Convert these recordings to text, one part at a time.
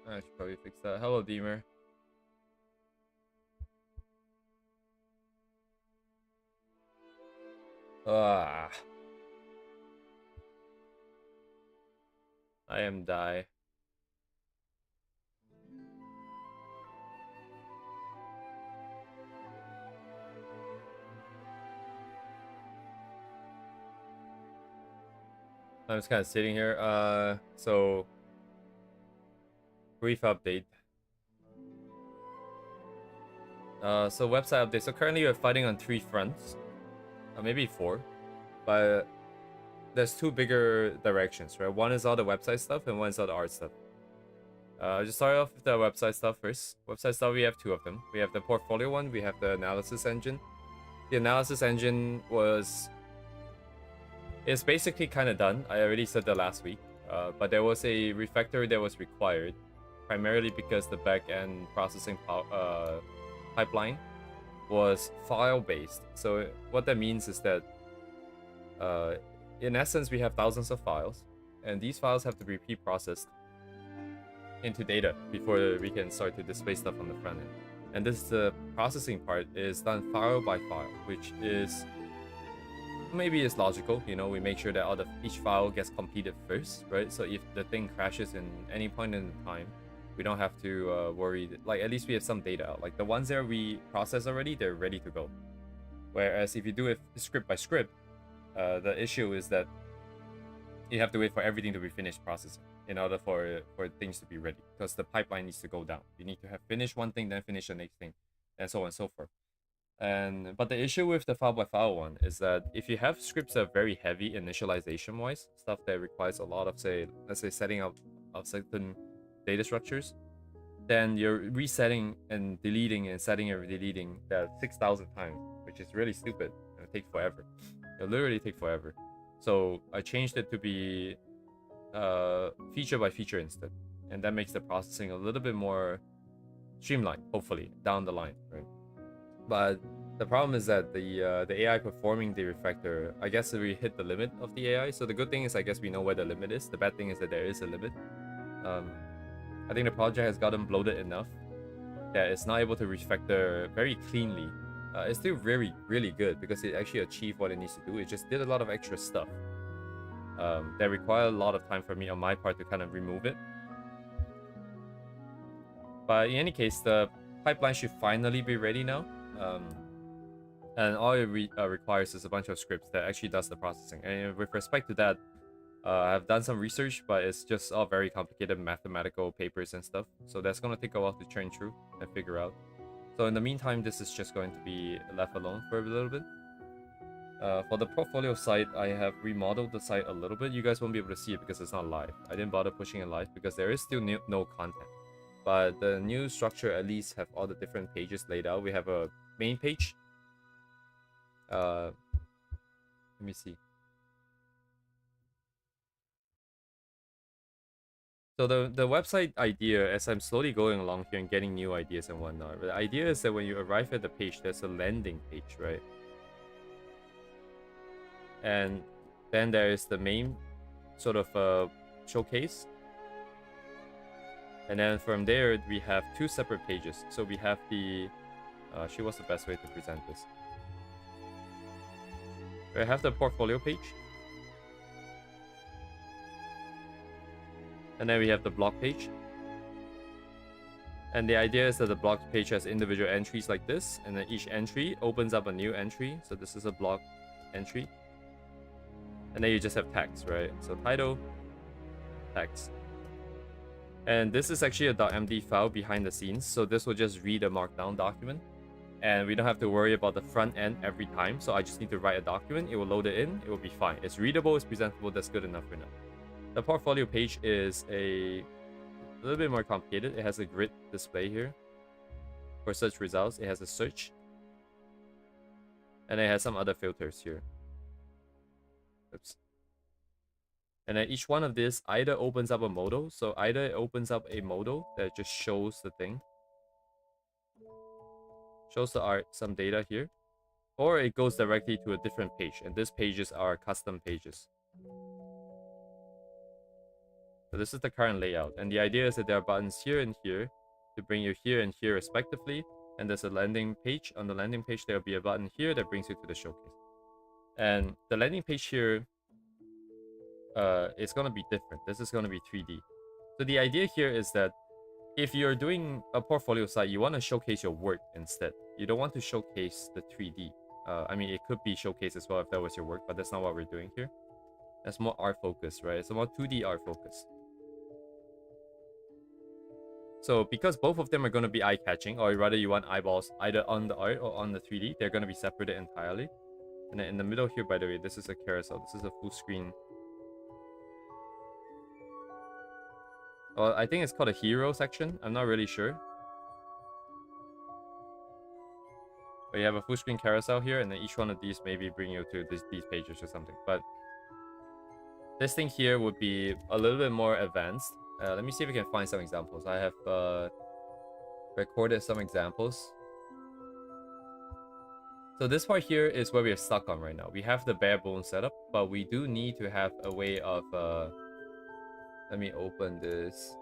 I should probably fix that. Hello, Deemer. Ah, I am die. I'm just kind of sitting here. So brief update. So website update. So currently we're fighting on 3 fronts, maybe 4, but there's 2 bigger directions, right? One is all the website stuff, and one is all the art stuff. Just start off with the website stuff first. Website stuff, we have 2 of them. We have the portfolio one. We have the analysis engine. The analysis engine is basically kind of done. I already said that last week. But there was a refactor that was required, primarily because the backend processing pipeline was file-based. So what that means is that, in essence, we have thousands of files, and these files have to be pre-processed into data before we can start to display stuff on the front end. And this the processing part is done file by file, which is maybe it's logical. You know, we make sure that each file gets completed first, right? So if the thing crashes in any point in time, we don't have to worry. Like, at least we have some data out. Like the ones that we process already, they're ready to go. Whereas if you do it script by script, the issue is that you have to wait for everything to be finished processing in order for things to be ready, because the pipeline needs to go down. You need to have finished one thing, then finish the next thing, and so on and so forth. But the issue with the file by file one is that if you have scripts that are very heavy initialization wise, stuff that requires a lot of, say, let's say setting up of certain data structures, then you're resetting and deleting and setting and deleting that 6,000 times, which is really stupid. It'll take forever. It'll literally take forever. So I changed it to be feature by feature instead, and that makes the processing a little bit more streamlined, hopefully down the line, right? But the problem is that the AI performing the refactor, I guess we hit the limit of the AI. So the good thing is, I guess we know where the limit is. The bad thing is that there is a limit. I think the project has gotten bloated enough that it's not able to refactor very cleanly. It's still really, really good because it actually achieved what it needs to do. It just did a lot of extra stuff that required a lot of time for me on my part to kind of remove it. But in any case, the pipeline should finally be ready now. And all it requires is a bunch of scripts that actually does the processing. And with respect to that, I've done some research, but it's just all very complicated mathematical papers and stuff. So that's going to take a while to churn through and figure out. So in the meantime, this is just going to be left alone for a little bit. For the portfolio site, I have remodeled the site a little bit. You guys won't be able to see it because it's not live. I didn't bother pushing it live because there is still no content. But the new structure at least have all the different pages laid out. We have a main page. Let me see. So the website idea, as I'm slowly going along here and getting new ideas and whatnot, the idea is that when you arrive at the page, there's a landing page, right? And then there is the main sort of showcase. And then from there, we have 2 separate pages. So we have the... what's the best way to present this? We have the portfolio page. And then we have the blog page. And the idea is that the blog page has individual entries like this. And then each entry opens up a new entry. So this is a blog entry. And then you just have text, right? So title, text. And this is actually a .md file behind the scenes. So this will just read a markdown document. And we don't have to worry about the front end every time. So I just need to write a document. It will load it in. It will be fine. It's readable. It's presentable. That's good enough for now. The portfolio page is a little bit more complicated. It has a grid display here for search results. It has a search. And it has some other filters here. Oops. And then each one of this either opens up a modal. So either it opens up a modal that just shows the thing. Shows the art, some data here. or it goes directly to a different page, and these pages are custom pages. So this is the current layout, and the idea is that there are buttons here and here to bring you here and here respectively, and there's a landing page. On the landing page, there'll be a button here that brings you to the showcase. And the landing page here is going to be different. This is going to be 3D. So the idea here is that if you're doing a portfolio site, you want to showcase your work instead. You don't want to showcase the 3D. I mean, it could be showcased as well if that was your work, but that's not what we're doing here. That's more art focused, right? It's more 2D art focused. So because both of them are going to be eye-catching, or rather you want eyeballs either on the art or on the 3D, they're going to be separated entirely. And then in the middle here, by the way, this is a carousel. This is a full screen. Well, I think it's called a hero section. I'm not really sure. But you have a full screen carousel here, and then each one of these maybe bring you to these pages or something. But this thing here would be a little bit more advanced. Let me see if we can find some examples. I have recorded some examples. So this part here is where we are stuck on right now. We have the bare bones setup, but we do need to have a way of... let me open this.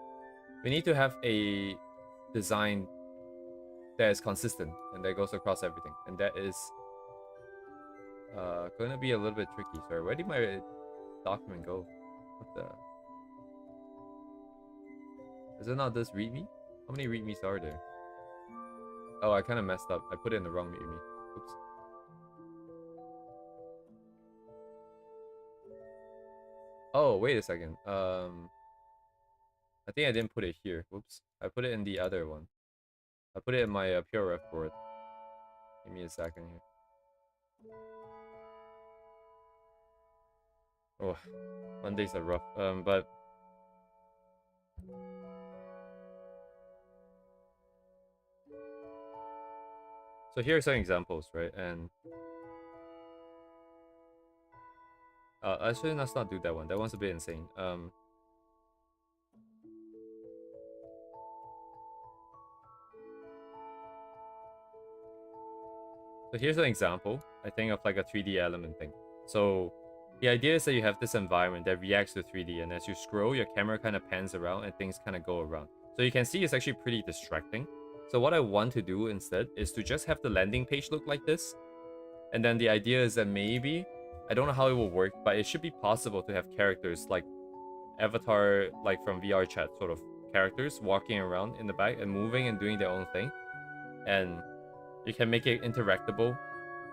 We need to have a design that is consistent and that goes across everything. And that is going to be a little bit tricky. Sorry, where did my document go? What the... Is it not this readme? How many readmes are there? Oh, I kind of messed up. I put it in the wrong readme. Oops. Oh, wait a second. I think I didn't put it here. Whoops. I put it in the other one. I put it in my PureRef board. Give me a second here. Oh, Mondays are rough. But so here are some examples, right? And actually, let's not do that one. That one's a bit insane. So here's an example, I think, of like a 3D element thing. So the idea is that you have this environment that reacts to 3D, and as you scroll, your camera kind of pans around and things kind of go around. So you can see it's actually pretty distracting. So what I want to do instead is to just have the landing page look like this. And then the idea is that maybe, I don't know how it will work, but it should be possible to have characters like avatar, like from VR chat sort of characters walking around in the back and moving and doing their own thing. And you can make it interactable,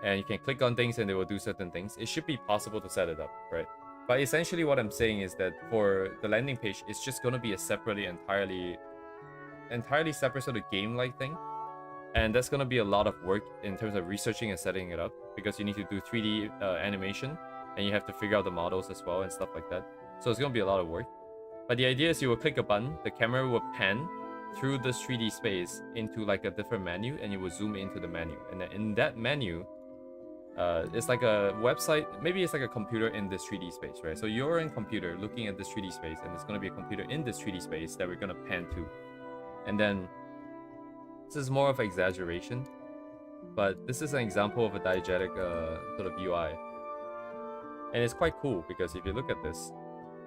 and you can click on things and they will do certain things. It should be possible to set it up, right? But essentially what I'm saying is that for the landing page, it's just going to be a separately, entirely separate sort of game-like thing. And that's going to be a lot of work in terms of researching and setting it up, because you need to do 3D animation, and you have to figure out the models as well and stuff like that. So it's going to be a lot of work. But the idea is you will click a button, the camera will pan through this 3D space into like a different menu, and you will zoom into the menu. And then in that menu, it's like a website, maybe it's like a computer in this 3D space, right? So you're in computer looking at this 3D space, and there's going to be a computer in this 3D space that we're going to pan to. And then this is more of an exaggeration, but this is an example of a diegetic sort of UI. And it's quite cool, because if you look at this...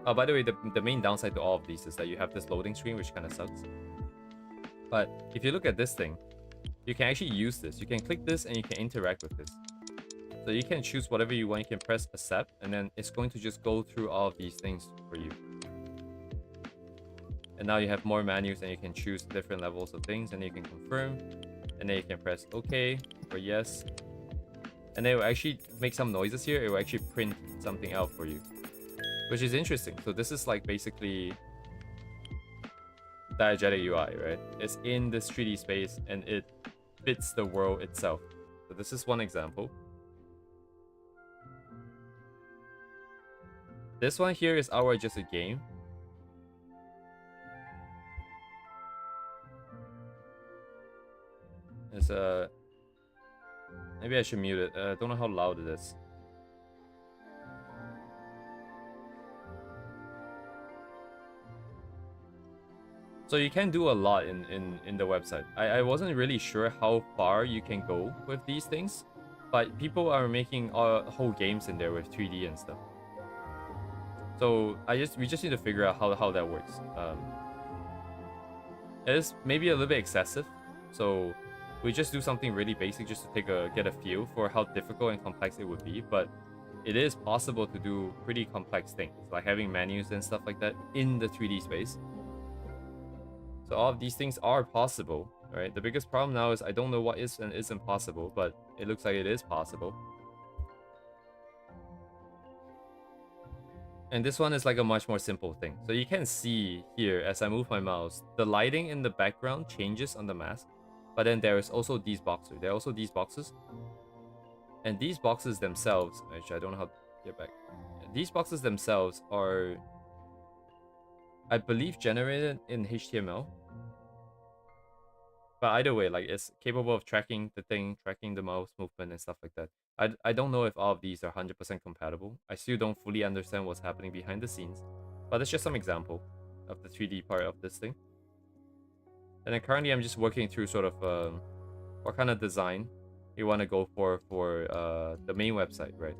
Oh, by the way, the main downside to all of these is that you have this loading screen, which kind of sucks. But if you look at this thing, you can actually use this. You can click this and you can interact with this. So you can choose whatever you want. You can press accept, and then it's going to just go through all of these things for you. And now you have more menus, and you can choose different levels of things, and you can confirm, and then you can press OK or yes. And then it will actually make some noises here. It will actually print something out for you, which is interesting. So this is like basically diegetic UI, right? It's in this 3D space and it fits the world itself. So this is one example. This one here is our just a game. It's maybe I should mute it. I don't know how loud it is. So you can do a lot in the website. I wasn't really sure how far you can go with these things. But people are making whole games in there with 3D and stuff. So we just need to figure out how that works. It is maybe a little bit excessive, so we just do something really basic just to get a feel for how difficult and complex it would be. But it is possible to do pretty complex things, like having menus and stuff like that in the 3D space. So all of these things are possible, right? The biggest problem now is I don't know what is and isn't possible, but it looks like it is possible. And this one is like a much more simple thing. So you can see here, as I move my mouse, the lighting in the background changes on the mask. But then there is also these boxes. There are also these boxes. And these boxes themselves, actually, I don't know how to get back. These boxes themselves are, I believe, generated in HTML. But either way, like, it's capable of tracking the thing, tracking the mouse movement and stuff like that. I don't know if all of these are 100% compatible. I still don't fully understand what's happening behind the scenes. But it's just some example of the 3D part of this thing. And then currently I'm just working through sort of what kind of design you want to go for the main website, right?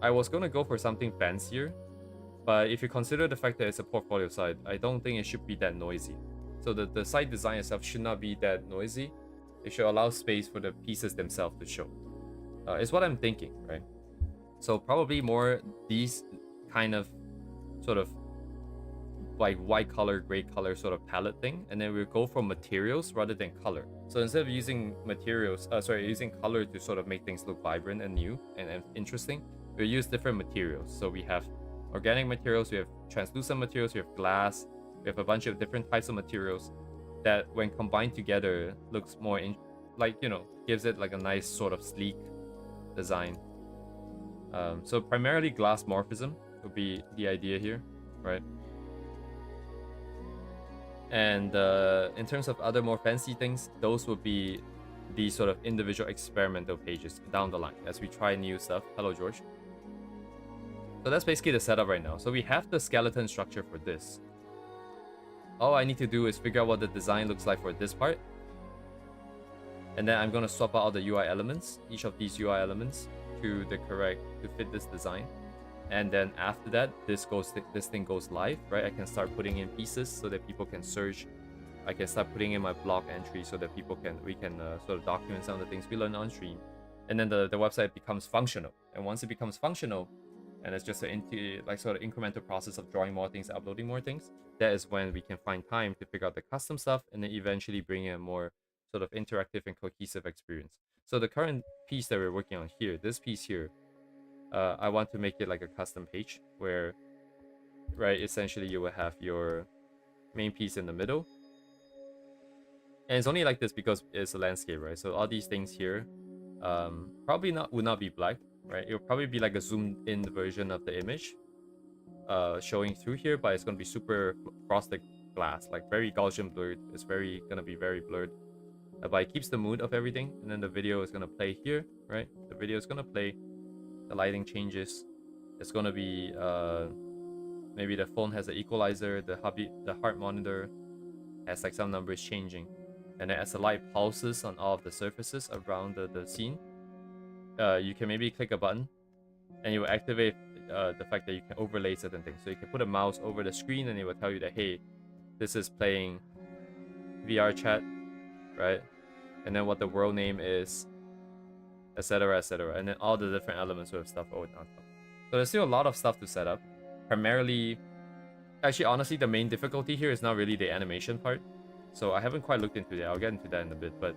I was going to go for something fancier, but if you consider the fact that it's a portfolio site, I don't think it should be that noisy. So the site design itself should not be that noisy. It should allow space for the pieces themselves to show. It's what I'm thinking, right? So probably more these kind of sort of like white color, gray color sort of palette thing, and then we'll go for materials rather than color. So instead of using using color to sort of make things look vibrant and new and interesting, we'll use different materials. So we have organic materials, we have translucent materials, we have glass, we have a bunch of different types of materials that when combined together looks more gives it like a nice sort of sleek design. So primarily glass morphism would be the idea here, right? And in terms of other more fancy things, those would be these sort of individual experimental pages down the line as we try new stuff. Hello, George. So that's basically the setup right now. So we have the skeleton structure for this. All I need to do is figure out what the design looks like for this part. And then I'm going to swap out all the UI elements, each of these UI elements to fit this design. And then after that, this thing goes live, right? I can start putting in pieces so that people can search. I can start putting in my blog entry so that we can sort of document some of the things we learn on stream. And then the website becomes functional. And once it becomes functional, and it's just an sort of incremental process of drawing more things, uploading more things, that is when we can find time to figure out the custom stuff and then eventually bring in a more sort of interactive and cohesive experience. So the current piece that we're working on here, this piece here, I want to make it like a custom page where, right, essentially you will have your main piece in the middle. And it's only like this because it's a landscape, right? So all these things here would not be black, right? It'll probably be like a zoomed in version of the image showing through here, but it's going to be super frosted glass, like very Gaussian blurred. It's going to be very blurred. But it keeps the mood of everything, and then the video is going to play here, right? The video is going to play. The lighting changes. It's gonna be maybe the phone has an equalizer, the heart monitor has like some numbers changing, and then as the light pulses on all of the surfaces around the scene, you can maybe click a button and it will activate the fact that you can overlay certain things. So you can put a mouse over the screen and it will tell you that, hey, this is playing VR chat, right? And then what the world name is, etc., and then all the different elements of stuff over on top. So there's still a lot of stuff to set up. Primarily, actually, honestly, the main difficulty here is not really the animation part. So I haven't quite looked into that. I'll get into that in a bit. But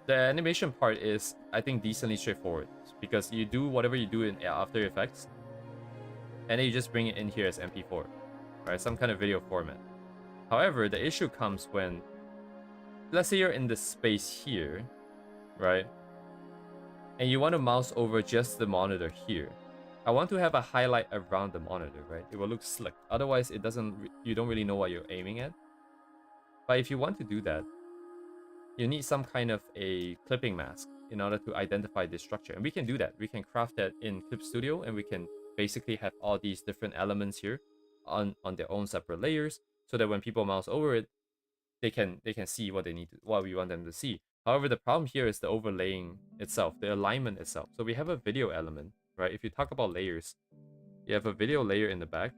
the animation part is, I think, decently straightforward because you do whatever you do in After Effects, and then you just bring it in here as MP4, right? Some kind of video format. However, the issue comes when, let's say you're in this space here, right? And you want to mouse over just the monitor here. I want to have a highlight around the monitor, right? It will look slick. Otherwise, you don't really know what you're aiming at. But if you want to do that, you need some kind of a clipping mask in order to identify this structure. And we can do that. We can craft that in Clip Studio, and we can basically have all these different elements here on their own separate layers, so that when people mouse over it, they can see what we want them to see. However, the problem here is the overlaying itself, the alignment itself. So we have a video element, right? If you talk about layers, you have a video layer in the back.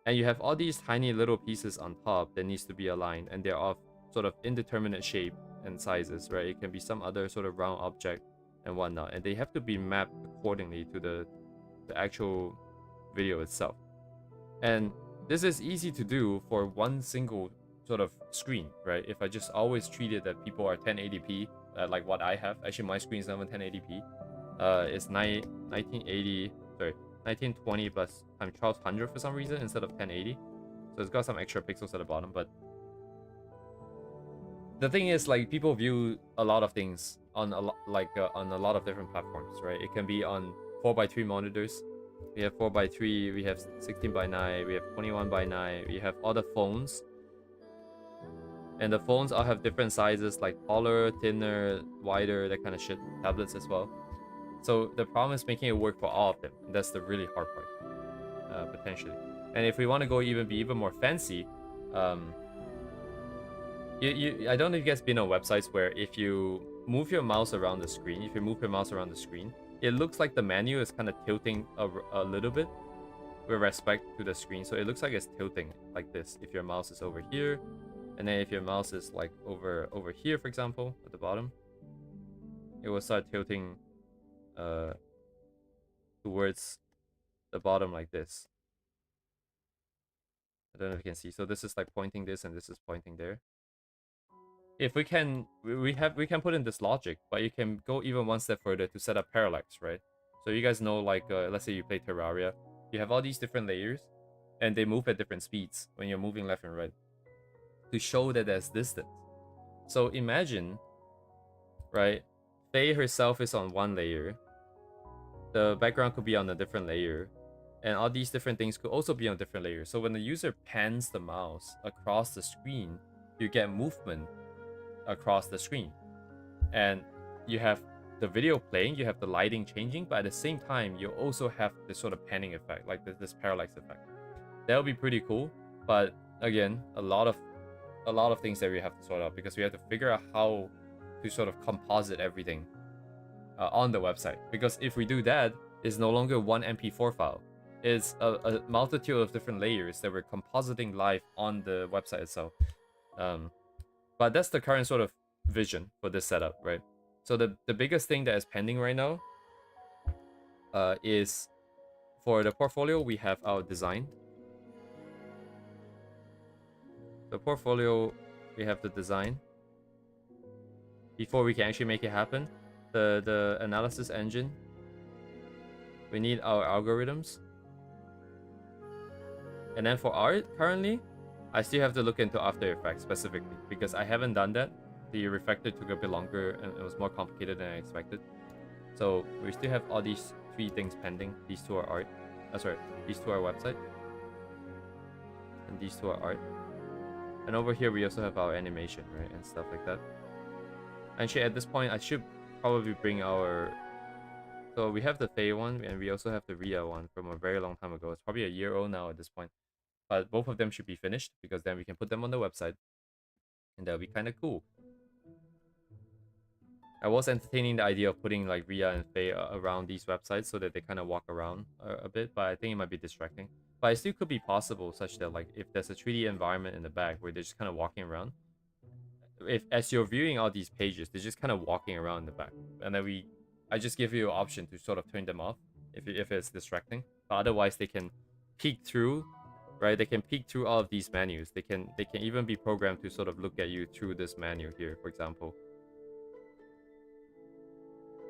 And you have all these tiny little pieces on top that needs to be aligned, and they're of sort of indeterminate shape and sizes, right? It can be some other sort of round object and whatnot, and they have to be mapped accordingly to the actual video itself. And this is easy to do for one single sort of screen, right? If I just always treat it that people are 1080p, like what I have. Actually, my screen is not 1080p. It's 1980, sorry, 1920 plus times 1200 for some reason instead of 1080. So it's got some extra pixels at the bottom, but the thing is, like, people view a lot of things on on a lot of different platforms, right? It can be on 4x3 monitors. We have 4x3, we have 16:9, we have 21:9, we have all the phones. And the phones all have different sizes, like taller, thinner, wider, that kind of shit. Tablets as well. So the problem is making it work for all of them. And that's the really hard part, potentially. And if we want to go be even more fancy, I don't know if you guys been on websites where if you move your mouse around the screen, it looks like the menu is kind of tilting a little bit with respect to the screen. So it looks like it's tilting like this if your mouse is over here. And then if your mouse is like over here, for example, at the bottom, it will start tilting towards the bottom like this. I don't know if you can see. So this is like pointing this, and this is pointing there. If we can, we can put in this logic, but you can go even one step further to set up parallax, right? So you guys know, like, let's say you play Terraria, you have all these different layers, and they move at different speeds when you're moving left and right, to show that there's distance. So imagine, right, Faye herself is on one layer, the background could be on a different layer, and all these different things could also be on different layers. So when the user pans the mouse across the screen, you get movement across the screen, and you have the video playing, you have the lighting changing, but at the same time you also have this sort of panning effect, like this parallax effect. That would be pretty cool, but again, a lot of things that we have to sort out, because we have to figure out how to sort of composite everything on the website. Because if we do that, it's no longer one MP4 file. It's a multitude of different layers that we're compositing live on the website itself. But that's the current sort of vision for this setup, right? So the biggest thing that is pending right now is, for the portfolio, we have our design. The portfolio, we have the design. Before we can actually make it happen, the analysis engine, we need our algorithms. And then for art, currently, I still have to look into After Effects specifically, because I haven't done that. The refactor took a bit longer and it was more complicated than I expected. So we still have all these 3 things pending. These 2 are art. These 2 are website. And these 2 are art. And over here we also have our animation, right, and stuff like that. Actually, at this point, I should probably bring our... So we have the Faye one, and we also have the Ria one from a very long time ago. It's probably a year old now at this point. But both of them should be finished, because then we can put them on the website. And that'll be kind of cool. I was entertaining the idea of putting like Ria and Faye around these websites so that they kind of walk around a bit, but I think it might be distracting. But it still could be possible, such that like if there's a 3D environment in the back where they're just kind of walking around, if as you're viewing all these pages, they're just kind of walking around in the back, and then I just give you an option to sort of turn them off if it's distracting. But otherwise, they can peek through, right? They can peek through all of these menus. They can even be programmed to sort of look at you through this menu here, for example.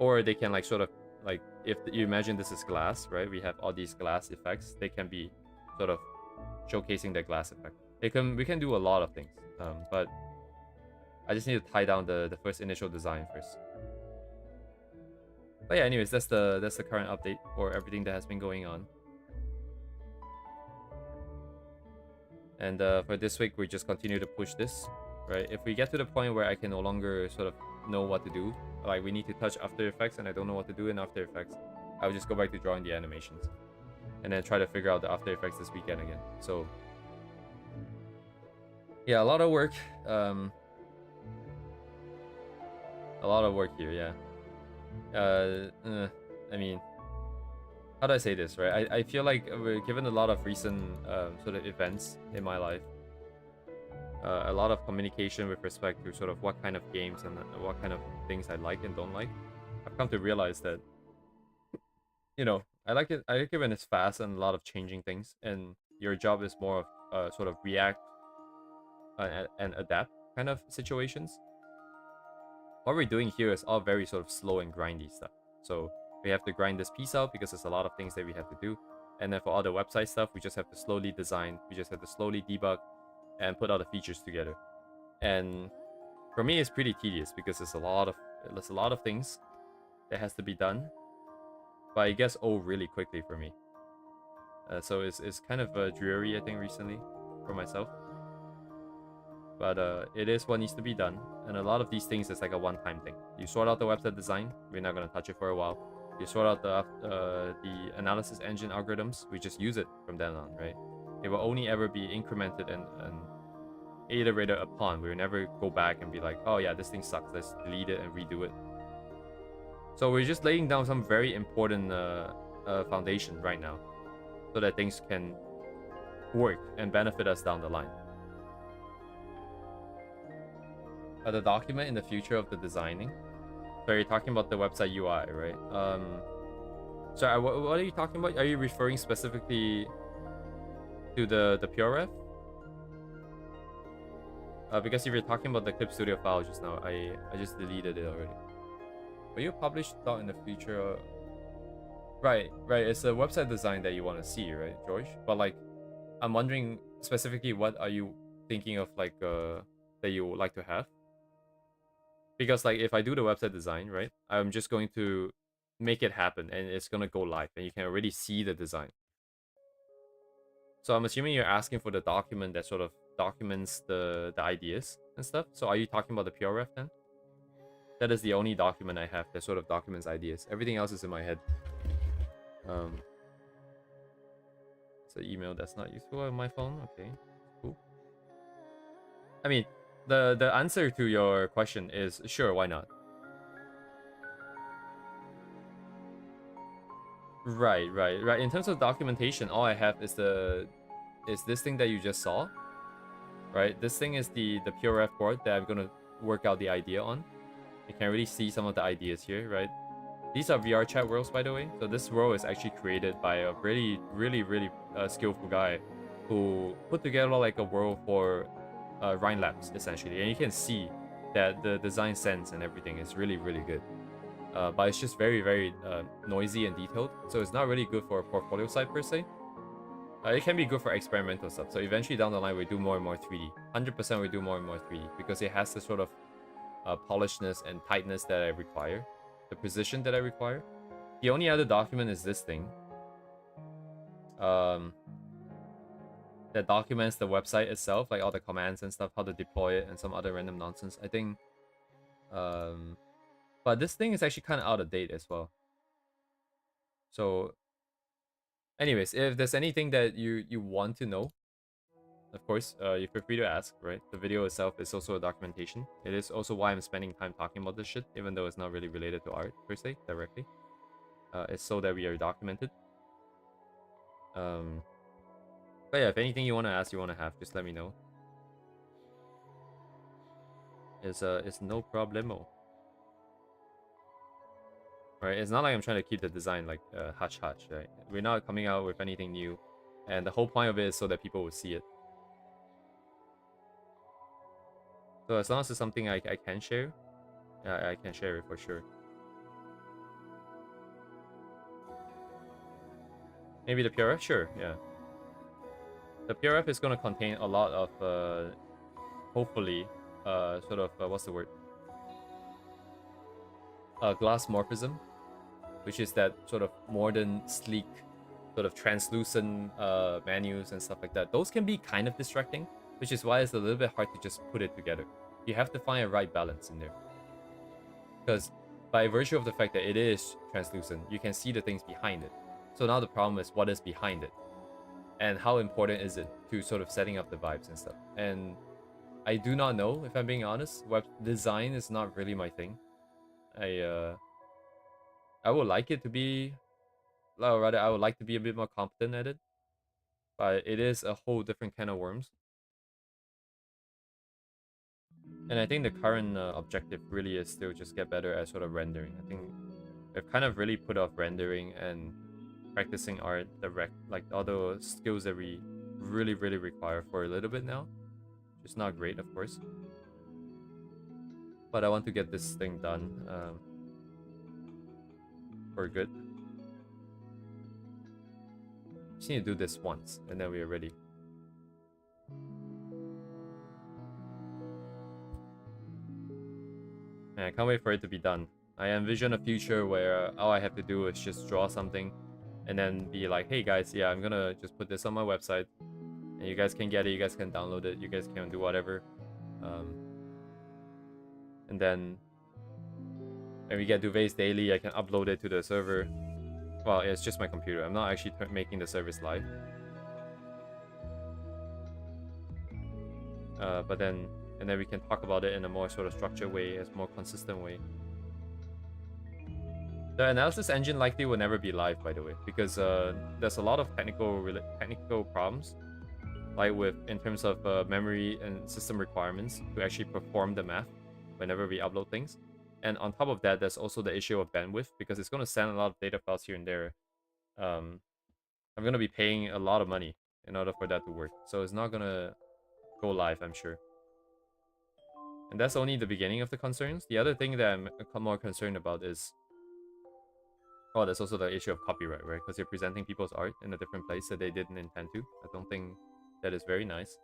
Or they can like sort of like, if you imagine this is glass, right? We have all these glass effects. They can be sort of showcasing the glass effect. We can do a lot of things, but I just need to tie down the first initial design first. But yeah, anyways, that's the current update for everything that has been going on. And for this week, we just continue to push this, right? If we get to the point where I can no longer sort of know what to do, like we need to touch After Effects and I don't know what to do in After Effects, I'll just go back to drawing the animations and then try to figure out the After Effects this weekend again. So yeah, a lot of work. A lot of work here, yeah. I mean, how do I say this, right? I feel like we're given a lot of recent sort of events in my life. A lot of communication with respect to sort of what kind of games and what kind of things I like and don't like. I've come to realize that, you know, I like it when it's fast and a lot of changing things, and your job is more of sort of react and adapt kind of situations. What we're doing here is all very sort of slow and grindy stuff. So we have to grind this piece out because there's a lot of things that we have to do. And then for all the website stuff, we just have to slowly design, we just have to slowly debug and put all the features together. And for me, it's pretty tedious because there's a lot of things that has to be done. But it gets old really quickly for me. So it's kind of dreary, I think, recently for myself. But it is what needs to be done. And a lot of these things is like a one-time thing. You sort out the website design, we're not going to touch it for a while. You sort out the analysis engine algorithms, we just use it from then on, right? It will only ever be incremented and iterated upon. We will never go back and be like, oh yeah, this thing sucks, let's delete it and redo it. So we're just laying down some very important foundation right now so that things can work and benefit us down the line. The document in the future of the designing. So you're talking about the website UI, right? Sorry, what are you talking about? Are you referring specifically to the PureRef? Because if you're talking about the Clip Studio file just now, I just deleted it already. Will you publish thought in the future? Right. It's a website design that you want to see, right, George? But like, I'm wondering specifically, what are you thinking of, like, that you would like to have? Because like, if I do the website design, right, I'm just going to make it happen and it's going to go live and you can already see the design. So I'm assuming you're asking for the document that sort of documents the ideas and stuff. So are you talking about the PureRef then? That is the only document I have that sort of documents ideas. Everything else is in my head. It's an email that's not useful on my phone. Okay, cool. I mean, the answer to your question is sure, why not? Right. In terms of documentation, all I have is this thing that you just saw. Right? This thing is the PureRef board that I'm gonna work out the idea on. You can really see some of the ideas here, right? These are VR chat worlds, by the way. So this world is actually created by a really skillful guy who put together like a world for Rhine Labs, essentially. And you can see that the design sense and everything is really good. But it's just very noisy and detailed. So it's not really good for a portfolio site per se. It can be good for experimental stuff. So eventually down the line, we do more and more 3D. 100% we do more and more 3D because it has the sort of polishedness and tightness that I require, the precision that I require. The only other document is this thing that documents the website itself, like all the commands and stuff, how to deploy it, and some other random nonsense, I think. But this thing is actually kind of out of date as well. So anyways, if there's anything that you want to know, of course, you feel free to ask, right? The video itself is also a documentation. It is also why I'm spending time talking about this shit, even though it's not really related to art, per se, directly. It's so that we are documented. But yeah, if anything you want to ask, you want to have, just let me know. It's no problemo. Right? It's not like I'm trying to keep the design like hush-hush, right? We're not coming out with anything new. And the whole point of it is so that people will see it. So as long as it's something I can share, I can share it for sure. Maybe the PureRef? Sure, yeah. The PureRef is going to contain a lot of, hopefully, sort of, what's the word? Glass morphism, which is that sort of modern, sleek, sort of translucent menus and stuff like that. Those can be kind of distracting, which is why it's a little bit hard to just put it together. You have to find a right balance in there. Because by virtue of the fact that it is translucent, you can see the things behind it. So now the problem is what is behind it. And how important is it to sort of setting up the vibes and stuff. And I do not know, if I'm being honest. Web design is not really my thing. I would like it to be, or rather, I would like to be a bit more competent at it, but it is a whole different can of worms. And I think the current objective really is still just get better at sort of rendering. I think I've kind of really put off rendering and practicing art direct, like all the skills that we really require for a little bit now. It's not great, of course, but I want to get this thing done for good. Just need to do this once, and then we are ready. Man, I can't wait for it to be done. I envision a future where all I have to do is just draw something and then be like, hey guys, yeah, I'm gonna just put this on my website and you guys can get it, you guys can download it, you guys can do whatever. And then when we get Duvet's daily, I can upload it to the server. Well, it's just my computer. I'm not actually making the service live. But then we can talk about it in a more sort of structured way, a more consistent way. The analysis engine likely will never be live, by the way, because there's a lot of technical problems, like in terms of memory and system requirements to actually perform the math whenever we upload things. And on top of that, there's also the issue of bandwidth, because it's going to send a lot of data files here and there. I'm going to be paying a lot of money in order for that to work, so it's not going to go live, I'm sure. And that's only the beginning of the concerns. The other thing that I'm more concerned about is, oh, there's also the issue of copyright, right? Because you're presenting people's art in a different place that they didn't intend to. I don't think that is very nice.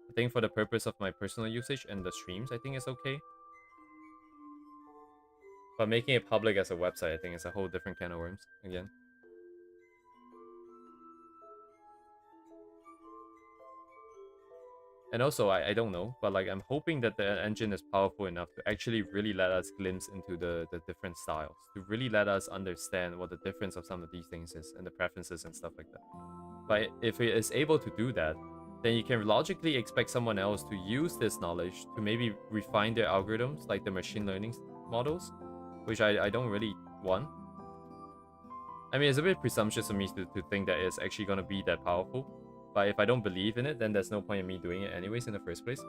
I think for the purpose of my personal usage and the streams, I think it's okay. But making it public as a website, I think is a whole different can of worms again. And also, I don't know, but like I'm hoping that the engine is powerful enough to actually really let us glimpse into the different styles, to really let us understand what the difference of some of these things is and the preferences and stuff like that. But if it is able to do that, then you can logically expect someone else to use this knowledge to maybe refine their algorithms, like the machine learning models, which I don't really want. I mean, it's a bit presumptuous of me to think that it's actually going to be that powerful. But if I don't believe in it, then there's no point in me doing it anyways in the first place.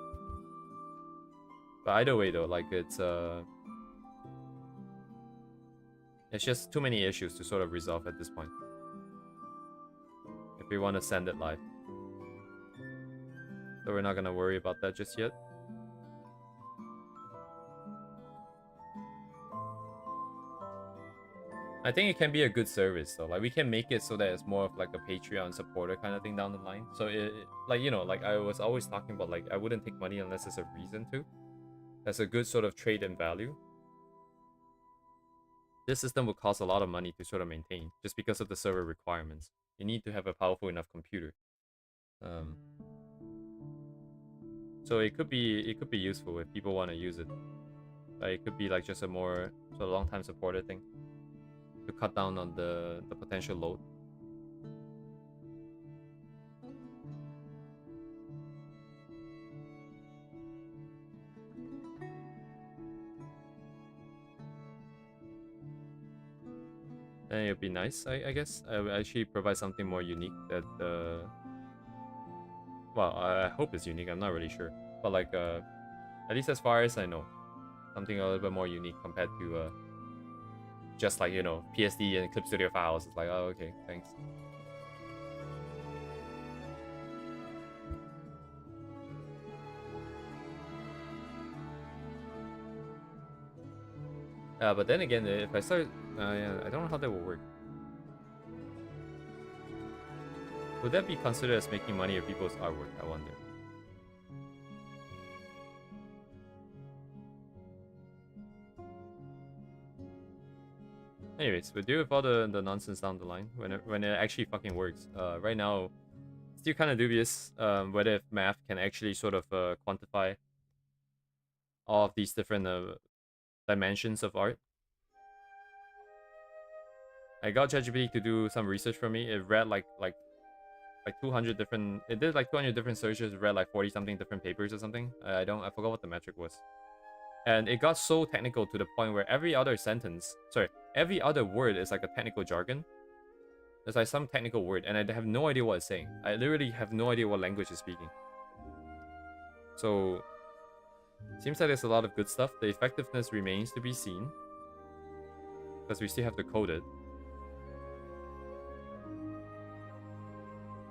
But either way though, like it's just too many issues to sort of resolve at this point, if we want to send it live. So we're not going to worry about that just yet. I think it can be a good service though. Like we can make it so that it's more of like a Patreon supporter kind of thing down the line. So like, you know, like I was always talking about, like I wouldn't take money unless there's a reason to. That's a good sort of trade in value. This system will cost a lot of money to sort of maintain just because of the server requirements. You need to have a powerful enough computer. So it could be useful if people want to use it. Like it could be like just a more sort of long time supported thing to cut down on the potential load. And it'd be nice, I guess. I would actually provide something more unique that well, I hope it's unique. I'm not really sure, but like at least as far as I know, something a little bit more unique compared to just like, you know, PSD and Clip Studio files. It's like, oh, okay, thanks. But then again, if I start, yeah, I don't know how that will work. Would that be considered as making money of people's artwork? I wonder. Anyways, we'll deal with all the nonsense down the line when it actually fucking works. Right now, still kind of dubious whether if math can actually sort of quantify all of these different dimensions of art. I got ChatGPT to do some research for me. It read like 200 different. It did like 200 different searches. Read like 40 something different papers or something. I forgot what the metric was. And it got so technical to the point where every other word is like a technical jargon. There's like some technical word, and I have no idea what it's saying. I literally have no idea what language it's speaking. So, seems like there's a lot of good stuff. The effectiveness remains to be seen, because we still have to code it.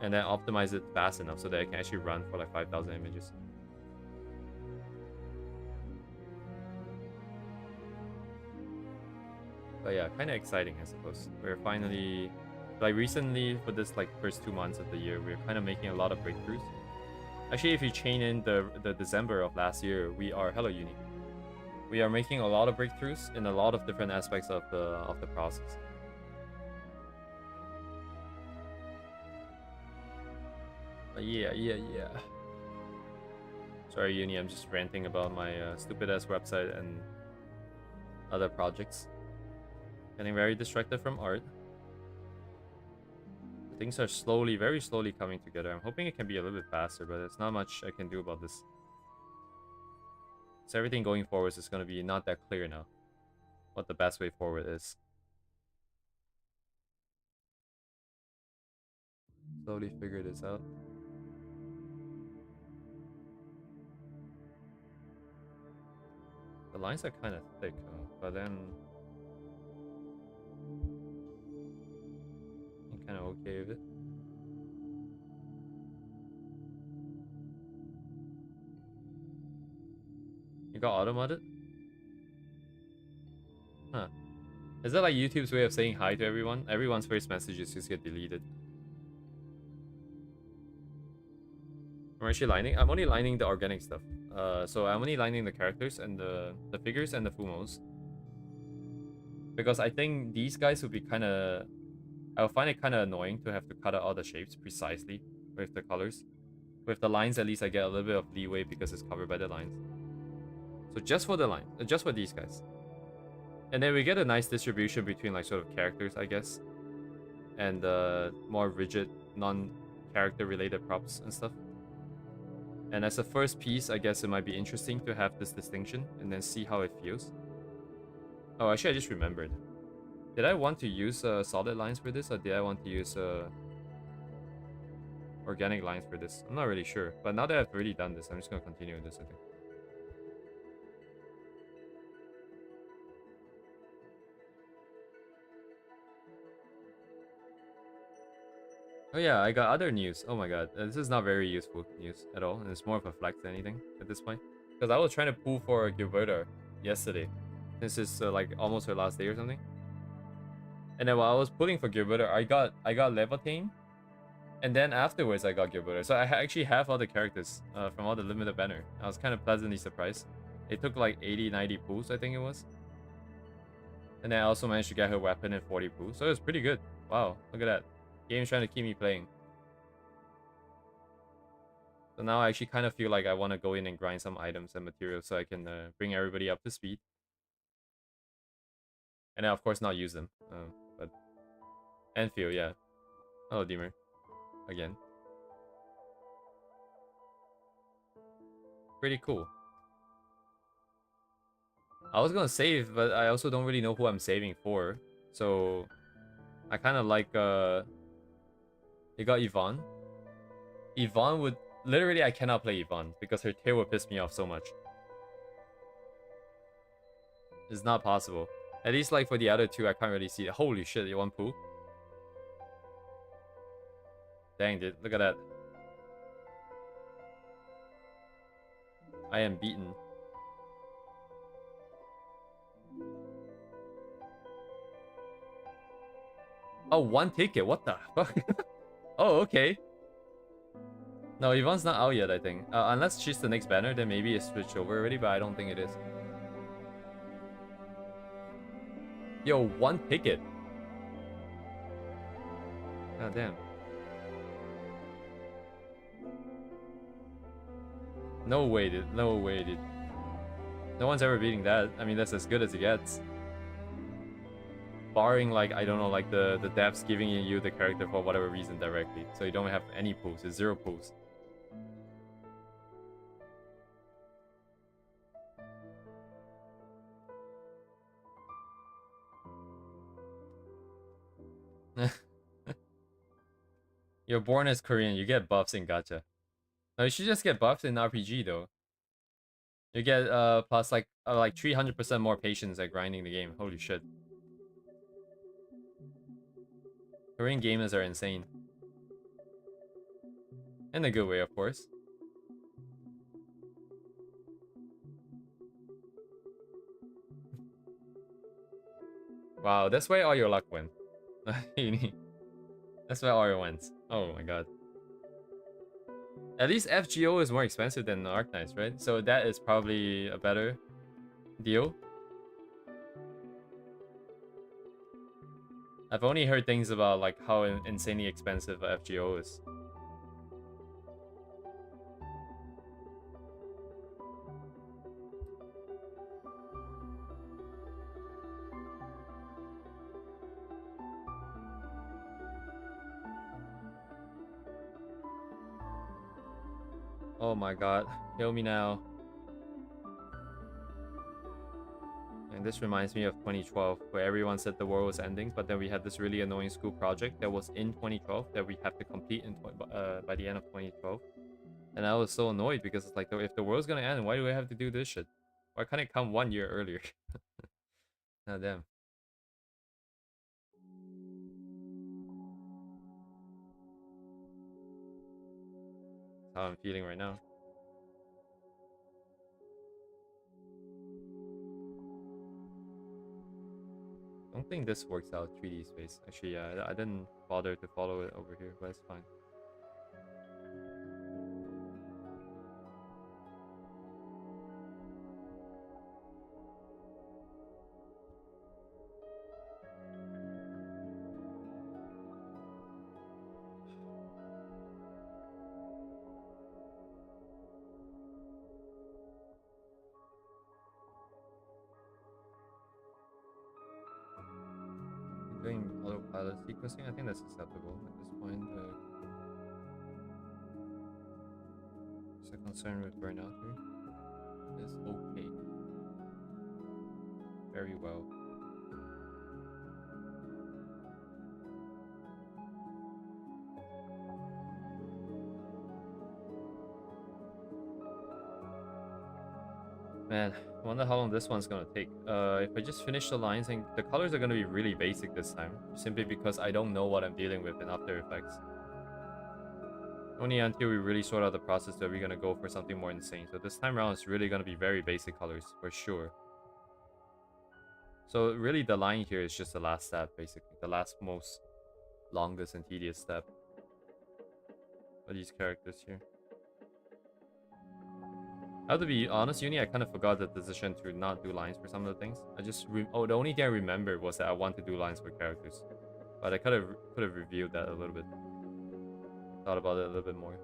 And then optimize it fast enough so that it can actually run for like 5,000 images. But yeah, kind of exciting, I suppose. We're finally, like recently, for this like first 2 months of the year, we're kind of making a lot of breakthroughs. Actually, if you chain in the December of last year, we are hella unique. We are making a lot of breakthroughs in a lot of different aspects of the process. Yeah. Sorry, Uni, I'm just ranting about my stupid-ass website and other projects. Getting very distracted from art. Things are slowly, very slowly coming together. I'm hoping it can be a little bit faster, but there's not much I can do about this. So everything going forward is going to be not that clear now. What the best way forward is. Slowly figure this out. The lines are kind of thick, but then I'm kind of okay with it. You got auto-modded? Huh. Is that like YouTube's way of saying hi to everyone? Everyone's first messages just get deleted. I'm actually lining. I'm only lining the organic stuff. So I'm only lining the characters and the figures and the Fumos. Because I think these guys would be kind of... I'll find it kind of annoying to have to cut out all the shapes precisely with the colors. With the lines, at least I get a little bit of leeway because it's covered by the lines. So just for the line, just for these guys. And then we get a nice distribution between like sort of characters, I guess. And more rigid, non-character related props and stuff. And as a first piece, I guess it might be interesting to have this distinction and then see how it feels. Oh, actually, I just remembered. Did I want to use solid lines for this, or did I want to use organic lines for this? I'm not really sure. But now that I've already done this, I'm just going to continue with this, I think. Oh yeah, I got other news. Oh my god, this is not very useful news at all, and it's more of a flex than anything at this point. Because I was trying to pull for Gilberta yesterday, since it's like almost her last day or something. And then while I was pulling for Gilberta, I got Levantine, and then afterwards I got Gilberta. So I actually have all the characters from all the limited banner. I was kind of pleasantly surprised. It took like 80-90 pulls, I think it was. And then I also managed to get her weapon in 40 pulls, so it was pretty good. Wow, look at that. Game's trying to keep me playing. So now I actually kind of feel like I want to go in and grind some items and materials so I can bring everybody up to speed. And then of course not use them. But Enfield, yeah. Hello, Deemer. Again. Pretty cool. I was gonna save, but I also don't really know who I'm saving for. So I kind of like you got Yvonne. Yvonne would... Literally, I cannot play Yvonne because her tail would piss me off so much. It's not possible. At least, like, for the other two, I can't really see it. Holy shit, you want poo? Dang, dude. Look at that. I am beaten. Oh, one ticket. What the fuck? Oh, okay. No, Yvonne's not out yet, I think. Unless she's the next banner, then maybe it's switched over already, but I don't think it is. Yo, one ticket. God damn. No way, dude. No way, dude. No one's ever beating that. I mean, that's as good as it gets. Barring, like, I don't know, like the devs giving you the character for whatever reason directly. So you don't have any pulls. It's 0 pulls. You're born as Korean, you get buffs in gacha. No, you should just get buffs in RPG though. You get plus like 300% more patience at grinding the game. Holy shit. Korean gamers are insane. In a good way, of course. Wow, that's where all your luck went. That's where all your went. Oh my god. At least FGO is more expensive than Arknights, right? So that is probably a better deal. I've only heard things about like how insanely expensive FGO is. Oh my god, kill me now. And this reminds me of 2012, where everyone said the world was ending, but then we had this really annoying school project that was in 2012 that we have to complete in by the end of 2012. And I was so annoyed because it's like, if the world's gonna end, why do I have to do this shit? Why can't it come 1 year earlier? Oh, damn. That's how I'm feeling right now. I don't think this works out 3D space. Actually, yeah, I didn't bother to follow it over here, but it's fine. Doing autopilot sequencing, I think that's acceptable at this point. Just a concern with burnout here. It's okay. Very well. Man, I wonder how long this one's gonna take. If I just finish the lines, and the colors are gonna be really basic this time, simply because I don't know what I'm dealing with in After Effects. Only until we really sort out the process are we gonna go for something more insane. So this time around, it's really gonna be very basic colors for sure. So really, the line here is just the last step, basically, the most longest and tedious step for these characters here. I have to be honest, Uni, I kind of forgot the decision to not do lines for some of the things. I just the only thing I remembered was that I want to do lines for characters, but I could have reviewed that a little bit, thought about it a little bit more.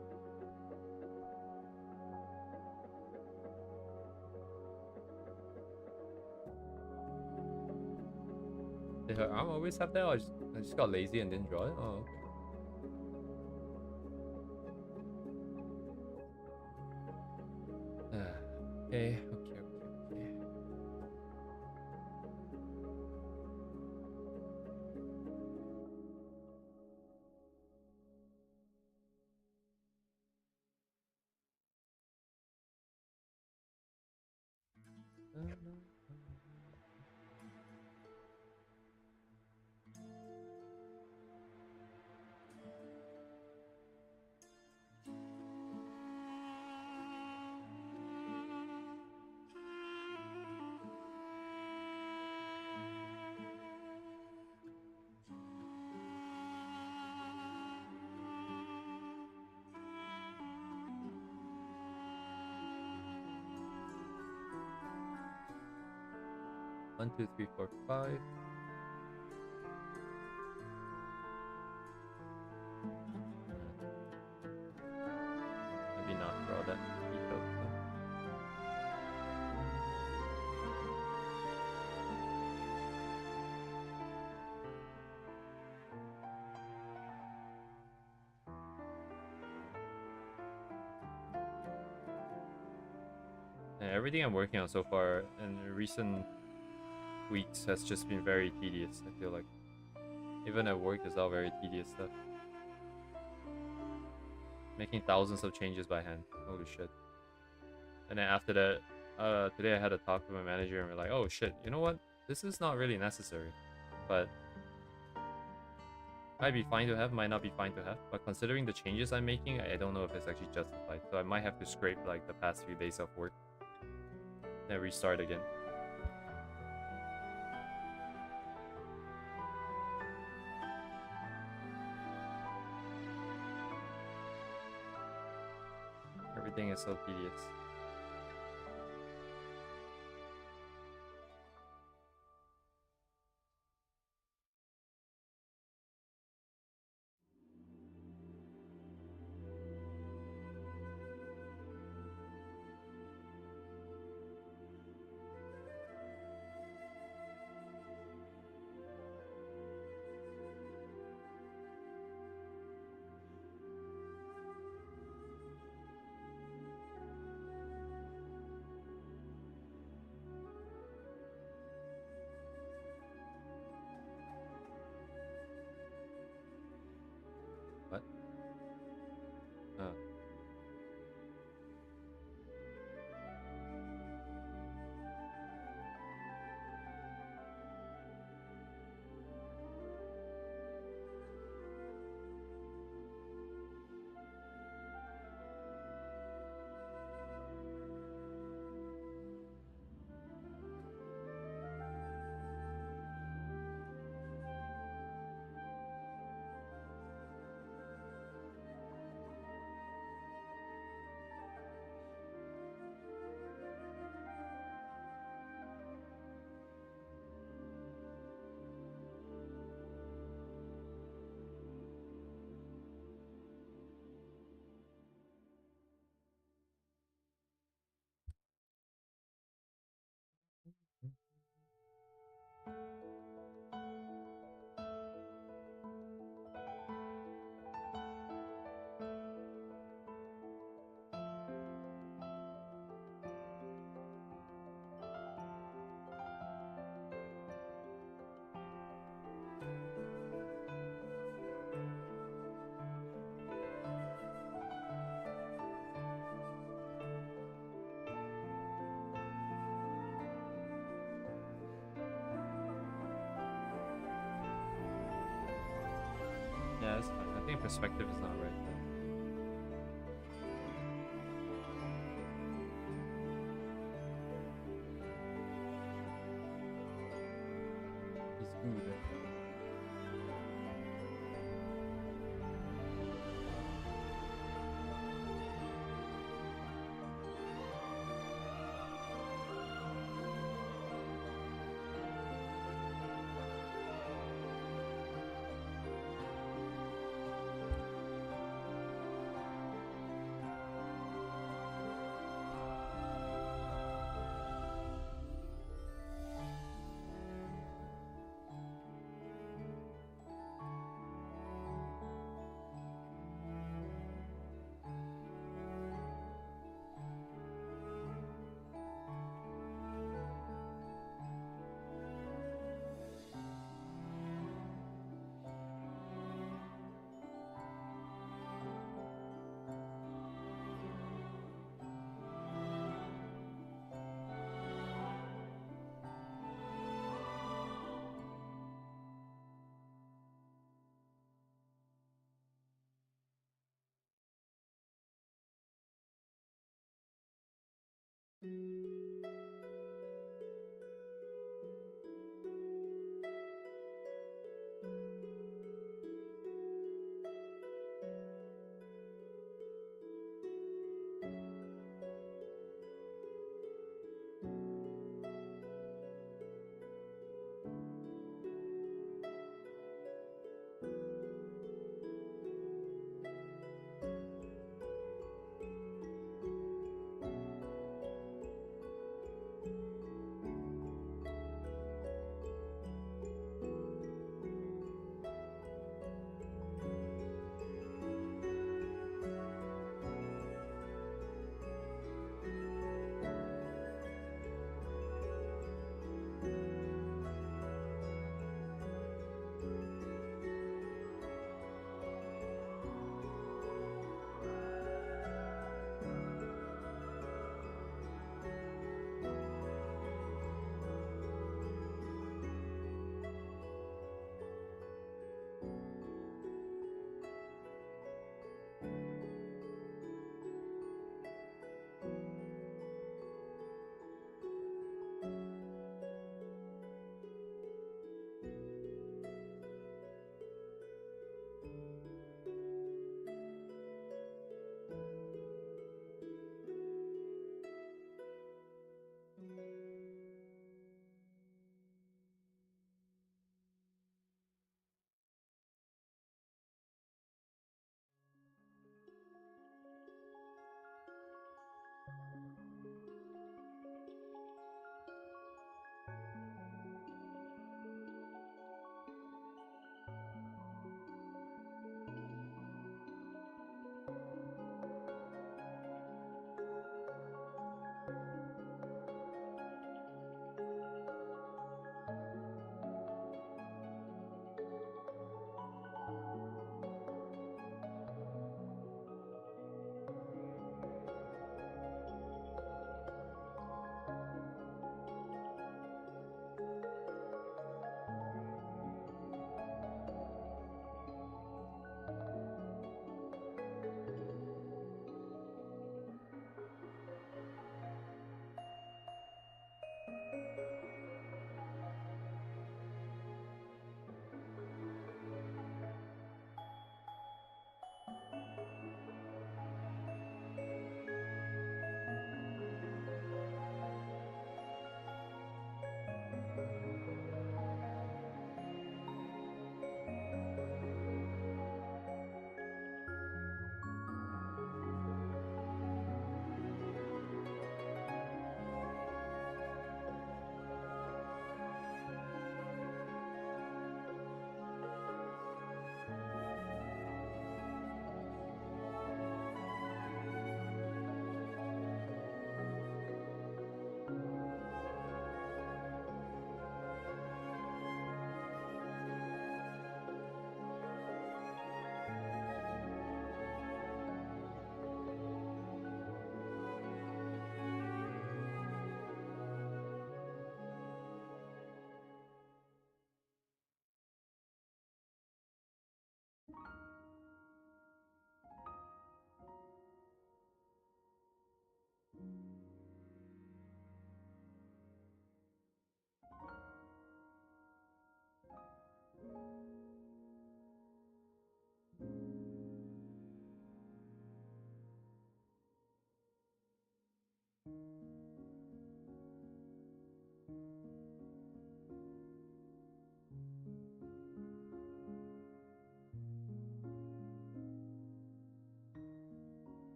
Did her arm always have that? Or I just got lazy and didn't draw it. Oh, okay. Okay, okay, okay. One, two, three, four, five. Maybe not draw that detail. And everything I'm working on so far in recent weeks has just been very tedious, I feel like. Even at work, it's all very tedious stuff. Making thousands of changes by hand. Holy shit. And then after that, today I had a talk with my manager and we're like, oh shit, you know what? This is not really necessary. But might be fine to have, might not be fine to have. But considering the changes I'm making, I don't know if it's actually justified. So I might have to scrape like the past few days of work. Then restart again. Everything is so tedious. What? Oh. Yeah, that's fine. I think perspective is not right though. It's good.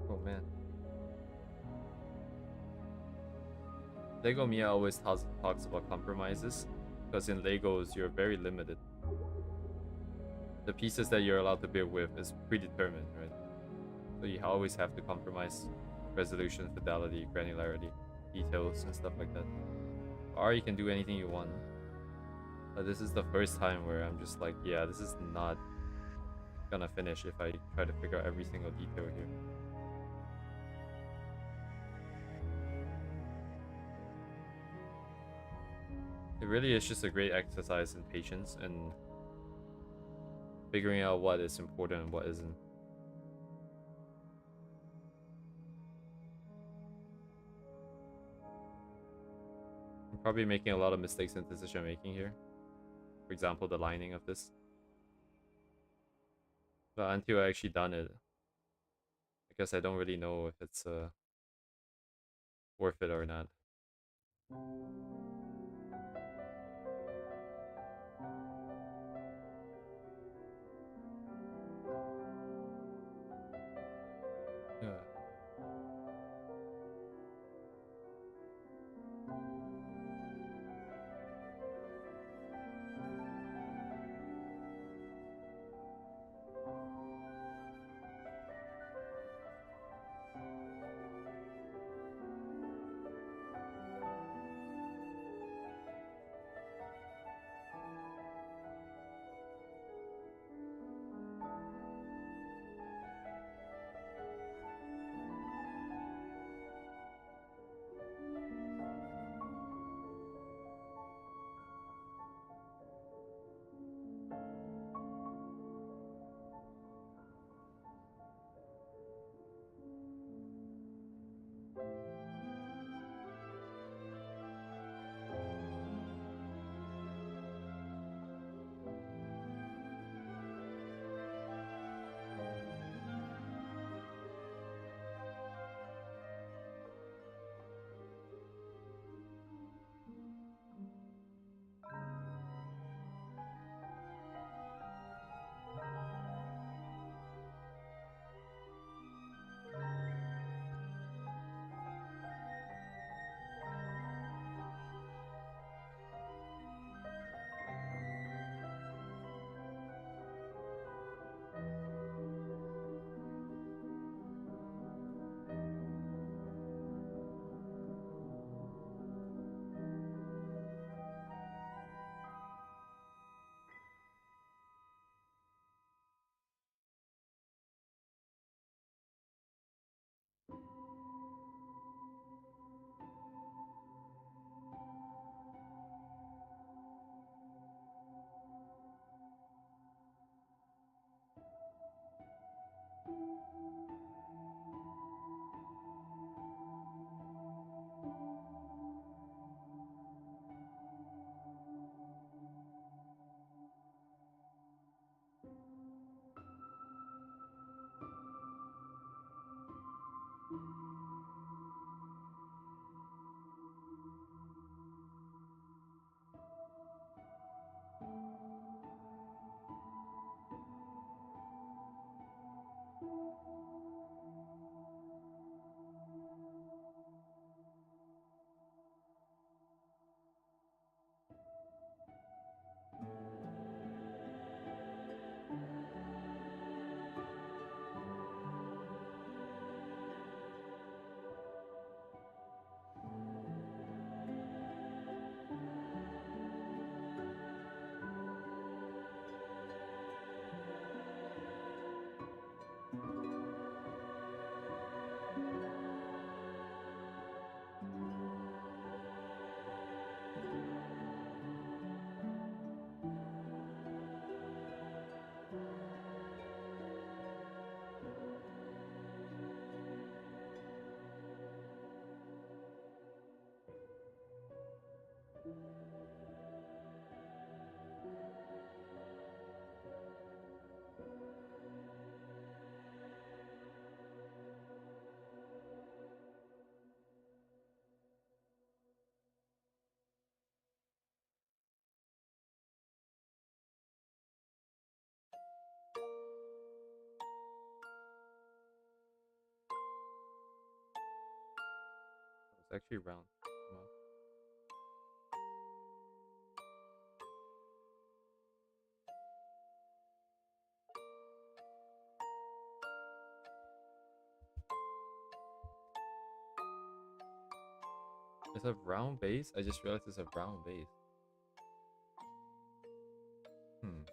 Oh man. Lego Mia always talks about compromises, because in Legos you're very limited. The pieces that you're allowed to build with is predetermined, right? So you always have to compromise resolution, fidelity, granularity, details, and stuff like that. Or you can do anything you want. But this is the first time where I'm just like, yeah, this is not gonna finish if I try to figure out every single detail here. It really is just a great exercise in patience and figuring out what is important and what isn't. I'm probably making a lot of mistakes in decision making here. For example, the lining of this. But until I actually done it, I guess I don't really know if it's worth it or not. Yeah. actually round. Come on. It's a round base? I just realized it's a round base. Hmm.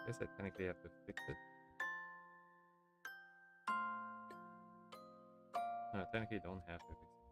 I guess I technically have to fix it. No, I technically don't have to fix it.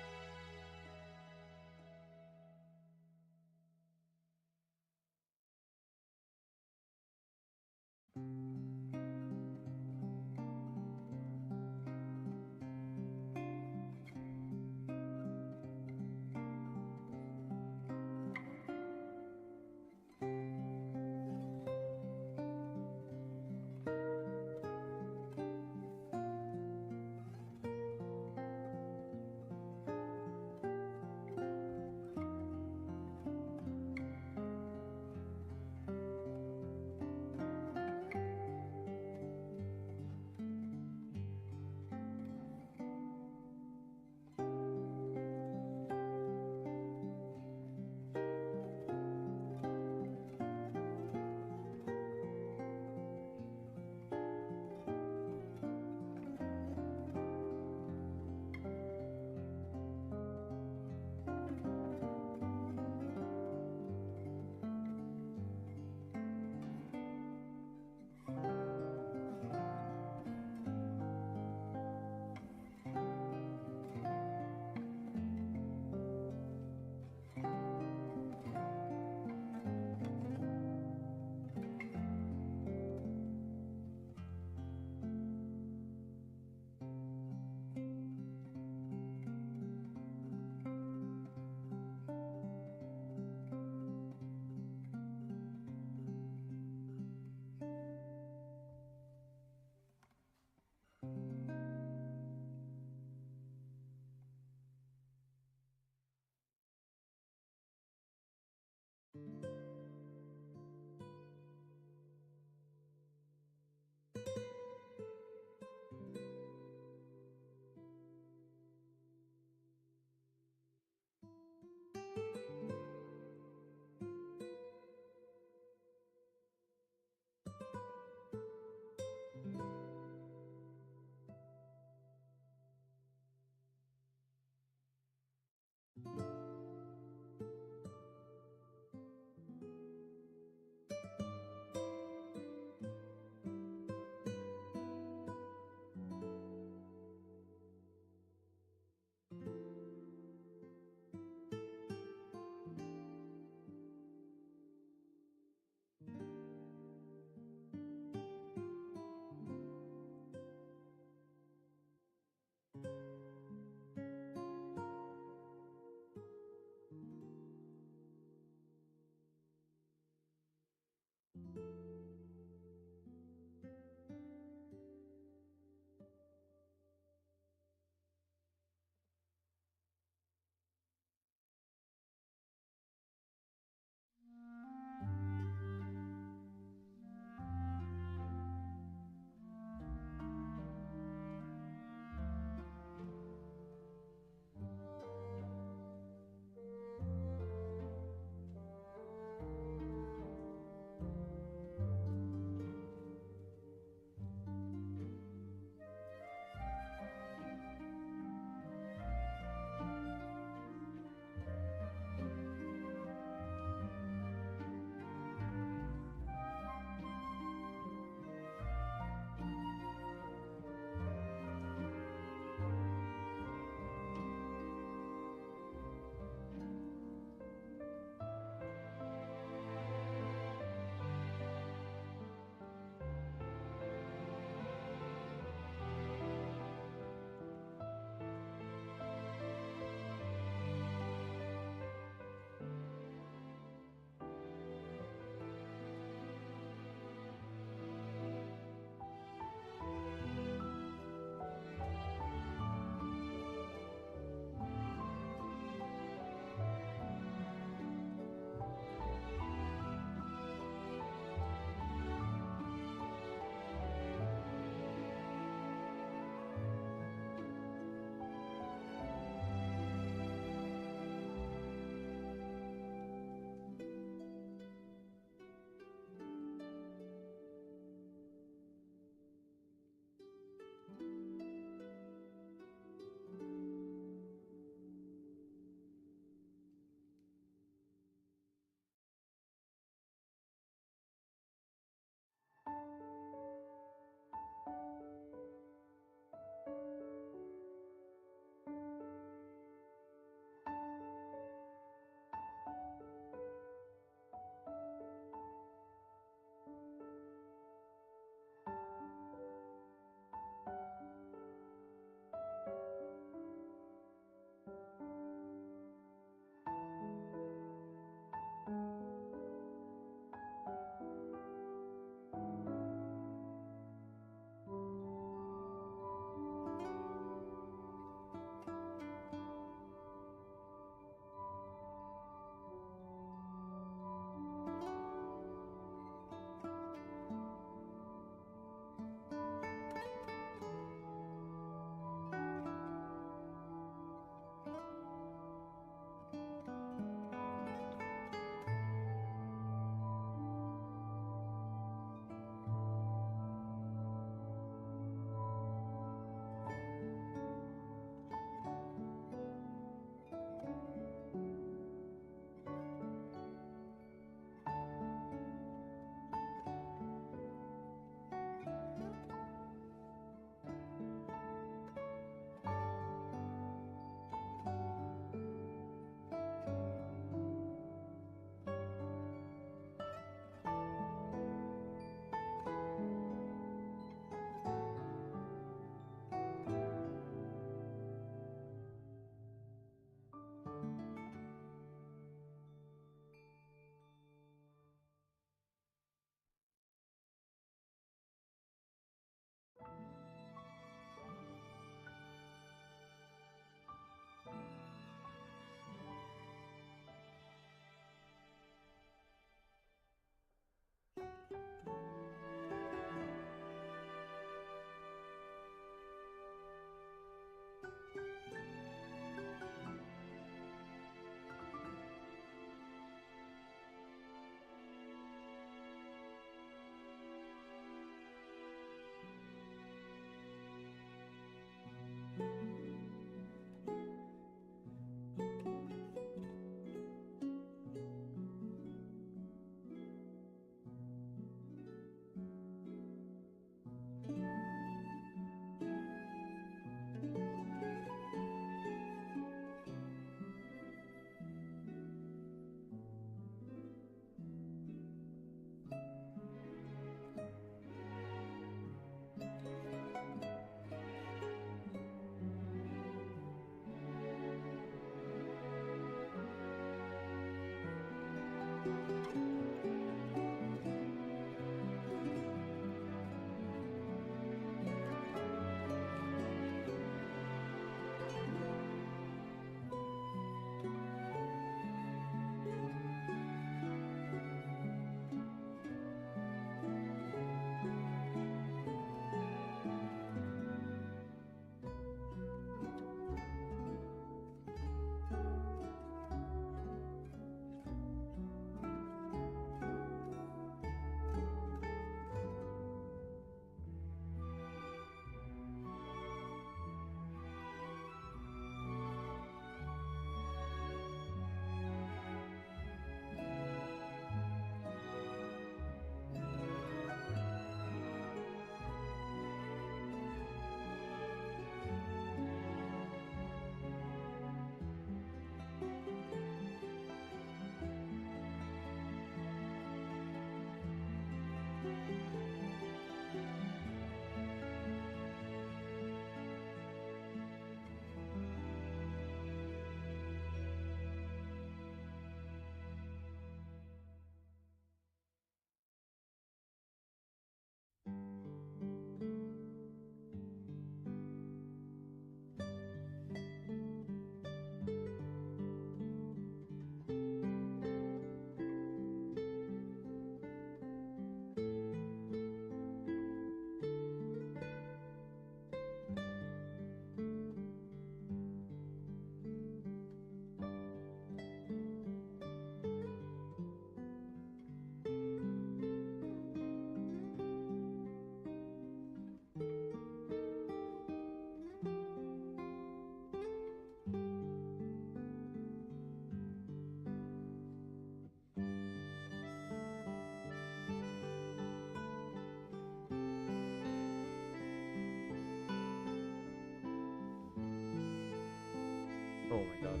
Oh my god.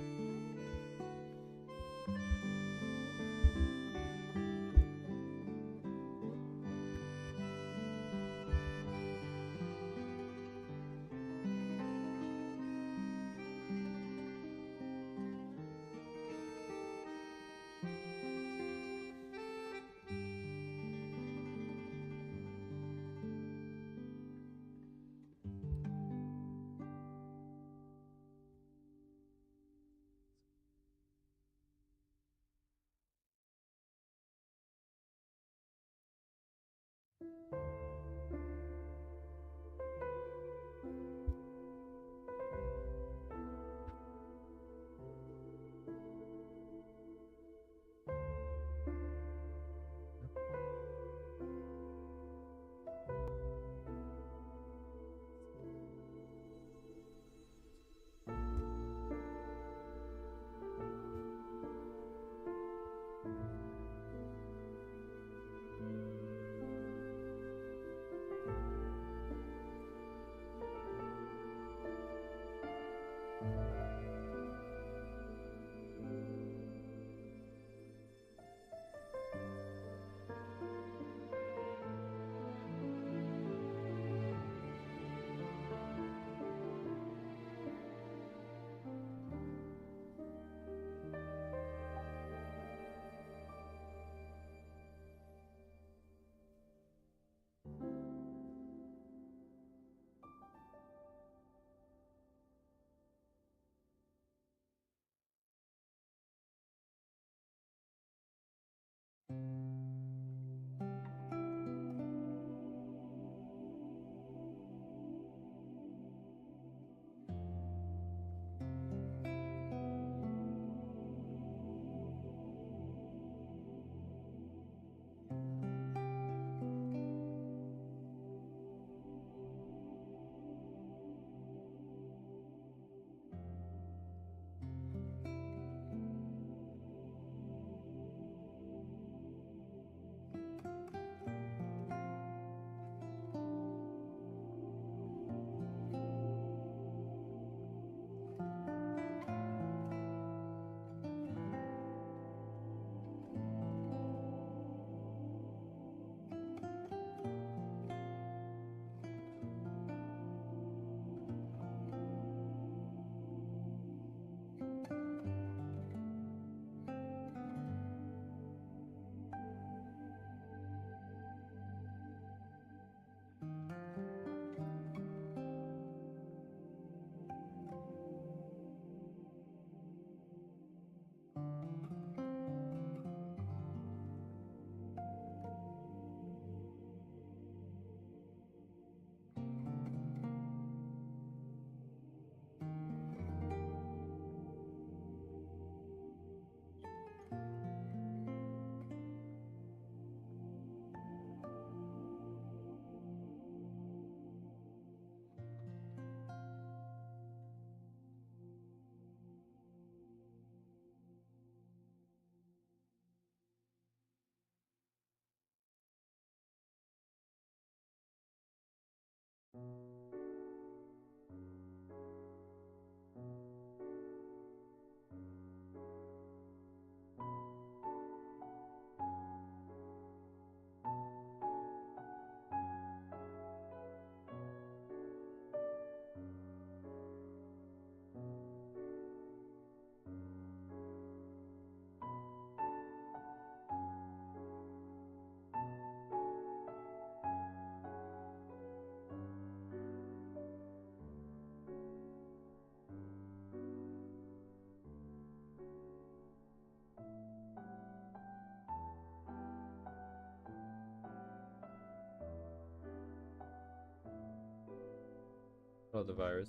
Oh, the virus.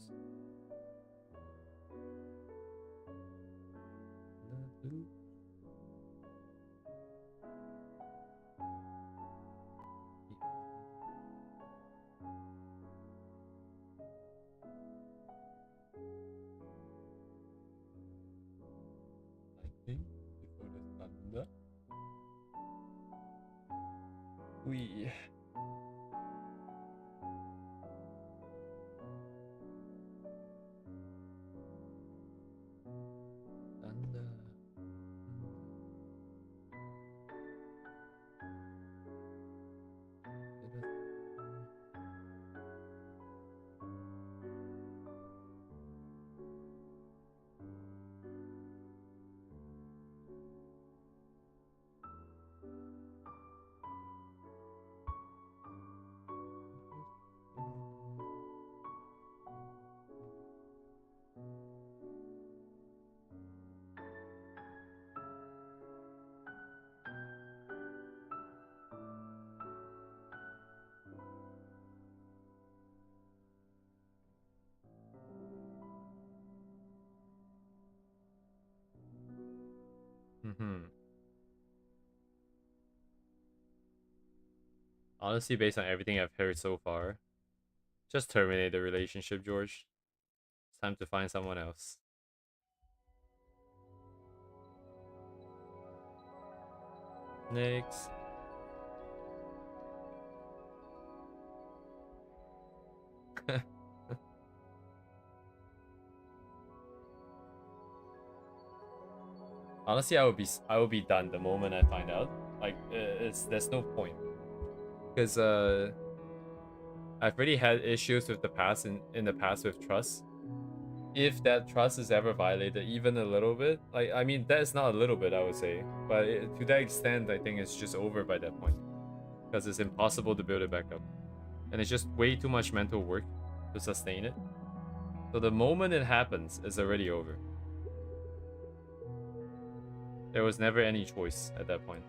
Lightning before the thunder. We. Honestly, based on everything I've heard so far, just terminate the relationship, George. It's time to find someone else. Next. Honestly, I would be done the moment I find out. Like, there's no point, because I've already had issues with the past in the past with trust. If that trust is ever violated, even a little bit, like, I mean, that is not a little bit, I would say, but to that extent, I think it's just over by that point, because it's impossible to build it back up, and it's just way too much mental work to sustain it. So the moment it happens, it's already over. There was never any choice at that point.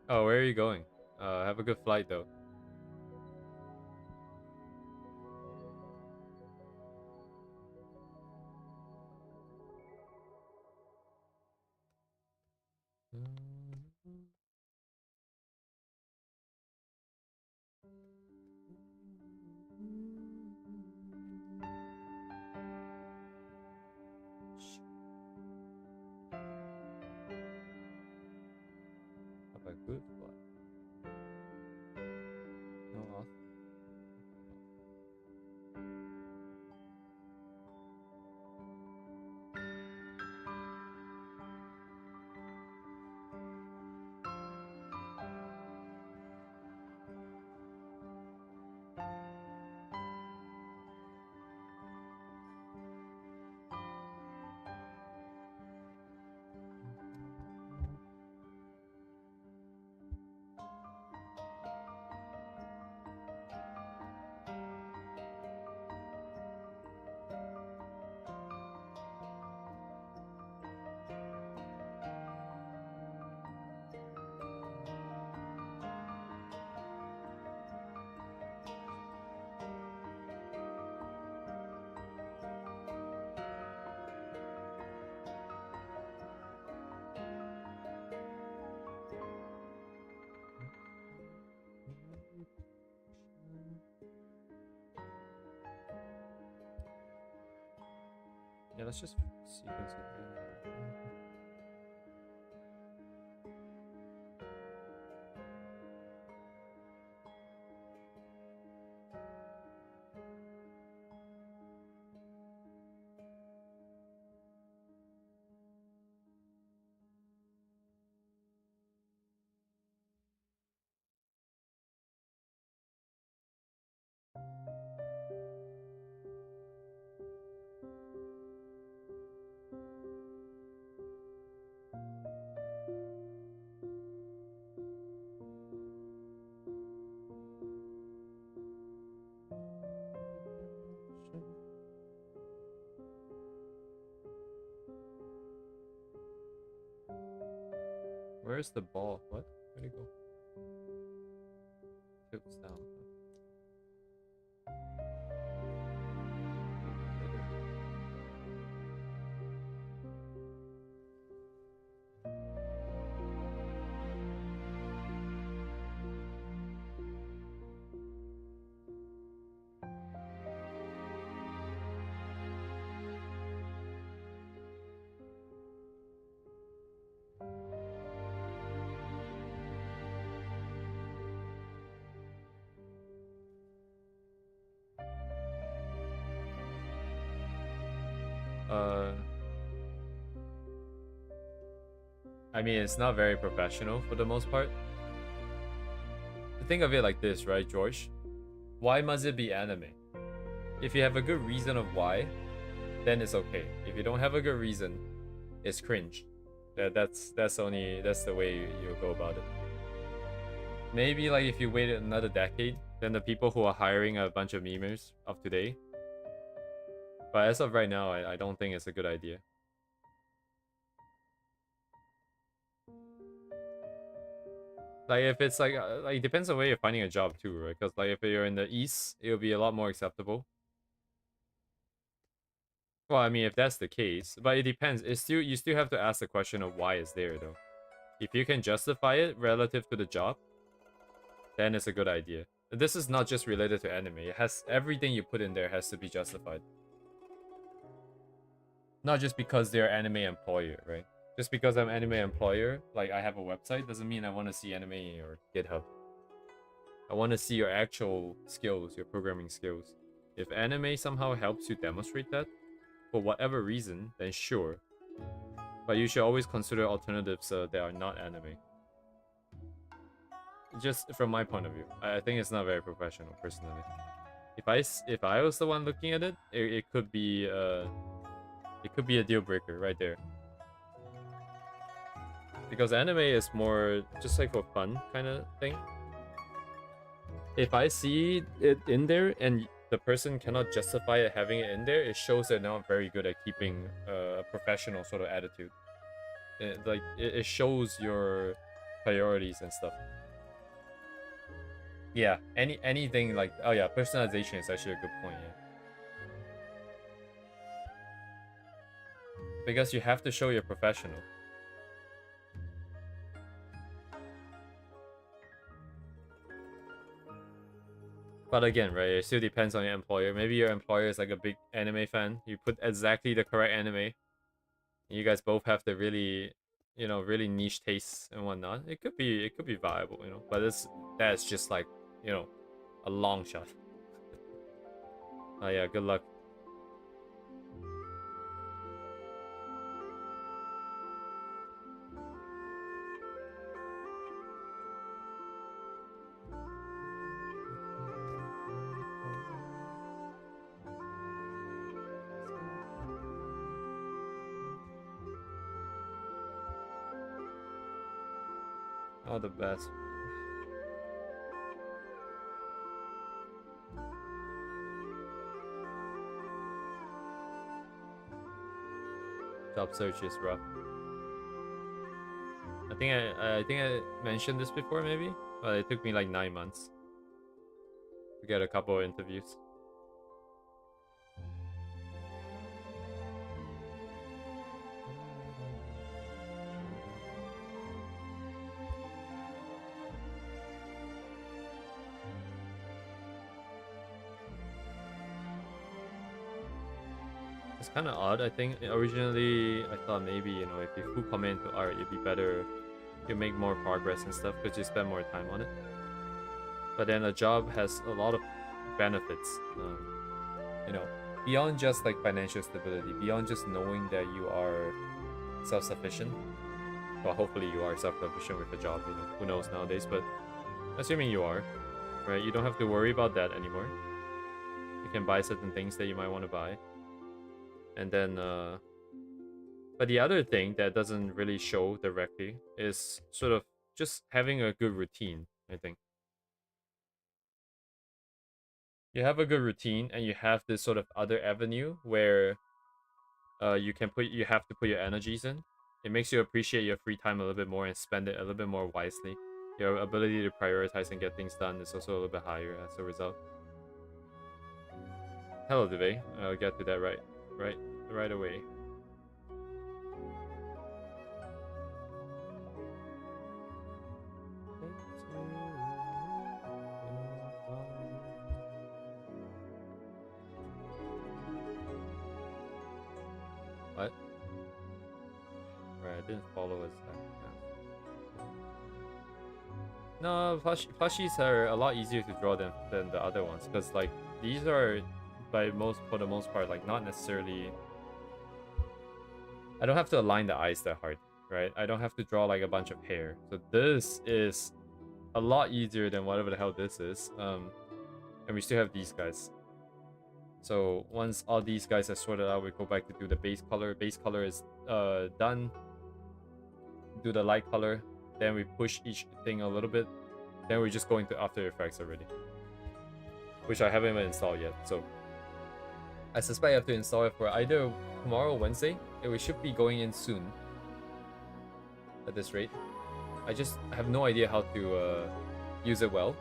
Oh, where are you going? Have a good flight, though. Have a good flight. No, awesome. Yeah, let's just sequence it. Where's the ball? What? Where'd it go? Tips down. I mean, it's not very professional for the most part. Think of it like this, right, George? Why must it be anime? If you have a good reason of why, then it's okay. If you don't have a good reason, it's cringe. That's the way you go about it. Maybe like if you waited another decade, then the people who are hiring are a bunch of memers of today. But as of right now, I don't think it's a good idea. Like if it's like it depends on where you're finding a job too, right? Because like if you're in the east, it'll be a lot more acceptable. Well, I mean, if that's the case, but it depends. It's still you still have to ask the question of why it's there though. If you can justify it relative to the job, then it's a good idea. This is not just related to anime. It has everything you put in there has to be justified. Not just because they're anime employer, right? Just because I'm anime employer, like I have a website, doesn't mean I want to see anime in your GitHub. I want to see your actual skills, your programming skills. If anime somehow helps you demonstrate that, for whatever reason, then sure. But you should always consider alternatives that are not anime. Just from my point of view, I think it's not very professional, personally. If I was the one looking at it, it could be a deal breaker right there. Because anime is more just like for fun kind of thing. If I see it in there and the person cannot justify it having it in there, it shows they're not very good at keeping a professional sort of attitude. It shows your priorities and stuff. Yeah, anything like, oh yeah, personalization is actually a good point, yeah. Because you have to show you're professional. But again, right, it still depends on your employer. Maybe your employer is like a big anime fan. You put exactly the correct anime. You guys both have the really, really niche tastes and whatnot. It could be viable, But that's just like, a long shot. Oh yeah, good luck. All the best. Job search is rough. I think I mentioned this before, maybe, but it took me like 9 months to get a couple of interviews. It's kind of odd. I think originally I thought maybe, if you come into art, it'd be better, you make more progress and stuff because you spend more time on it. But then a job has a lot of benefits, beyond just like financial stability, beyond just knowing that you are self-sufficient. Well, hopefully you are self-sufficient with a job, who knows nowadays, but assuming you are, right, you don't have to worry about that anymore. You can buy certain things that you might want to buy. And then, but the other thing that doesn't really show directly is sort of just having a good routine, I think. You have a good routine and you have this sort of other avenue where you have to put your energies in. It makes you appreciate your free time a little bit more and spend it a little bit more wisely. Your ability to prioritize and get things done is also a little bit higher as a result. Hello, Debay. I'll get to that right away. What? Right, I didn't follow his back. No, plushies are a lot easier to draw than the other ones because like these are for the most part like not necessarily. I don't have to align the eyes that hard, right? I don't have to draw like a bunch of hair. So this is a lot easier than whatever the hell this is. And we still have these guys. So once all these guys are sorted out, we go back to do the base color. Base color is done. Do the light color. Then we push each thing a little bit. Then we just go into After Effects already, which I haven't even installed yet. So I suspect I have to install it for either tomorrow or Wednesday. And we should be going in soon at this rate. I just have no idea how to use it well.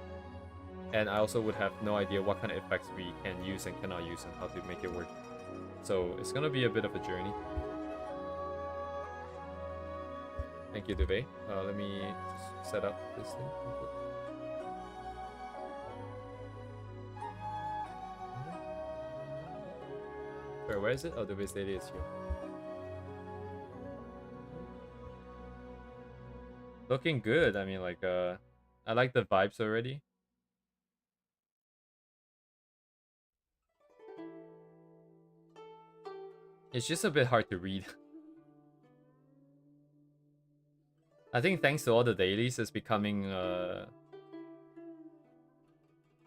And I also would have no idea what kind of effects we can use and cannot use and how to make it work. So it's gonna be a bit of a journey. Thank you, Duvet. Let me just set up this thing. Where is it? Oh, Duvet's lady is here. Looking good. I mean, like, I like the vibes already. It's just a bit hard to read. I think thanks to all the dailies, it's becoming,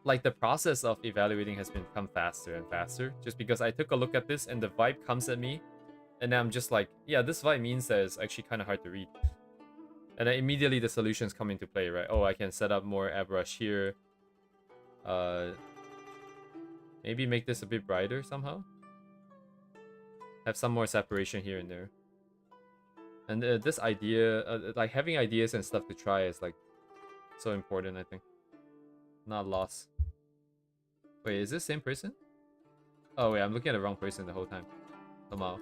like, the process of evaluating has become faster and faster. Just because I took a look at this and the vibe comes at me, and then I'm just like, yeah, this vibe means that it's actually kind of hard to read. And then immediately the solutions come into play, right? Oh, I can set up more airbrush here. Maybe make this a bit brighter somehow. Have some more separation here and there. And this idea, like having ideas and stuff to try is like so important, I think. Not lost. Wait, is this same person? Oh wait, I'm looking at the wrong person the whole time. Somehow.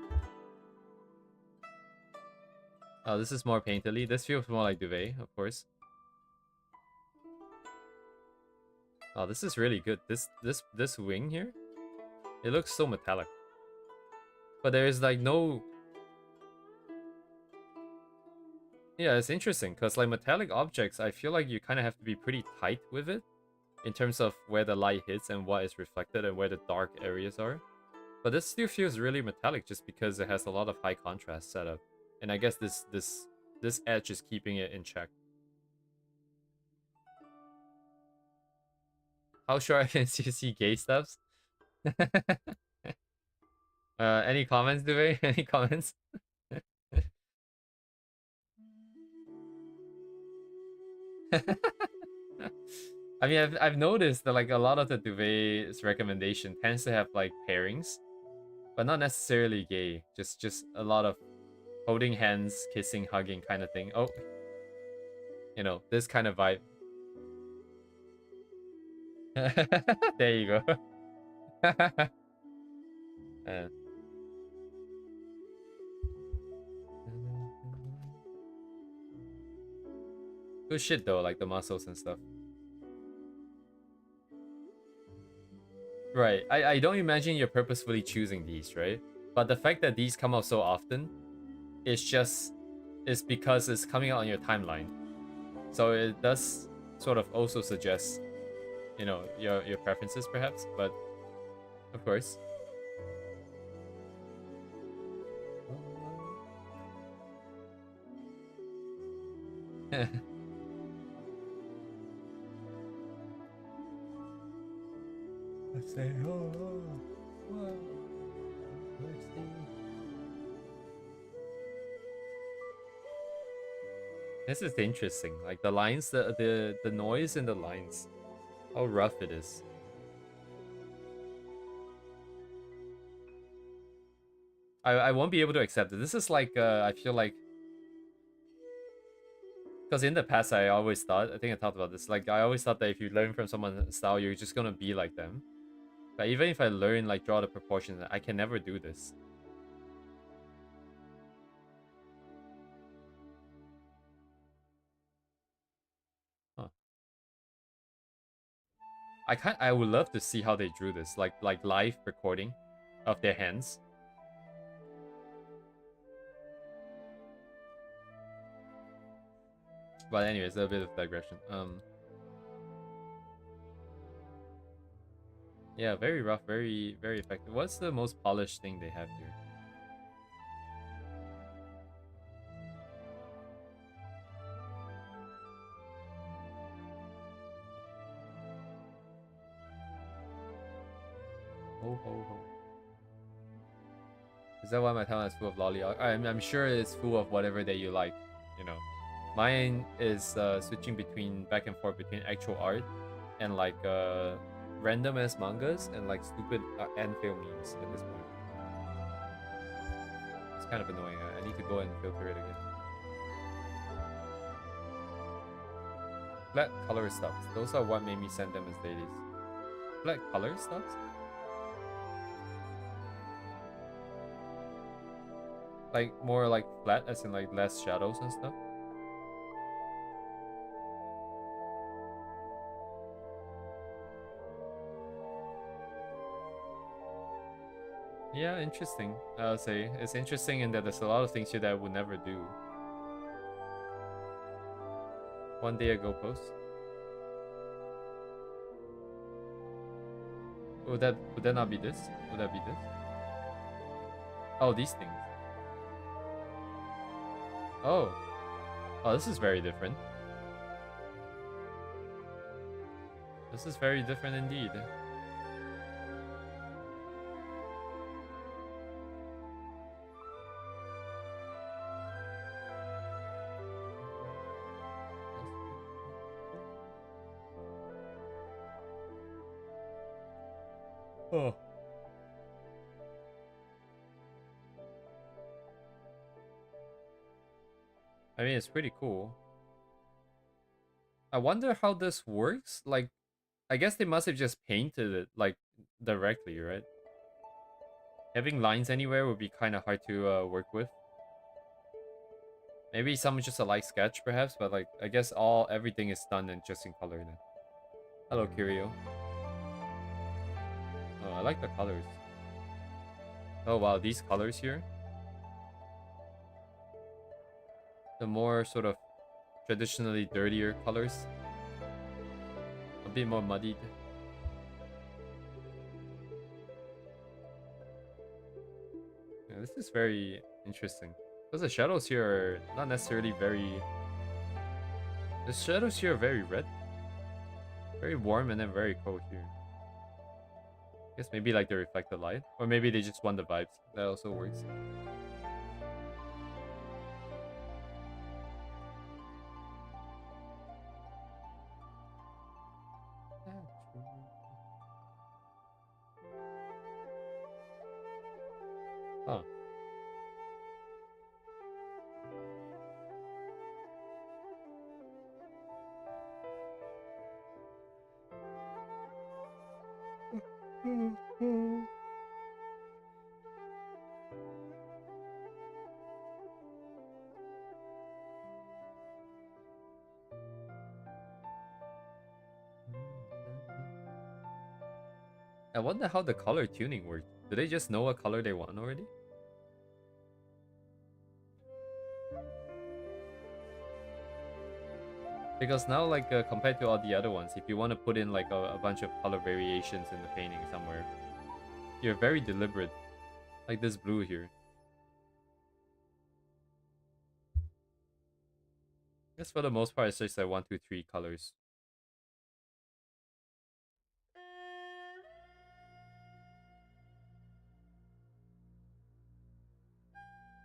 Oh, this is more painterly. This feels more like Duvet, of course. Oh, this is really good. This wing here, it looks so metallic. But there is like no... Yeah, it's interesting because like metallic objects, I feel like you kind of have to be pretty tight with it in terms of where the light hits and what is reflected and where the dark areas are. But this still feels really metallic just because it has a lot of high contrast setup. And I guess this edge is keeping it in check. How sure I can see gay stuffs? Any comments, Duvay? Any comments? I mean, I've noticed that like a lot of the Duvet's recommendation tends to have like pairings, but not necessarily gay. Just a lot of holding hands, kissing, hugging kind of thing. Oh, you know, this kind of vibe. There you go. Good shit though, like the muscles and stuff. Right. I don't imagine you're purposefully choosing these, right? But the fact that these come out so often, it's because it's coming out on your timeline. So it does sort of also suggest, you know, your preferences perhaps, but of course. Let's say, this is interesting. Like the lines, the noise in the lines, how rough it is. I won't be able to accept it. This is like I feel like, because in the past I always thought, I think I talked about this, like I always thought that if you learn from someone's style, you're just gonna be like them. But even if I learn like draw the proportions, I can never do this. Huh. I would love to see how they drew this, like live recording of their hands. But anyways, a bit of digression. Yeah, very rough, very effective. What's the most polished thing they have here? Ho ho ho. Is that why my timeline is full of lolly? I'm sure it's full of whatever that you like, you know. Mine is switching between back and forth between actual art and like random ass mangas and like stupid Anfail memes at this point. It's kind of annoying. I need to go and filter it again. Flat color stuffs. Those are what made me send them as dailies. Flat color stuffs? Like more like flat as in like less shadows and stuff? Yeah, interesting. I would say it's interesting in that there's a lot of things here that I would never do. One day ago post. Would that not be this? Would that be this? Oh, these things. Oh. Oh, this is very different. This is very different indeed. Oh. I mean, it's pretty cool. I wonder how this works. Like, I guess they must have just painted it, like, directly, right? Having lines anywhere would be kind of hard to work with. Maybe some just a light sketch, perhaps, but, like, I guess everything is done and just in color then. Hello, Curio. Oh, I like the colors. Oh, wow, these colors here. The more sort of traditionally dirtier colors. A bit more muddied. Yeah, this is very interesting. Because the shadows here are not necessarily very... The shadows here are very red. Very warm and then very cold here. I guess maybe like they reflect the light. Or maybe they just want the vibes. That also works. Huh. I wonder how the color tuning worked. Do they just know what color they want already? Because now, like, compared to all the other ones, if you want to put in, like, a bunch of color variations in the painting somewhere, you're very deliberate. Like this blue here. I guess for the most part, it's just like 1, 2, 3 colors.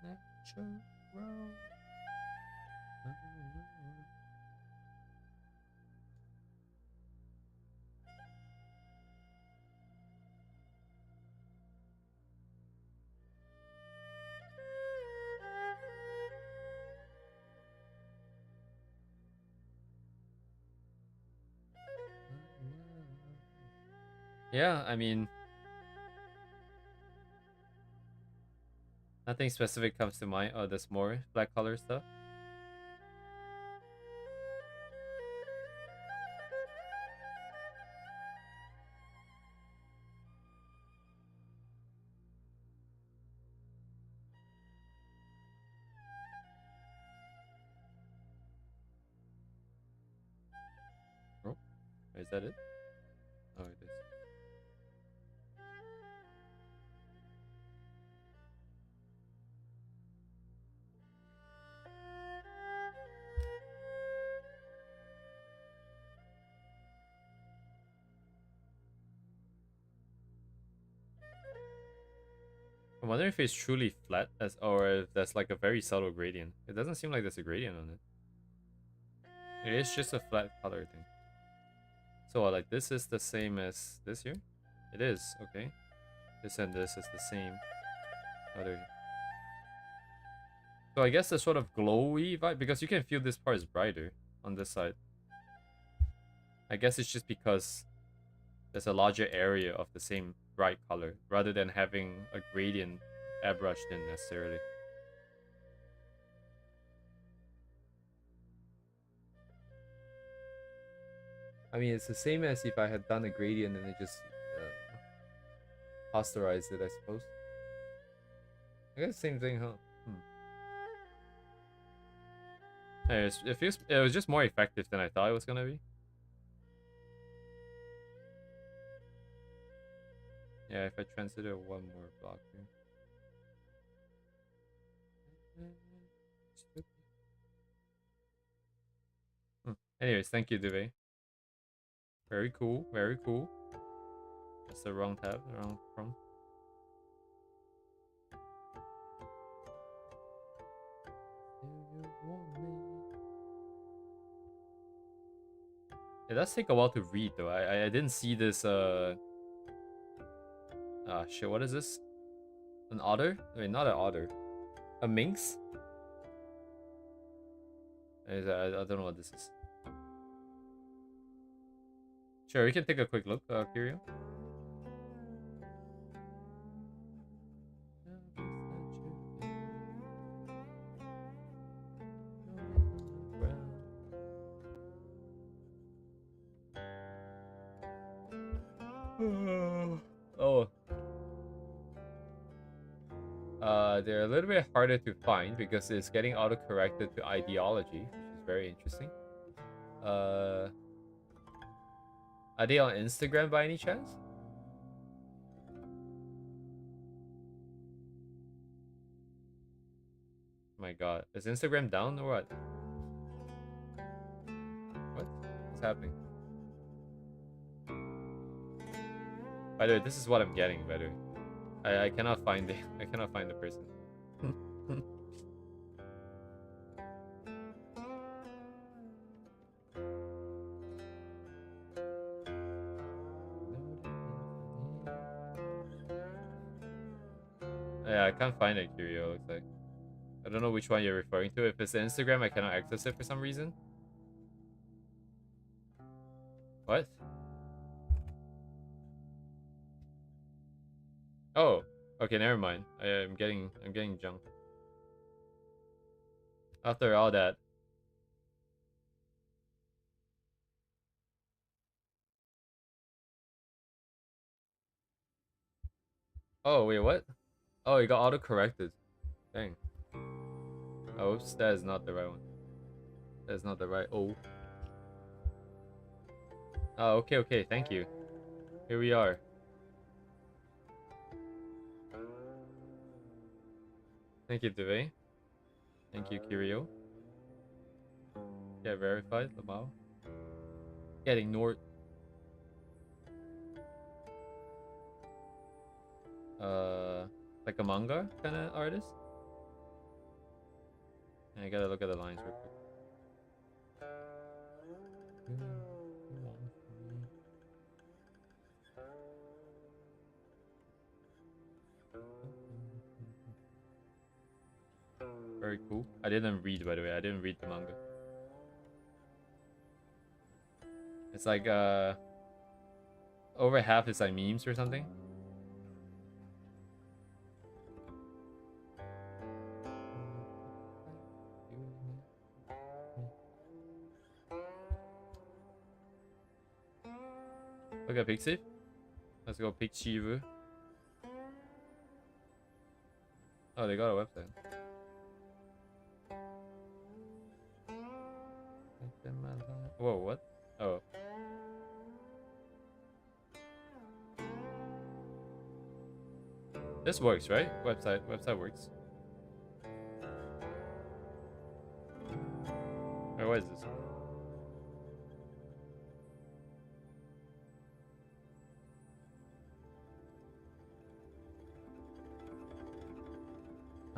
Natural. Yeah, I mean, nothing specific comes to mind. Oh, there's more black color stuff. Oh, is that it? Oh, it is. I wonder if it's truly flat as or if that's like a very subtle gradient. It doesn't seem like there's a gradient on it. It is just a flat color thing. So like this is the same as this here? It is, okay. This and this is the same color. So I guess the sort of glowy vibe, because you can feel this part is brighter on this side. I guess it's just because there's a larger area of the same bright color rather than having a gradient airbrushed in necessarily. I mean, it's the same as if I had done a gradient and it just posterized it, I suppose. I guess same thing, huh? Anyways, it was just more effective than I thought it was gonna be. Yeah, if I transited one more block here. Anyways, thank you, Duvet. Very cool, very cool. That's the wrong tab, the wrong prompt. It does take a while to read though. I didn't see this shit, what is this? An otter? Wait, not an otter. A minx? I don't know what this is. Sure, we can take a quick look, Kirio. Oh. They're a little bit harder to find because it's getting auto-corrected to ideology, which is very interesting. Are they on Instagram by any chance? My god. Is Instagram down or what? What's happening? By the way, this is what I'm getting, by the way. I cannot find the person. Yeah, I can't find it, Curio, looks like. I don't know which one you're referring to. If it's Instagram, I cannot access it for some reason. What? Oh, okay, never mind. I'm getting junk. After all that. Oh, wait, what? Oh, it got auto-corrected. Dang. Oh, oops, that is not the right one. That is not the right. Oh. Oh, okay, okay, thank you. Here we are. Thank you, Deve. Thank you, Kirio. Get verified, Lamau. Get ignored. Like a manga kind of artist. And I gotta look at the lines real quick. Very cool. I didn't read, by the way. I didn't read the manga. It's like over half is like memes or something. Look at Pixie. Let's go Pixivu. Oh, they got a website. Whoa, what? Oh. This works, right? Website works. Or what is this?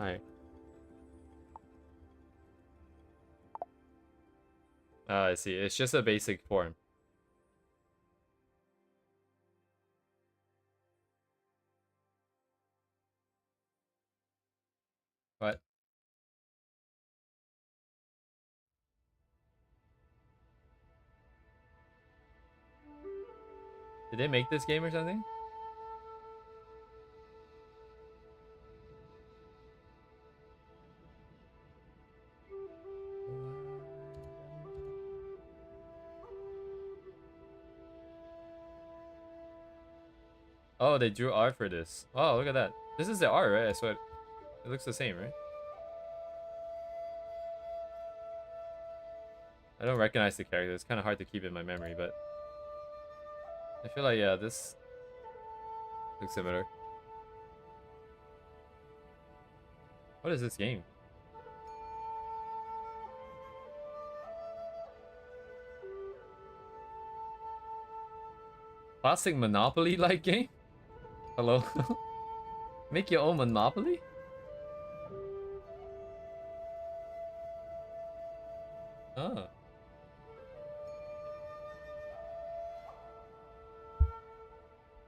Hi. I see. It's just a basic form. What? Did they make this game or something? Oh, they drew art for this. Oh, look at that. This is the art, right? So it looks the same, right? I don't recognize the character. It's kind of hard to keep in my memory, but I feel like, yeah, this looks similar. What is this game? Classic Monopoly-like game? Hello? Make your own Monopoly? Oh.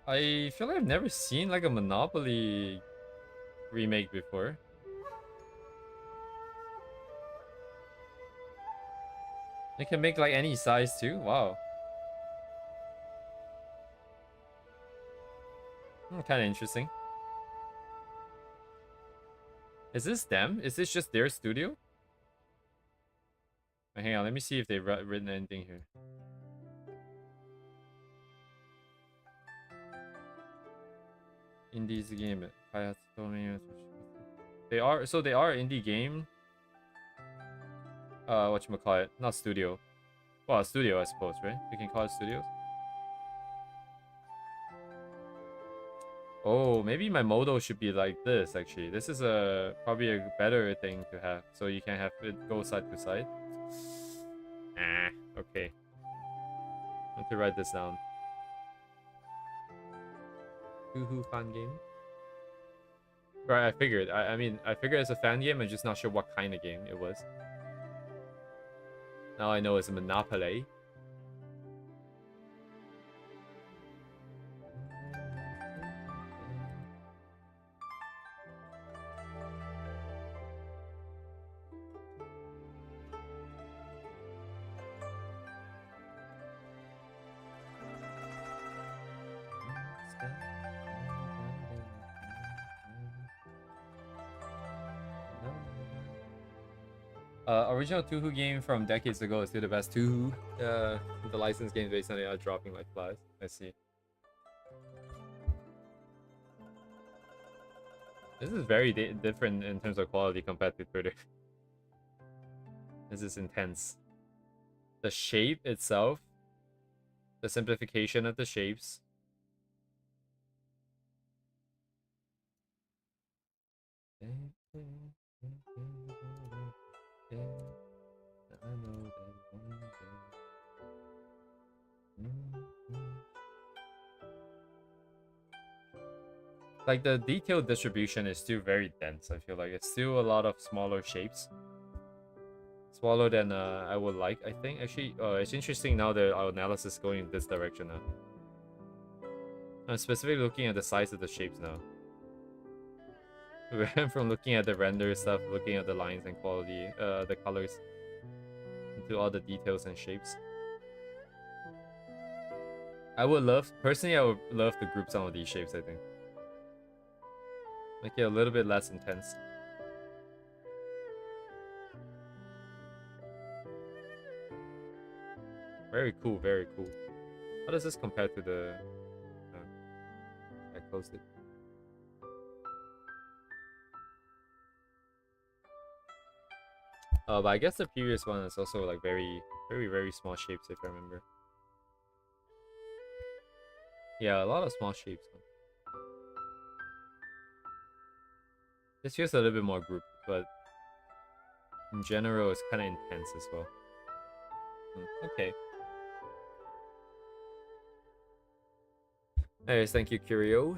I feel like I've never seen like a Monopoly remake before. They can make like any size too? Wow. Kind of interesting. Is this them? Is this just their studio? Hang on, let me see if they've written anything here. Indies game. They are indie game. Whatchamacallit? Not studio. Well, a studio, I suppose, right? We can call it studios. Oh, maybe my modal should be like this, actually. This is probably a better thing to have, so you can have it go side to side. Ah, okay. I want to write this down. Woohoo fan game. Right, I figured. I mean, I figured it's a fan game. I'm just not sure what kind of game it was. Now I know it's a Monopoly. Original Touhou game from decades ago is still the best Touhou. The licensed games based on it are dropping like flies. I see. This is very different in terms of quality compared to Twitter. This is intense. The shape itself, the simplification of the shapes. Like the detailed distribution is still very dense. I feel like it's still a lot of smaller shapes. Smaller than I would like, I think. Actually, it's interesting now that our analysis is going in this direction now. I'm specifically looking at the size of the shapes now. We went from looking at the render stuff, looking at the lines and quality, the colors, into all the details and shapes. Personally, I would love to group some of these shapes, I think. Make it a little bit less intense. Very cool, very cool. How does this compare to the... I closed it. But I guess the previous one is also like very, very, very small shapes, if I remember. Yeah, a lot of small shapes. This feels a little bit more grouped, but in general, it's kind of intense as well. Okay. Anyways, thank you, Curio.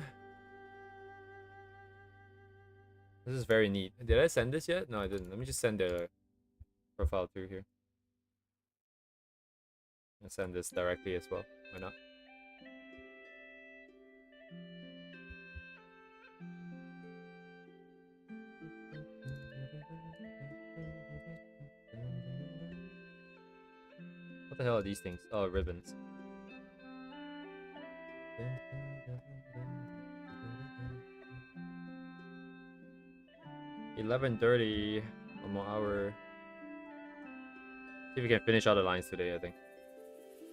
This is very neat. Did I send this yet? No, I didn't. Let me just send the profile through here. And send this directly as well. Why not? What the hell are these things? Oh, ribbons. 11:30. One more hour. See if we can finish all the lines today, I think.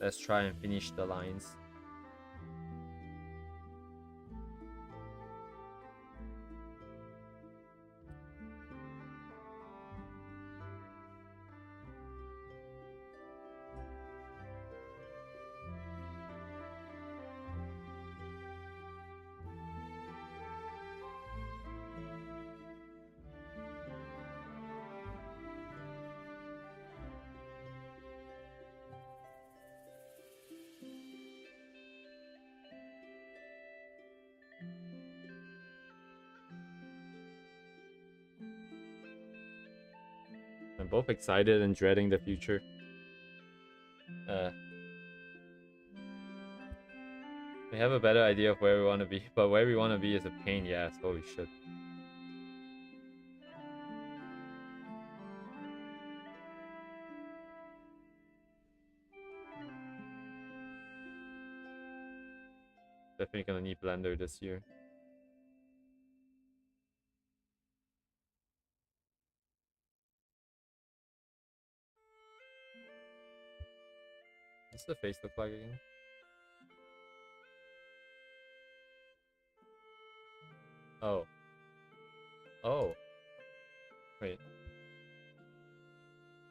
Let's try and finish the lines. I'm both excited and dreading the future. We have a better idea of where we want to be, but where we want to be is a pain in the ass. Holy shit. Definitely gonna need Blender this year. What's the face look like again? Oh. Oh. Wait.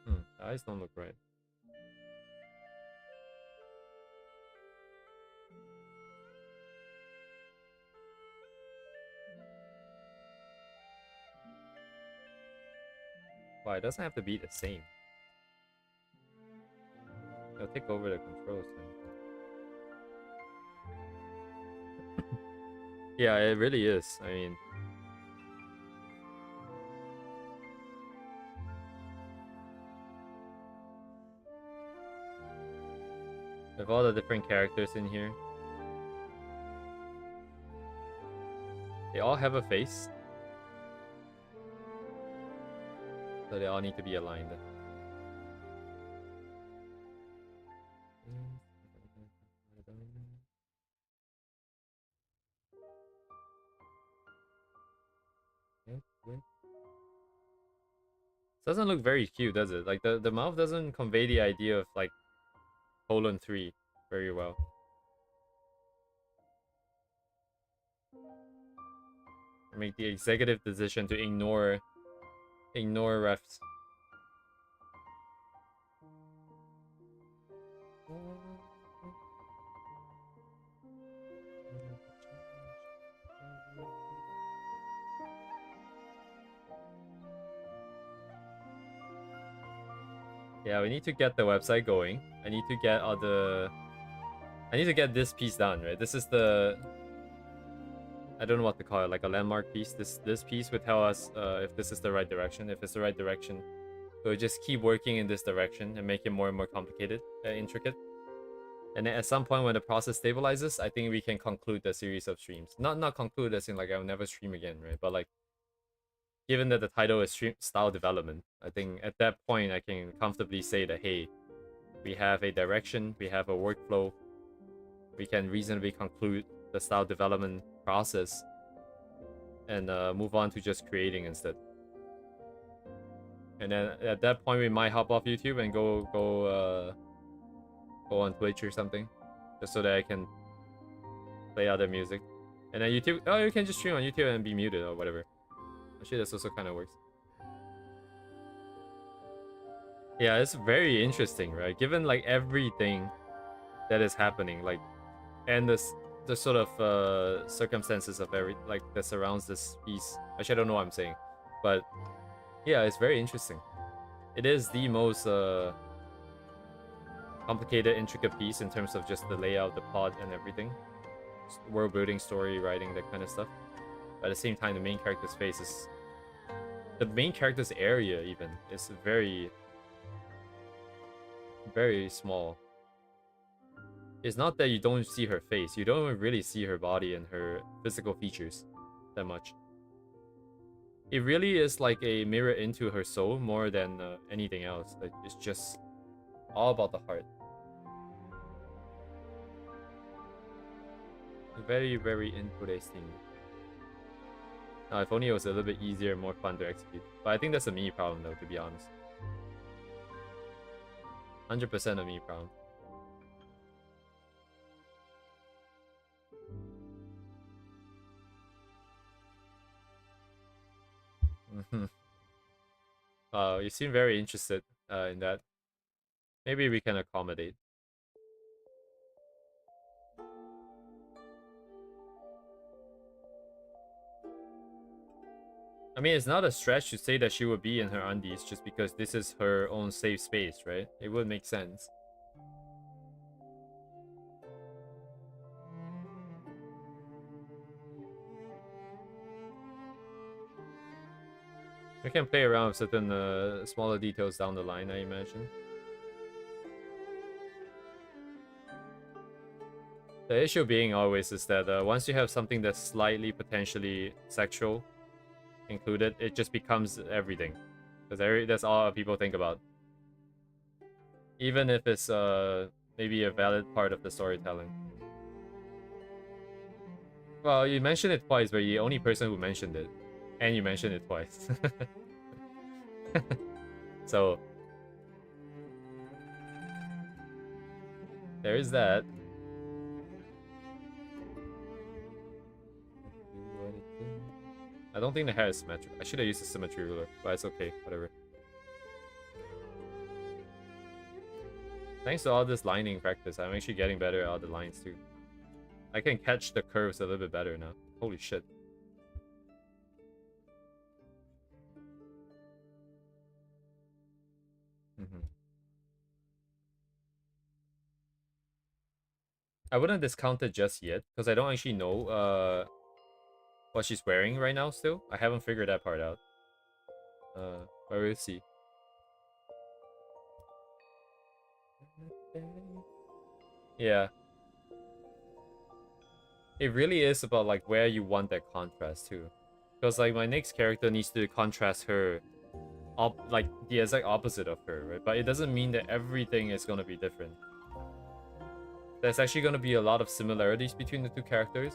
The eyes don't look right. Why, it doesn't have to be the same. It'll take over the controls then. Yeah, it really is. I mean... with all the different characters in here. They all have a face. So they all need to be aligned. Doesn't look very cute, does it? Like the mouth doesn't convey the idea of like colon 3 very well. I make the executive decision to ignore refs. Yeah, we need to get the website going. I need to get this piece done, right? This is the... I don't know what to call it, like a landmark piece. This piece would tell us if this is the right direction. If it's the right direction, we'll just keep working in this direction and make it more and more complicated, intricate. And then at some point when the process stabilizes, I think we can conclude the series of streams. Not conclude as in like I'll never stream again, right? But like, given that the title is stream style development, I think at that point I can comfortably say that, hey, we have a direction, we have a workflow, we can reasonably conclude the style development process and move on to just creating instead. And then at that point we might hop off YouTube and go on Twitch or something, just so that I can play other music. And then YouTube, oh, you can just stream on YouTube and be muted or whatever. Actually, this also kind of works. Yeah, it's very interesting, right? Given like everything that is happening, like, and the sort of circumstances of that surrounds this piece. Actually, I don't know what I'm saying, but yeah, it's very interesting. It is the most complicated, intricate piece in terms of just the layout, the plot, and everything. World building, story writing, that kind of stuff. But at the same time, the main character's face is the main character's area even is very, very small. It's not that you don't see her face. You don't really see her body and her physical features that much. It really is like a mirror into her soul more than anything else. Like, it's just all about the heart. Very, very interesting. Now, if only it was a little bit easier and more fun to execute. But I think that's a me problem, though, to be honest. 100% a me problem. You seem very interested in that. Maybe we can accommodate. I mean, it's not a stretch to say that she would be in her undies just because this is her own safe space, right? It would make sense. We can play around with certain smaller details down the line, I imagine. The issue being always is that once you have something that's slightly potentially sexual included, it just becomes everything. Because that's all people think about. Even if it's maybe a valid part of the storytelling. Well, you mentioned it twice, but you're the only person who mentioned it. And you mentioned it twice. So there is that. I don't think the hair is symmetric. I should have used a symmetry ruler, but it's okay, whatever. Thanks to all this lining practice, I'm actually getting better at all the lines too. I can catch the curves a little bit better now. Holy shit. I wouldn't discount it just yet, because I don't actually know what she's wearing right now still. I haven't figured that part out. But we'll see. Yeah. It really is about like where you want that contrast too. Because like my next character needs to contrast her like the exact opposite of her, right? But it doesn't mean that everything is gonna be different. There's actually gonna be a lot of similarities between the two characters,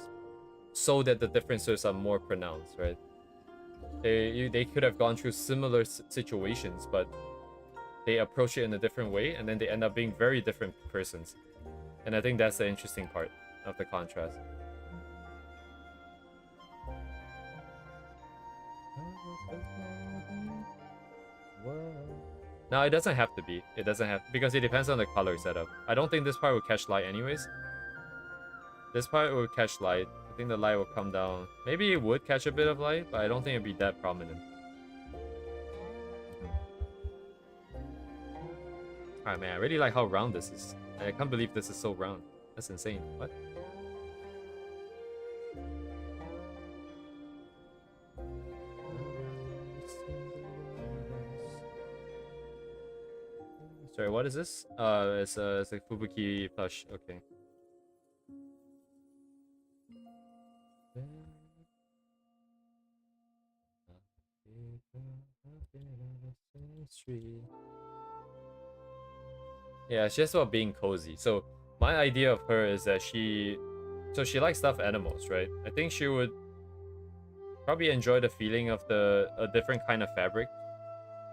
so that the differences are more pronounced, right? They could have gone through similar situations, but they approach it in a different way, and then they end up being very different persons. And I think that's the interesting part of the contrast. No, it doesn't have to be. It doesn't have, because it depends on the color setup. I don't think this part will catch light anyways. This part will catch light. I think the light will come down. Maybe it would catch a bit of light, but I don't think it'd be that prominent. Alright, man, I really like how round this is. I can't believe this is so round. That's insane. What? Sorry, what is this? It's a Fubuki plush. Okay. Yeah, it's just about being cozy. So my idea of her is that she likes stuffed animals, right? I think she would probably enjoy the feeling of a different kind of fabric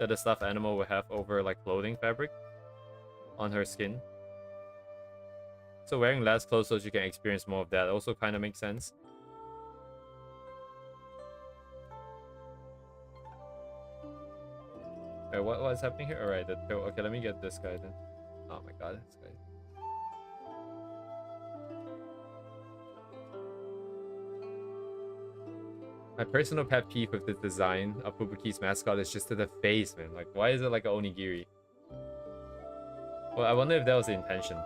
that a stuffed animal would have over like clothing fabric on her skin. So wearing less clothes so she can experience more of that also kind of makes sense. Okay, what's happening here? Alright, okay, let me get this guy then. Oh my god, this guy. My personal pet peeve with the design of Fubuki's mascot is just to the face, man. Like, why is it like an onigiri? Well, I wonder if that was the intention.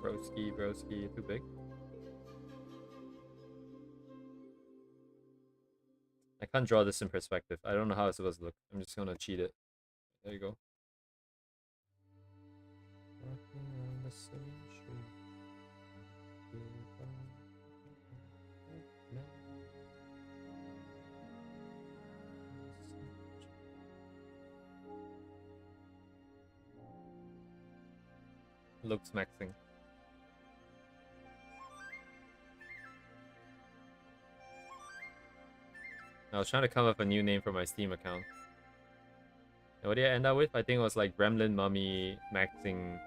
Broski, broski, too big. I can't draw this in perspective. I don't know how it's supposed to look. I'm just gonna cheat it. There you go. Looks maxing. I was trying to come up with a new name for my Steam account. And what did I end up with? I think it was like Gremlin Mummy maxing.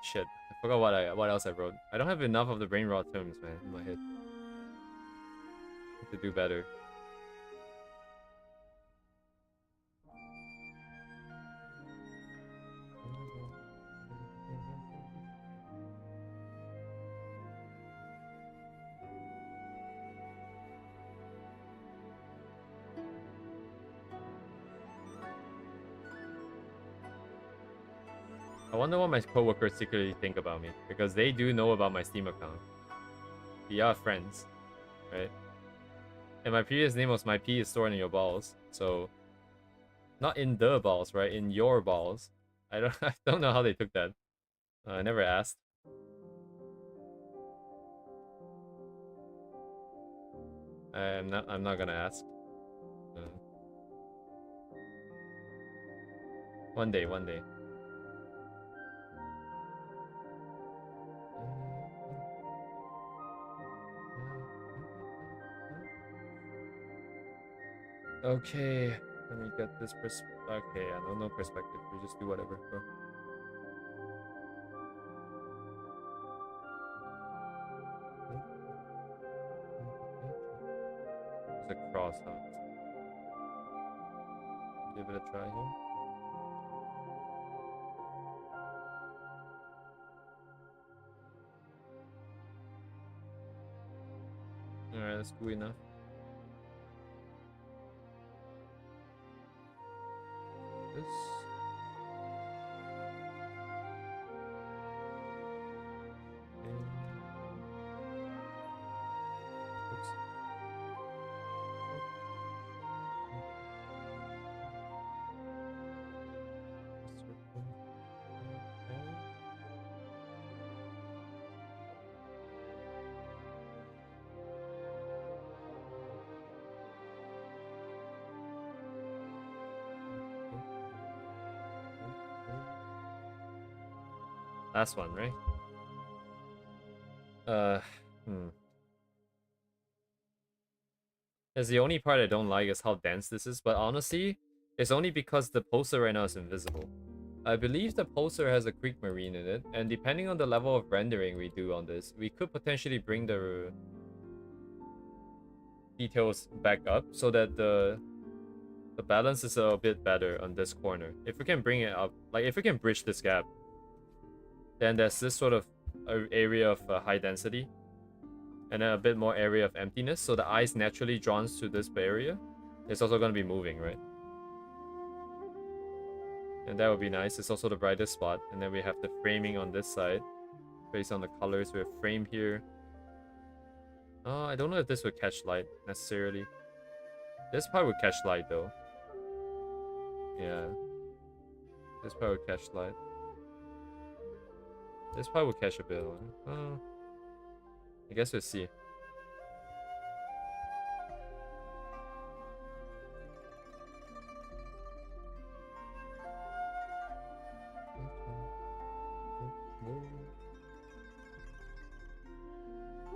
Shit. I forgot what else I wrote. I don't have enough of the brain rot terms, man, in my head. Need to do better. I wonder what my coworkers secretly think about me, because they do know about my Steam account. We are friends, right? And my previous name was My Pee is Stored in Your Balls, so not in the balls, right? In your balls. I don't know how they took that. I never asked. I'm not gonna ask. One day. Okay, let me get this okay, yeah, no perspective. We just do whatever, bro. It's a cross, huh? Give it a try here. Alright, that's good enough. This. Oops. Last one, right? That's the only part I don't like is how dense this is, but honestly, it's only because the poster right now is invisible. I believe the poster has a Creek Marine in it, and depending on the level of rendering we do on this, we could potentially bring the details back up so that the balance is a bit better on this corner. If we can bring it up, like if we can bridge this gap, then there's this sort of area of high density and then a bit more area of emptiness, so the eye's naturally drawn to this area. It's also going to be moving, right? And that would be nice. It's also the brightest spot. And then we have the framing on this side. Based on the colors, we have frame here. Oh, I don't know if this would catch light necessarily. This part would catch light though. Yeah. This part would catch light. This part would catch a bit of light. Oh. I guess we'll see.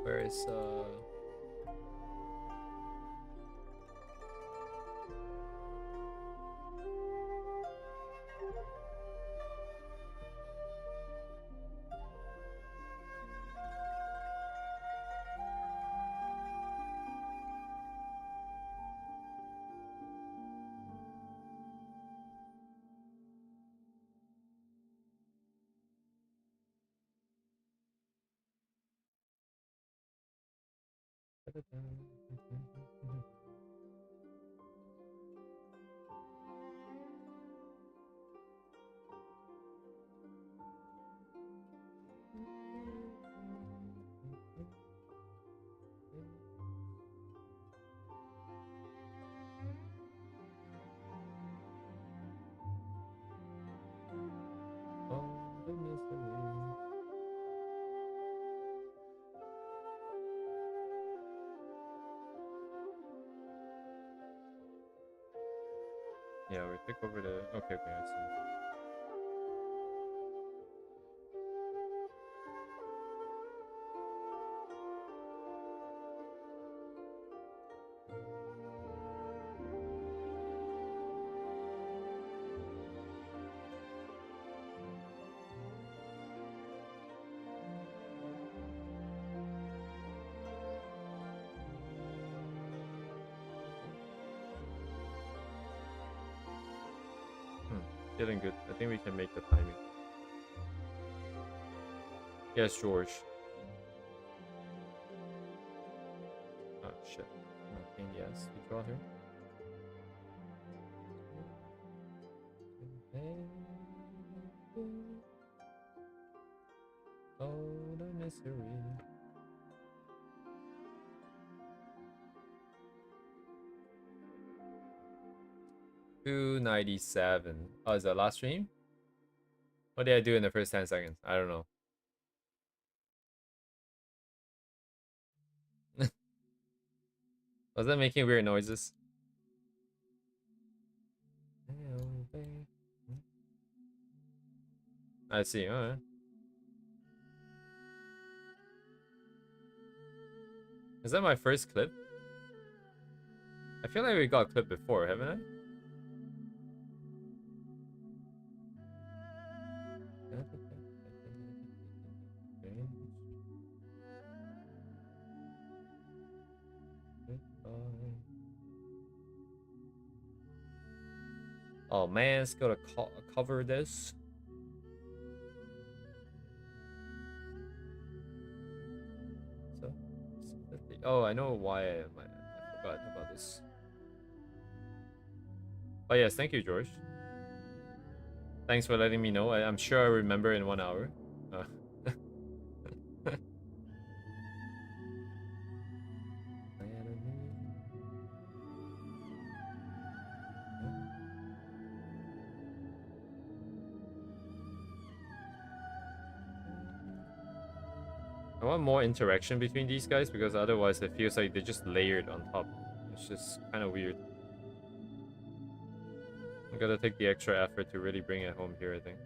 Where is we take over the... Okay, I see. Feeling good. I think we can make the timing. Yes, George. Oh, shit. Nothing, yes. You draw here. Oh, the misery. 297. Oh, is that last stream? What did I do in the first 10 seconds? I don't know. Was that making weird noises? I see, alright. Is that my first clip? I feel like we got a clip before, haven't I? Oh man, it's gotta cover this. So, oh, I know why I forgot about this. Oh yes, thank you, George. Thanks for letting me know. I'm sure I remember in 1 hour. I want more interaction between these guys because otherwise it feels like they're just layered on top. It's just kind of weird. I gotta take the extra effort to really bring it home here, I think.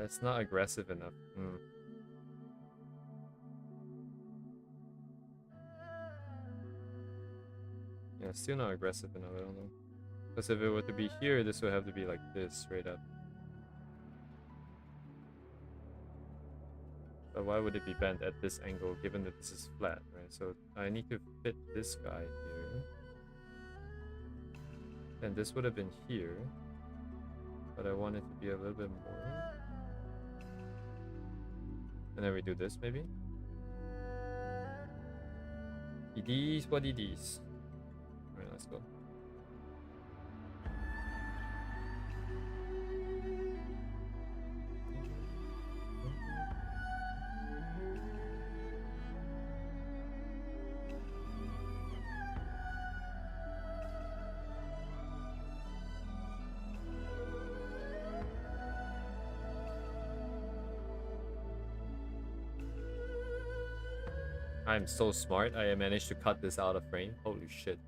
It's not aggressive enough. Yeah, still not aggressive enough, I don't know. Because if it were to be here, this would have to be like this, straight up. But why would it be bent at this angle, given that this is flat, right? So I need to fit this guy here. And this would have been here. But I want it to be a little bit more. And then we do this, maybe? It is what it is. Alright, let's go. I'm so smart. I managed to cut this out of frame. Holy shit.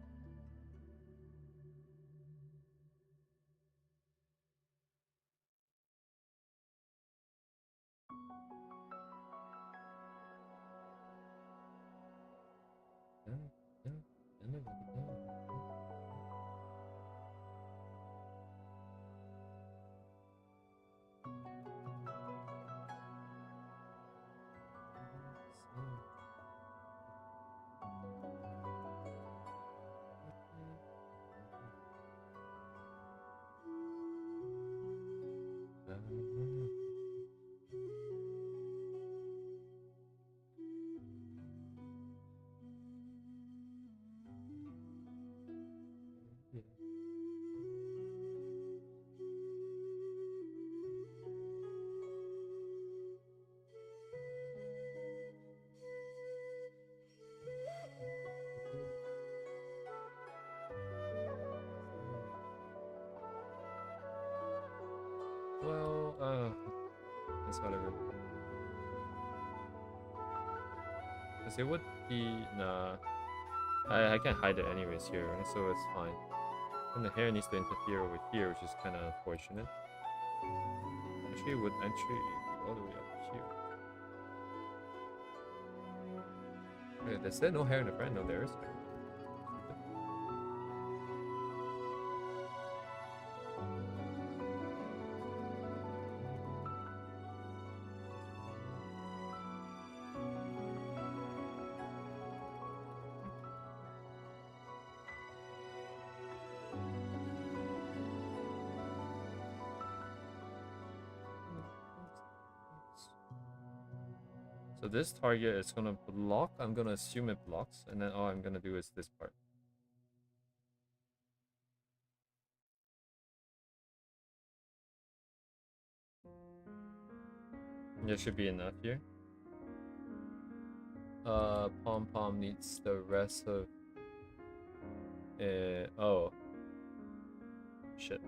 It's whatever. Because it would be... Nah. I can't hide it anyways here, right? So it's fine. And the hair needs to interfere over here, which is kind of unfortunate. Actually, it would actually all the way up here. Wait, is there no hair in the front? No, there is. So this target is gonna block. I'm gonna assume it blocks, and then all I'm gonna do is this part. There should be enough here. Pom Pom needs the rest of. Oh. Shit.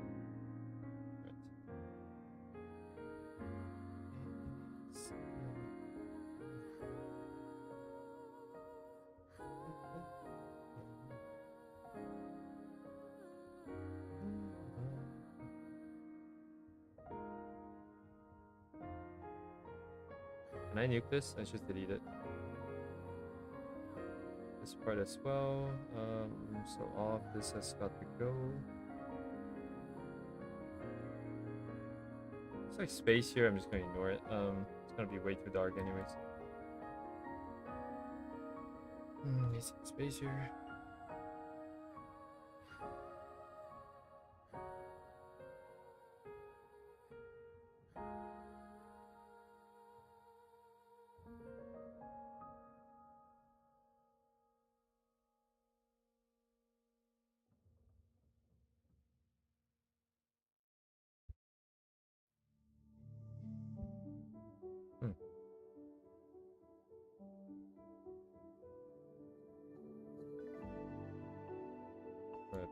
Can I nuke this? I just delete it. This part as well. So off. This has got to go. It's like space here. I'm just gonna ignore it. It's gonna be way too dark anyways. Need some space here.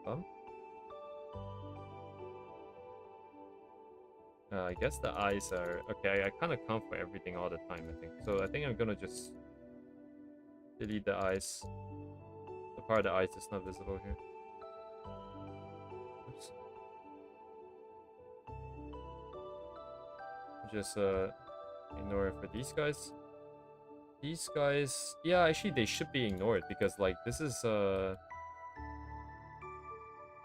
Bump. I guess the eyes are okay. I kind of count for everything all the time, I think. So I think I'm gonna just delete the eyes. The part of the eyes is not visible here. Oops. Just ignore it for these guys. These guys, yeah, actually they should be ignored because like this is the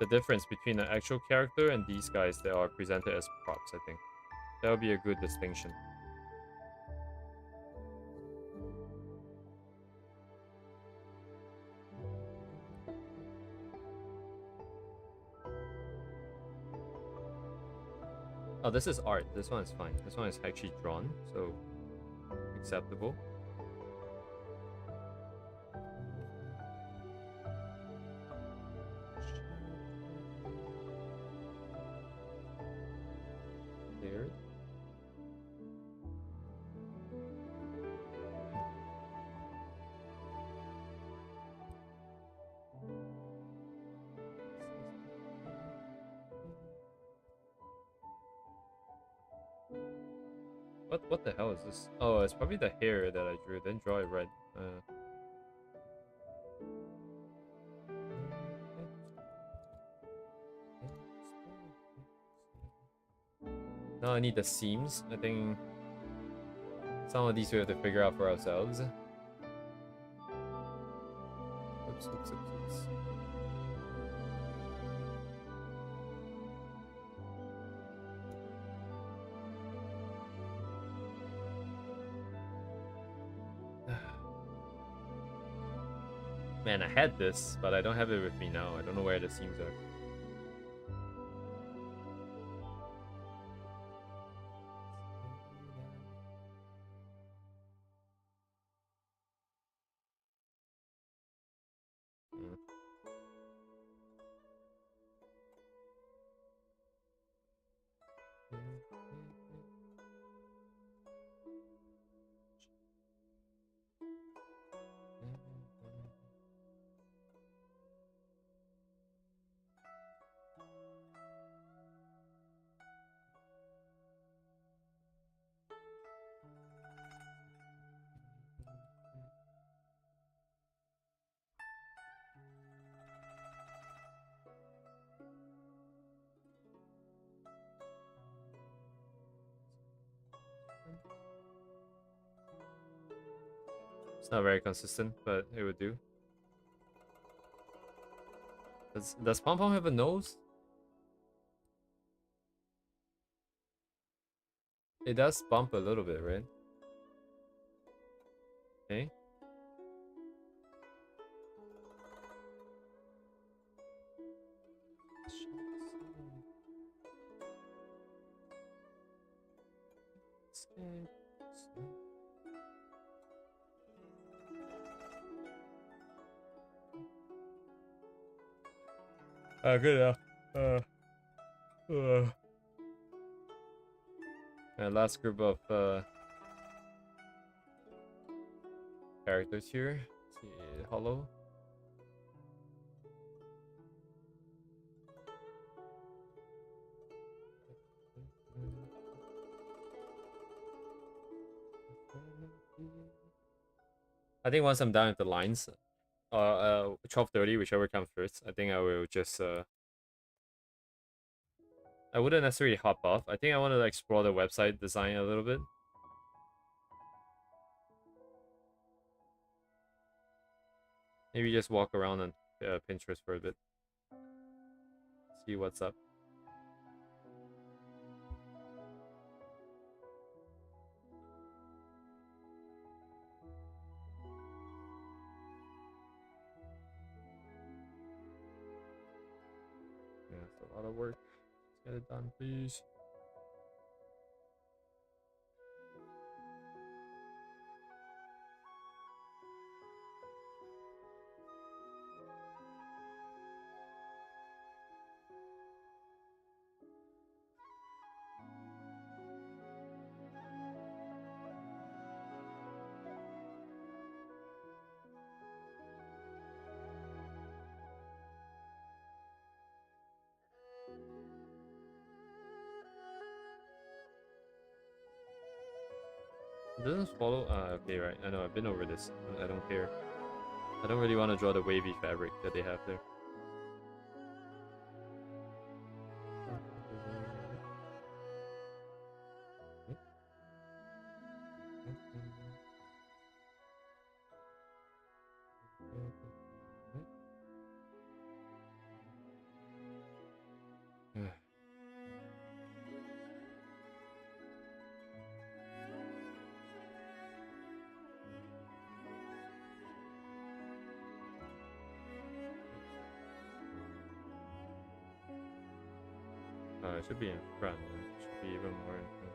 difference between the actual character and these guys that are presented as props, I think. That would be a good distinction. Oh, this is art. This one is fine. This one is actually drawn, so acceptable. There. What the hell is this? Oh, it's probably the hair that I drew. Then draw it red. Now I need the seams. I think some of these we have to figure out for ourselves. Oops, oops, oops, oops. Man, I had this, but I don't have it with me now. I don't know where the seams are. It's not very consistent, but it would do. Does Pom Pom have a nose? It does bump a little bit, right? Okay. Good. Last group of characters here. Let's see, Hollow. I think once I'm done with the lines, 12:30, whichever comes first, I think I will just I wouldn't necessarily hop off. I think I want to explore the website design a little bit. Maybe just walk around on Pinterest for a bit. See what's up. Yeah, it's a lot of work. Let's get it done, please. It doesn't follow. Okay, right. I know. I've been over this. I don't care. I don't really want to draw the wavy fabric that they have there. It should be in front. It should be even more in front.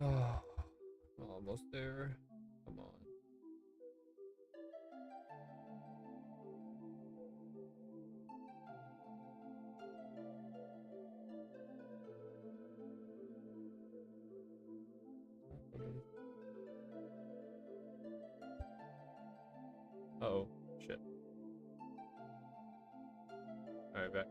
Oh, almost there. Come on. Uh oh, shit. right back.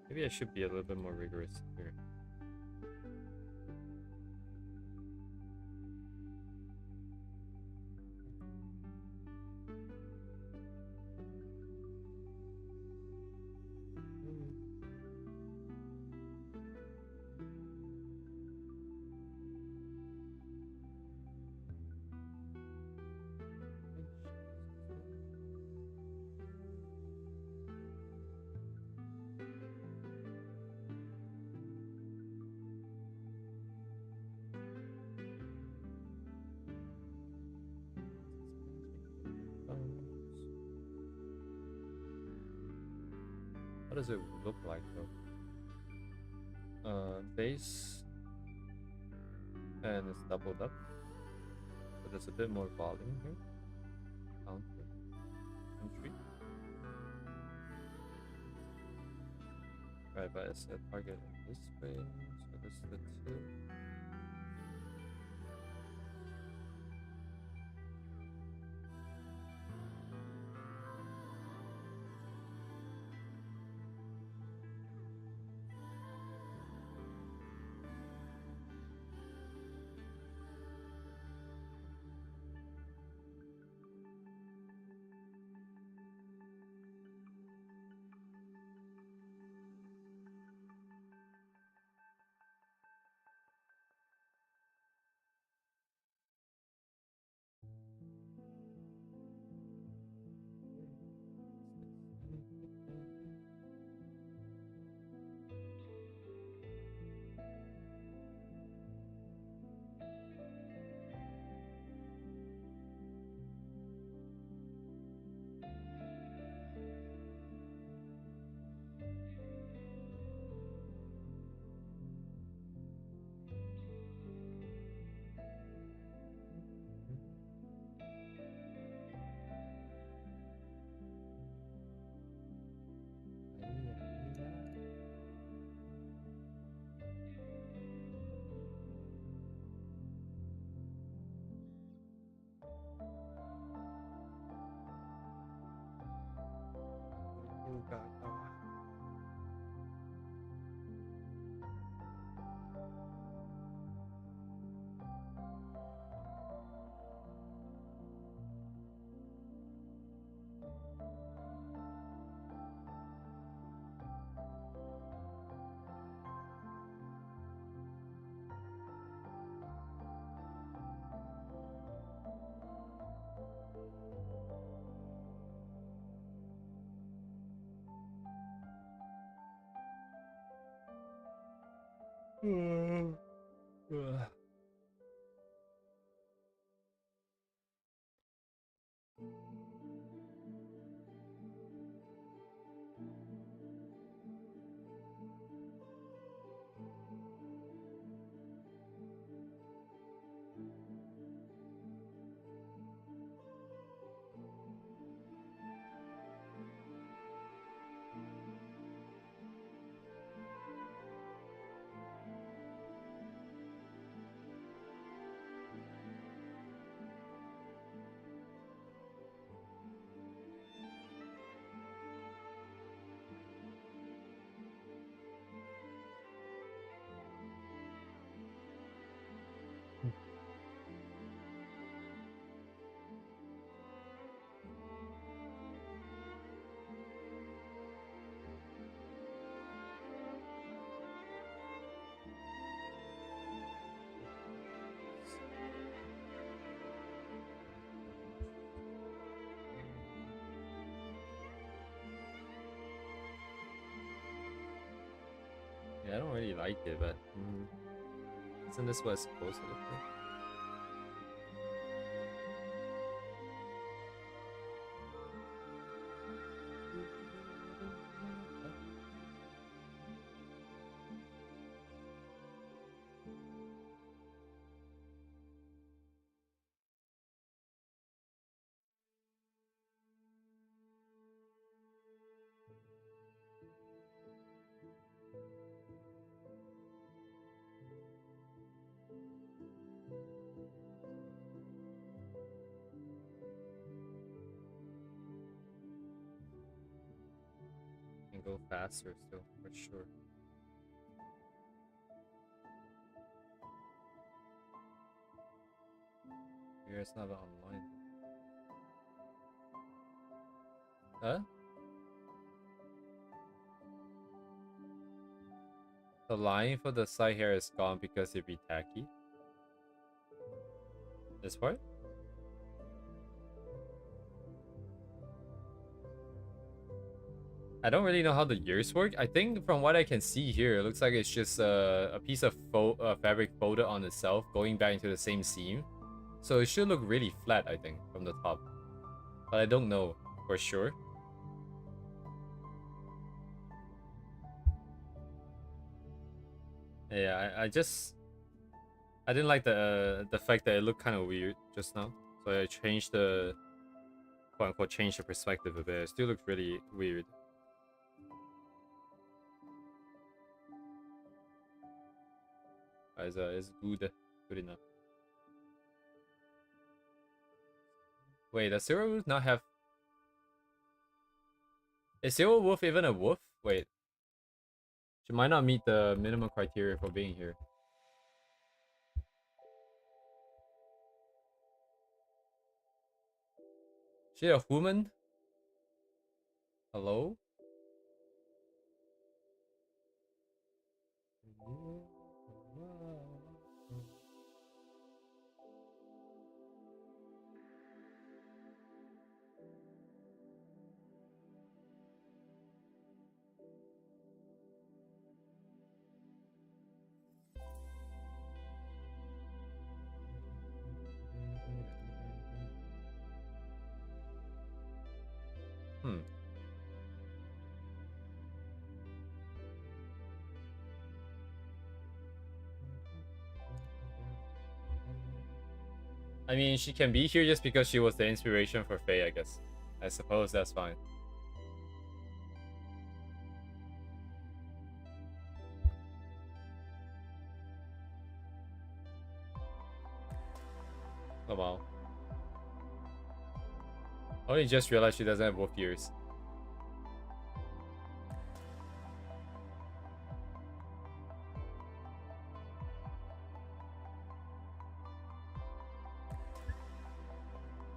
Maybe I should be a little bit more rigorous here. What does it look like though? Base, and it's doubled up, but there's a bit more volume here. Counter, entry. Right, but it's a target in this way, so this is the 2. Yeah, I don't really like it, but isn't this what it's supposed to look like? Can go faster still, for sure. Here it's not online. Huh? The line for the side hair is gone because it'd be tacky. This part? I don't really know how the ears work. I think from what I can see here, it looks like it's just a piece of fabric folded on itself, going back into the same seam. So it should look really flat, I think, from the top. But I don't know for sure. Yeah, I didn't like the fact that it looked kind of weird just now. So I changed the quote unquote changed the perspective a bit. It still looks really weird. It's good enough. Wait, does Zero Wolf not have? Is Zero Wolf even a wolf? Wait, she might not meet the minimum criteria for being here. She a woman? Hello? Hmm. I mean, she can be here just because she was the inspiration for Faye, I guess. I suppose that's fine. Oh wow. I only just realized she doesn't have wolf ears.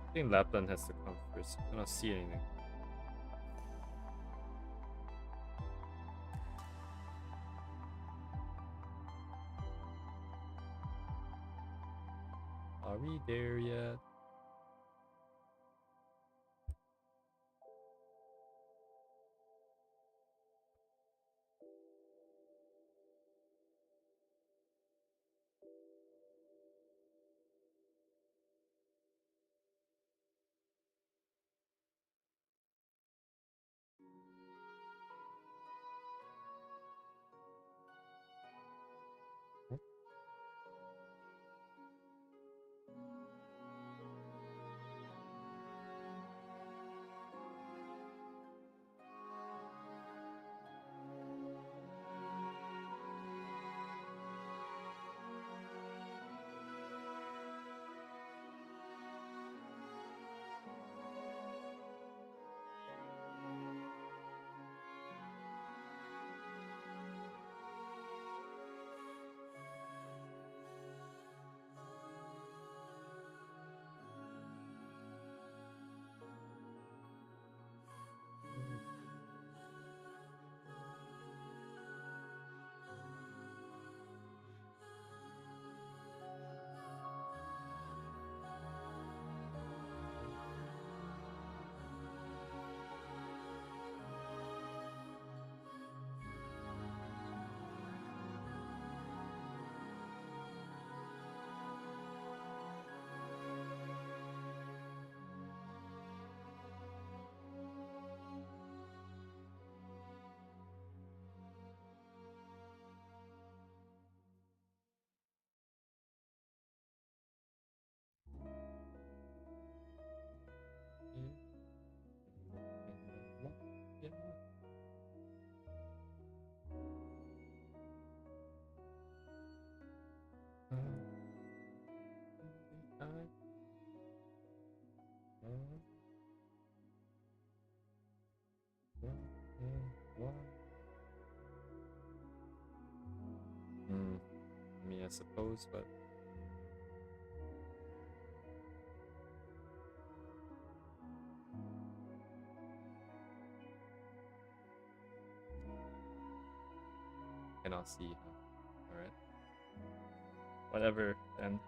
I think Lapland has to come first. I don't see anything. Are we there yet? What? I mean, I suppose, but cannot see. Huh? All right. Whatever, then.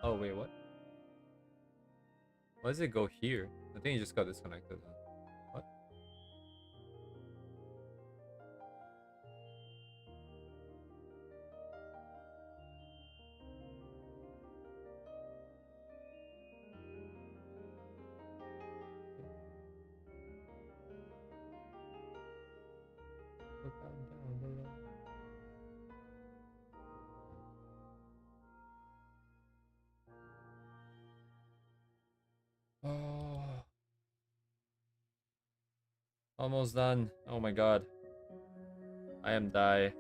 Oh wait, what? Why does it go here? I think it just got disconnected. What? Put that down below. Oh, almost done. Oh my god. I am die.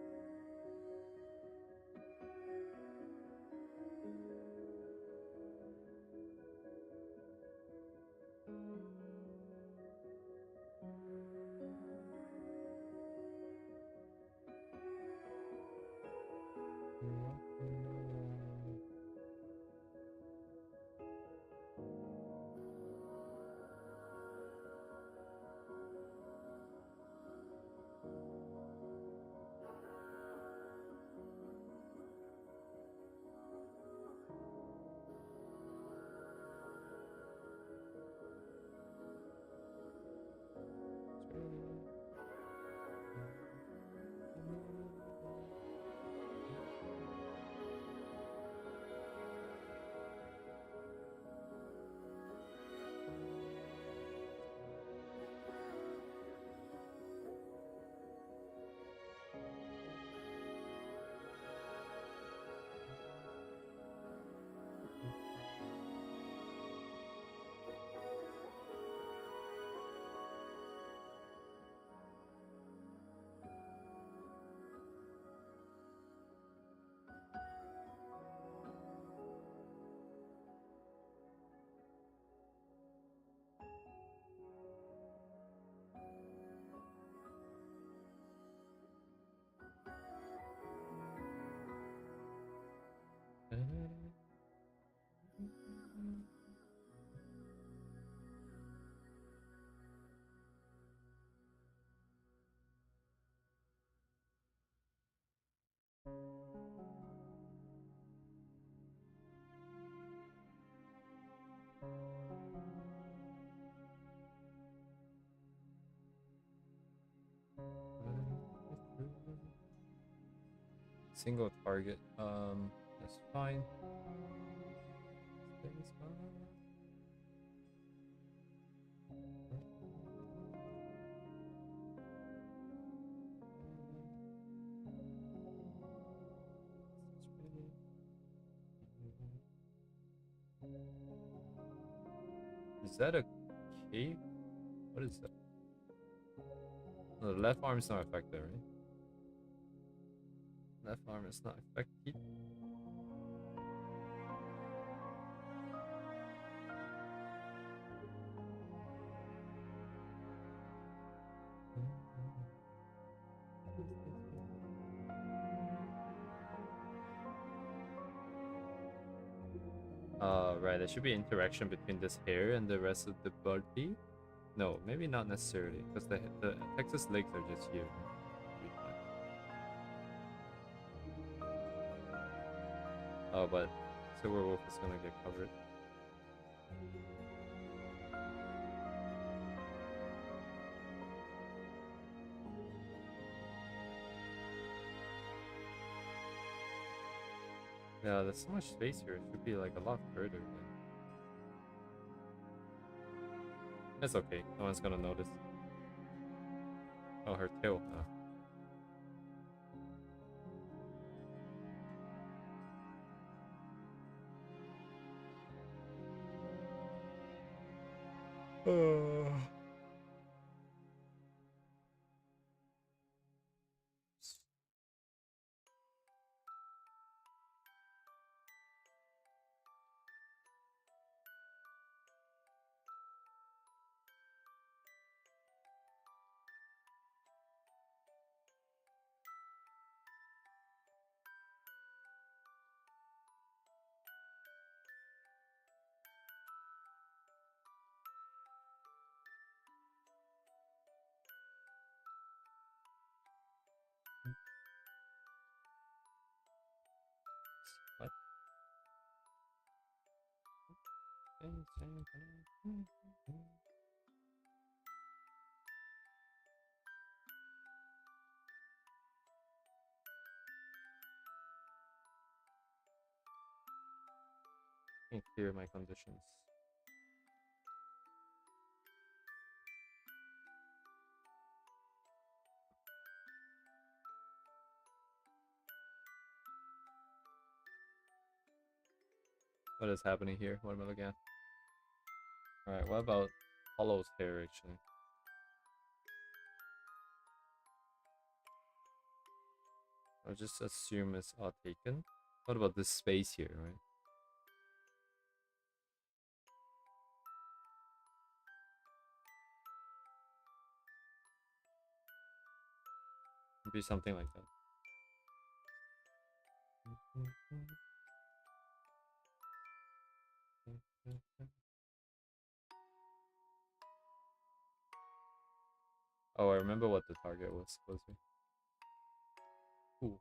Single target. That's fine. That is fine. Is that a cave? What is that? No, the left arm is not affected, right? Left arm is not affected. Right, there should be interaction between this hair and the rest of the body. No, maybe not necessarily, because the Texas legs are just here. Should be fine. Oh, but Silver Wolf is gonna get covered. Yeah, there's so much space here. It should be like a lot further. Than... It's okay. No one's gonna notice. Oh, her tail. What? Can't clear my conditions. What is happening here? What am I looking at? Alright, what about Hollow's hair actually? I'll just assume it's all taken. What about this space here, right? It'd be something like that. Oh, I remember what the target was supposed to be. Ooh.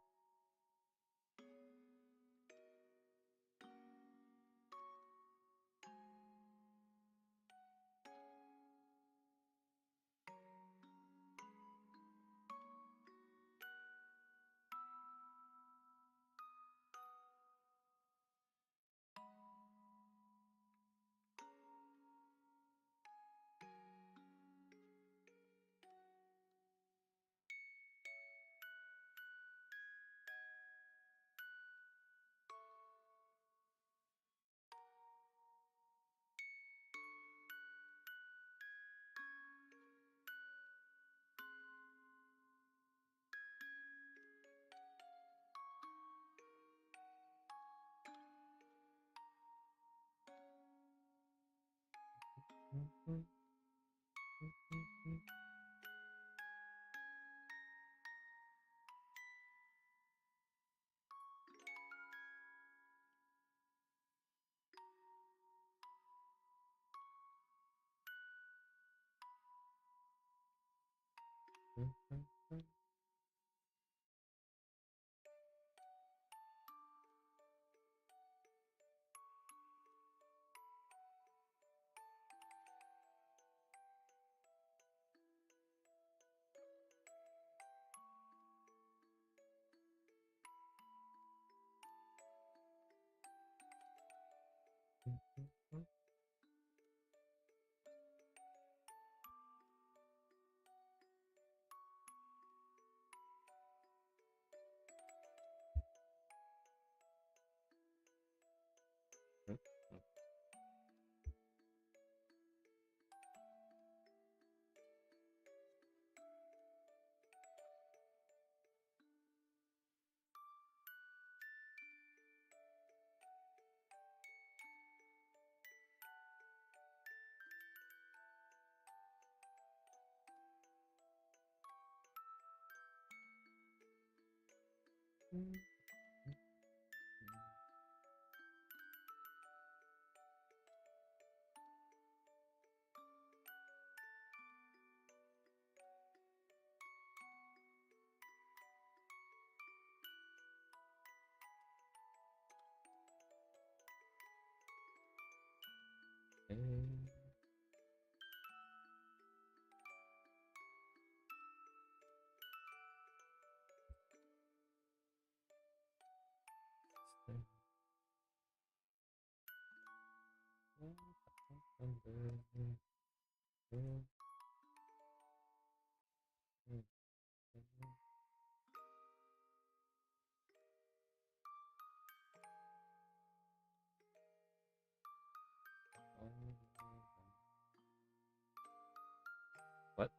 What?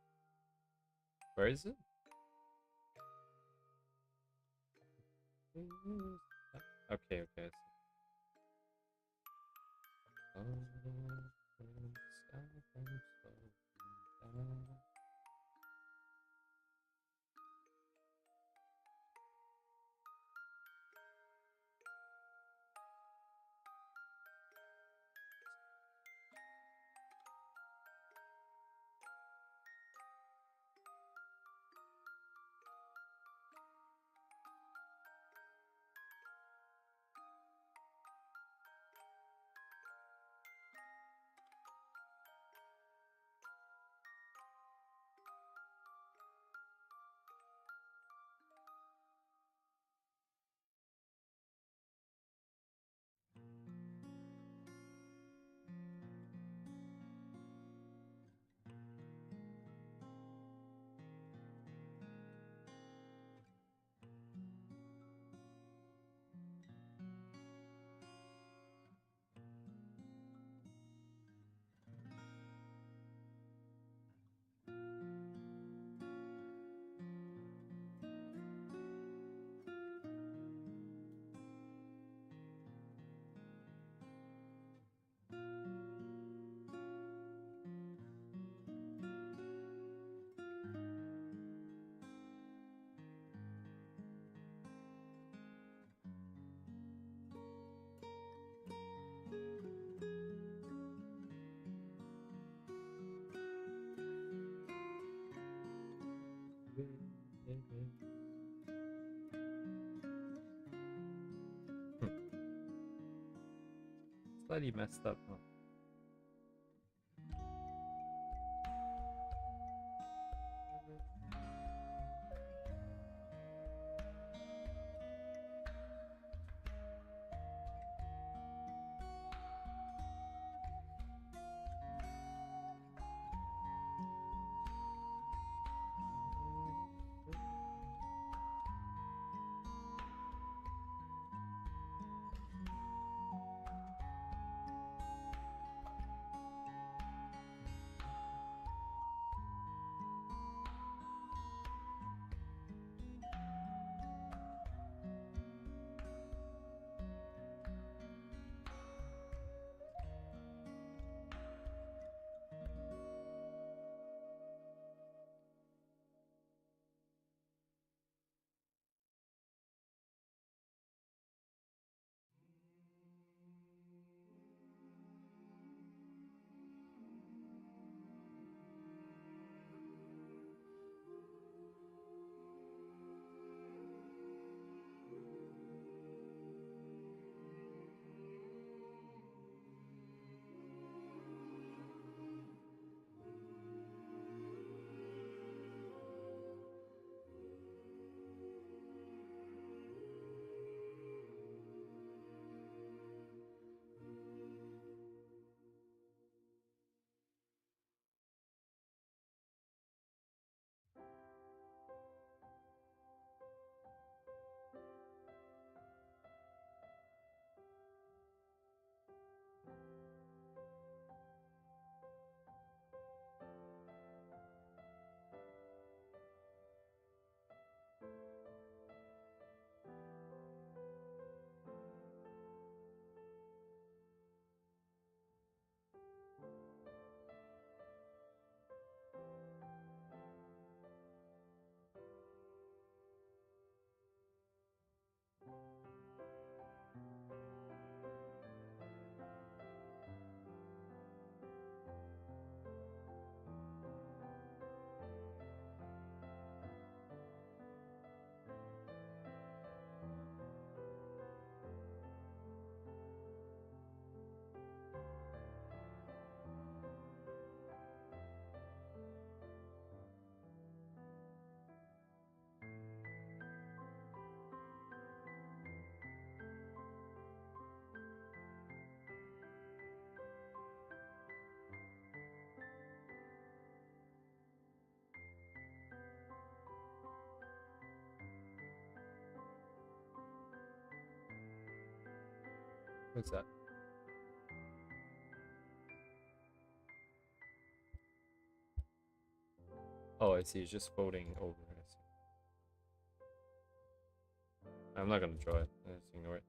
Where is it? Okay, okay. Slightly messed up, huh? What's that? Oh, I see. It's just folding over. I see. I'm not gonna draw it. Let's ignore it.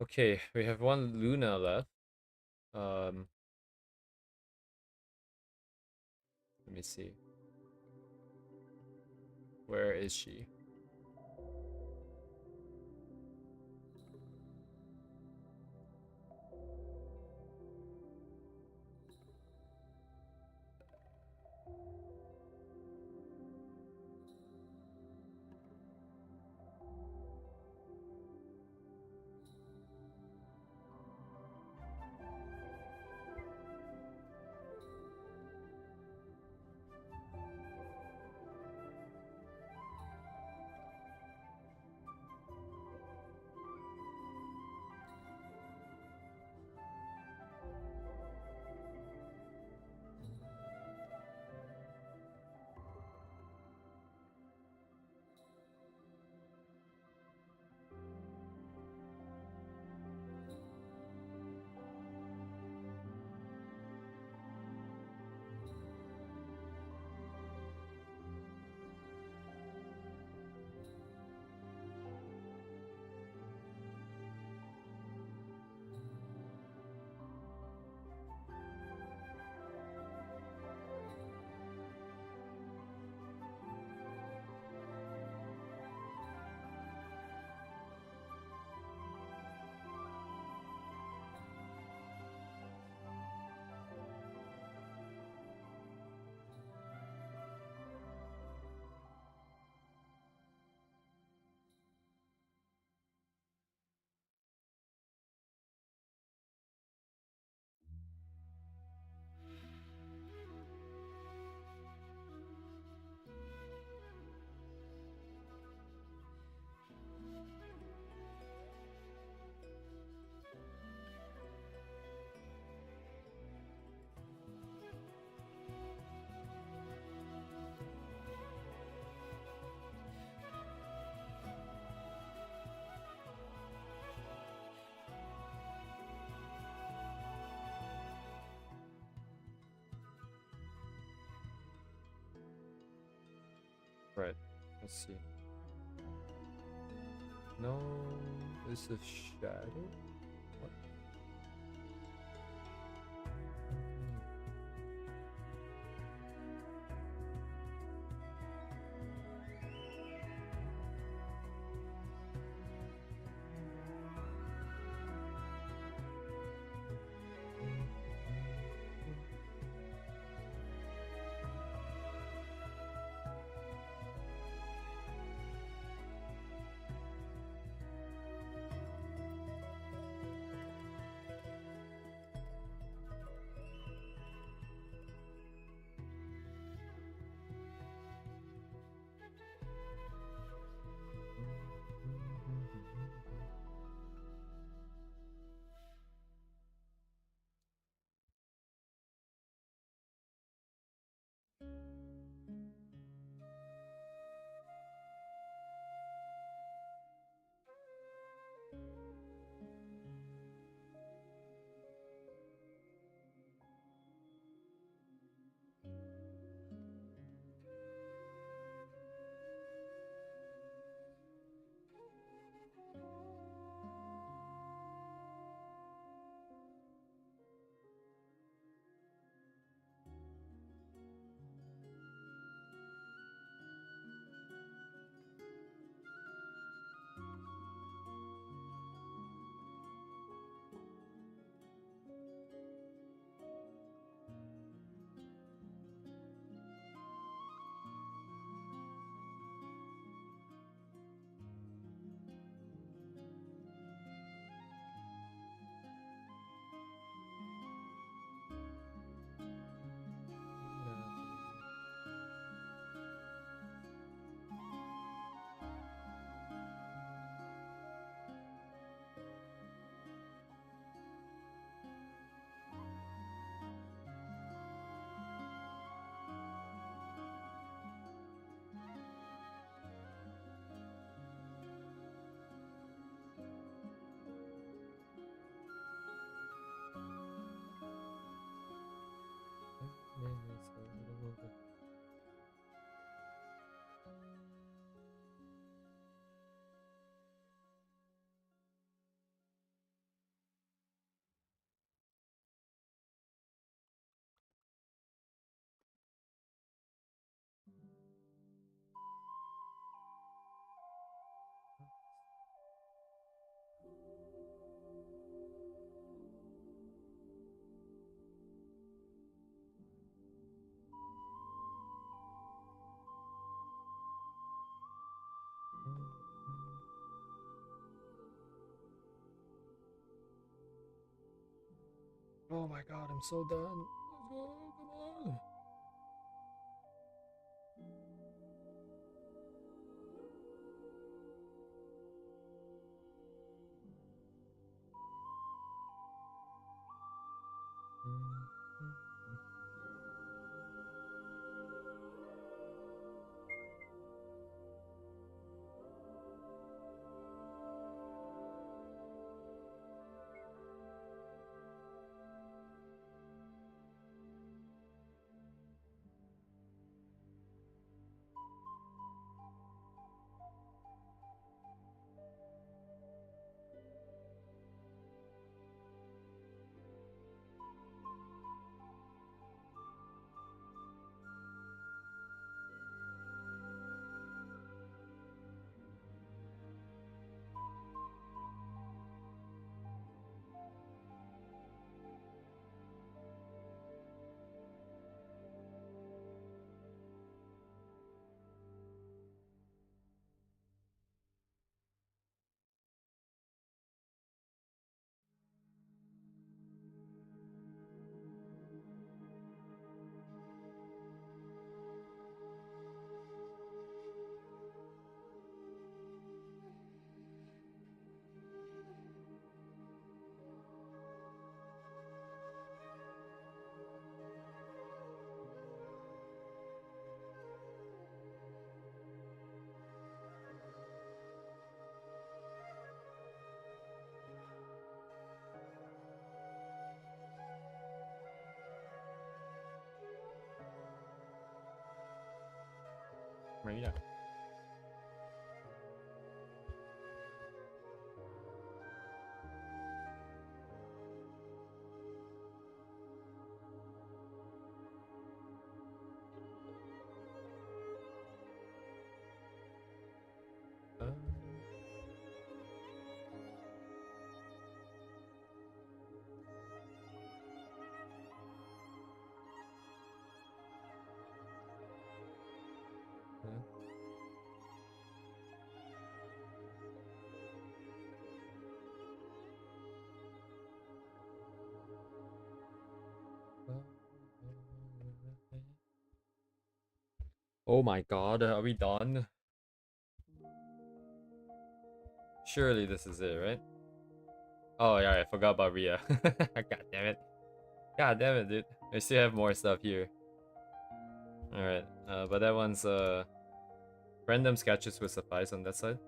Okay, we have one Luna left. Let me see. Where is she? Right. Let's see. No, this is shadow. What? Oh my god, I'm so done. Let's go, come on. Marina. Oh my god, are we done? Surely this is it, right? Oh yeah, I forgot about Ria. God damn it. God damn it, dude. I still have more stuff here. Alright, but that one's random sketches will suffice on that side.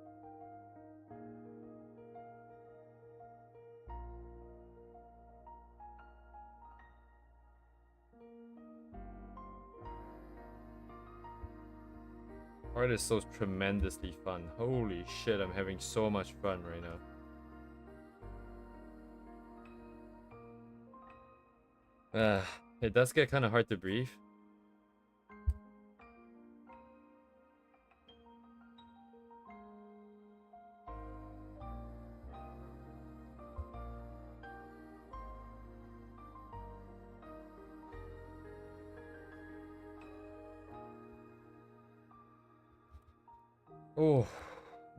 Art is so tremendously fun. Holy shit, I'm having so much fun right now. It does get kind of hard to breathe. Oh,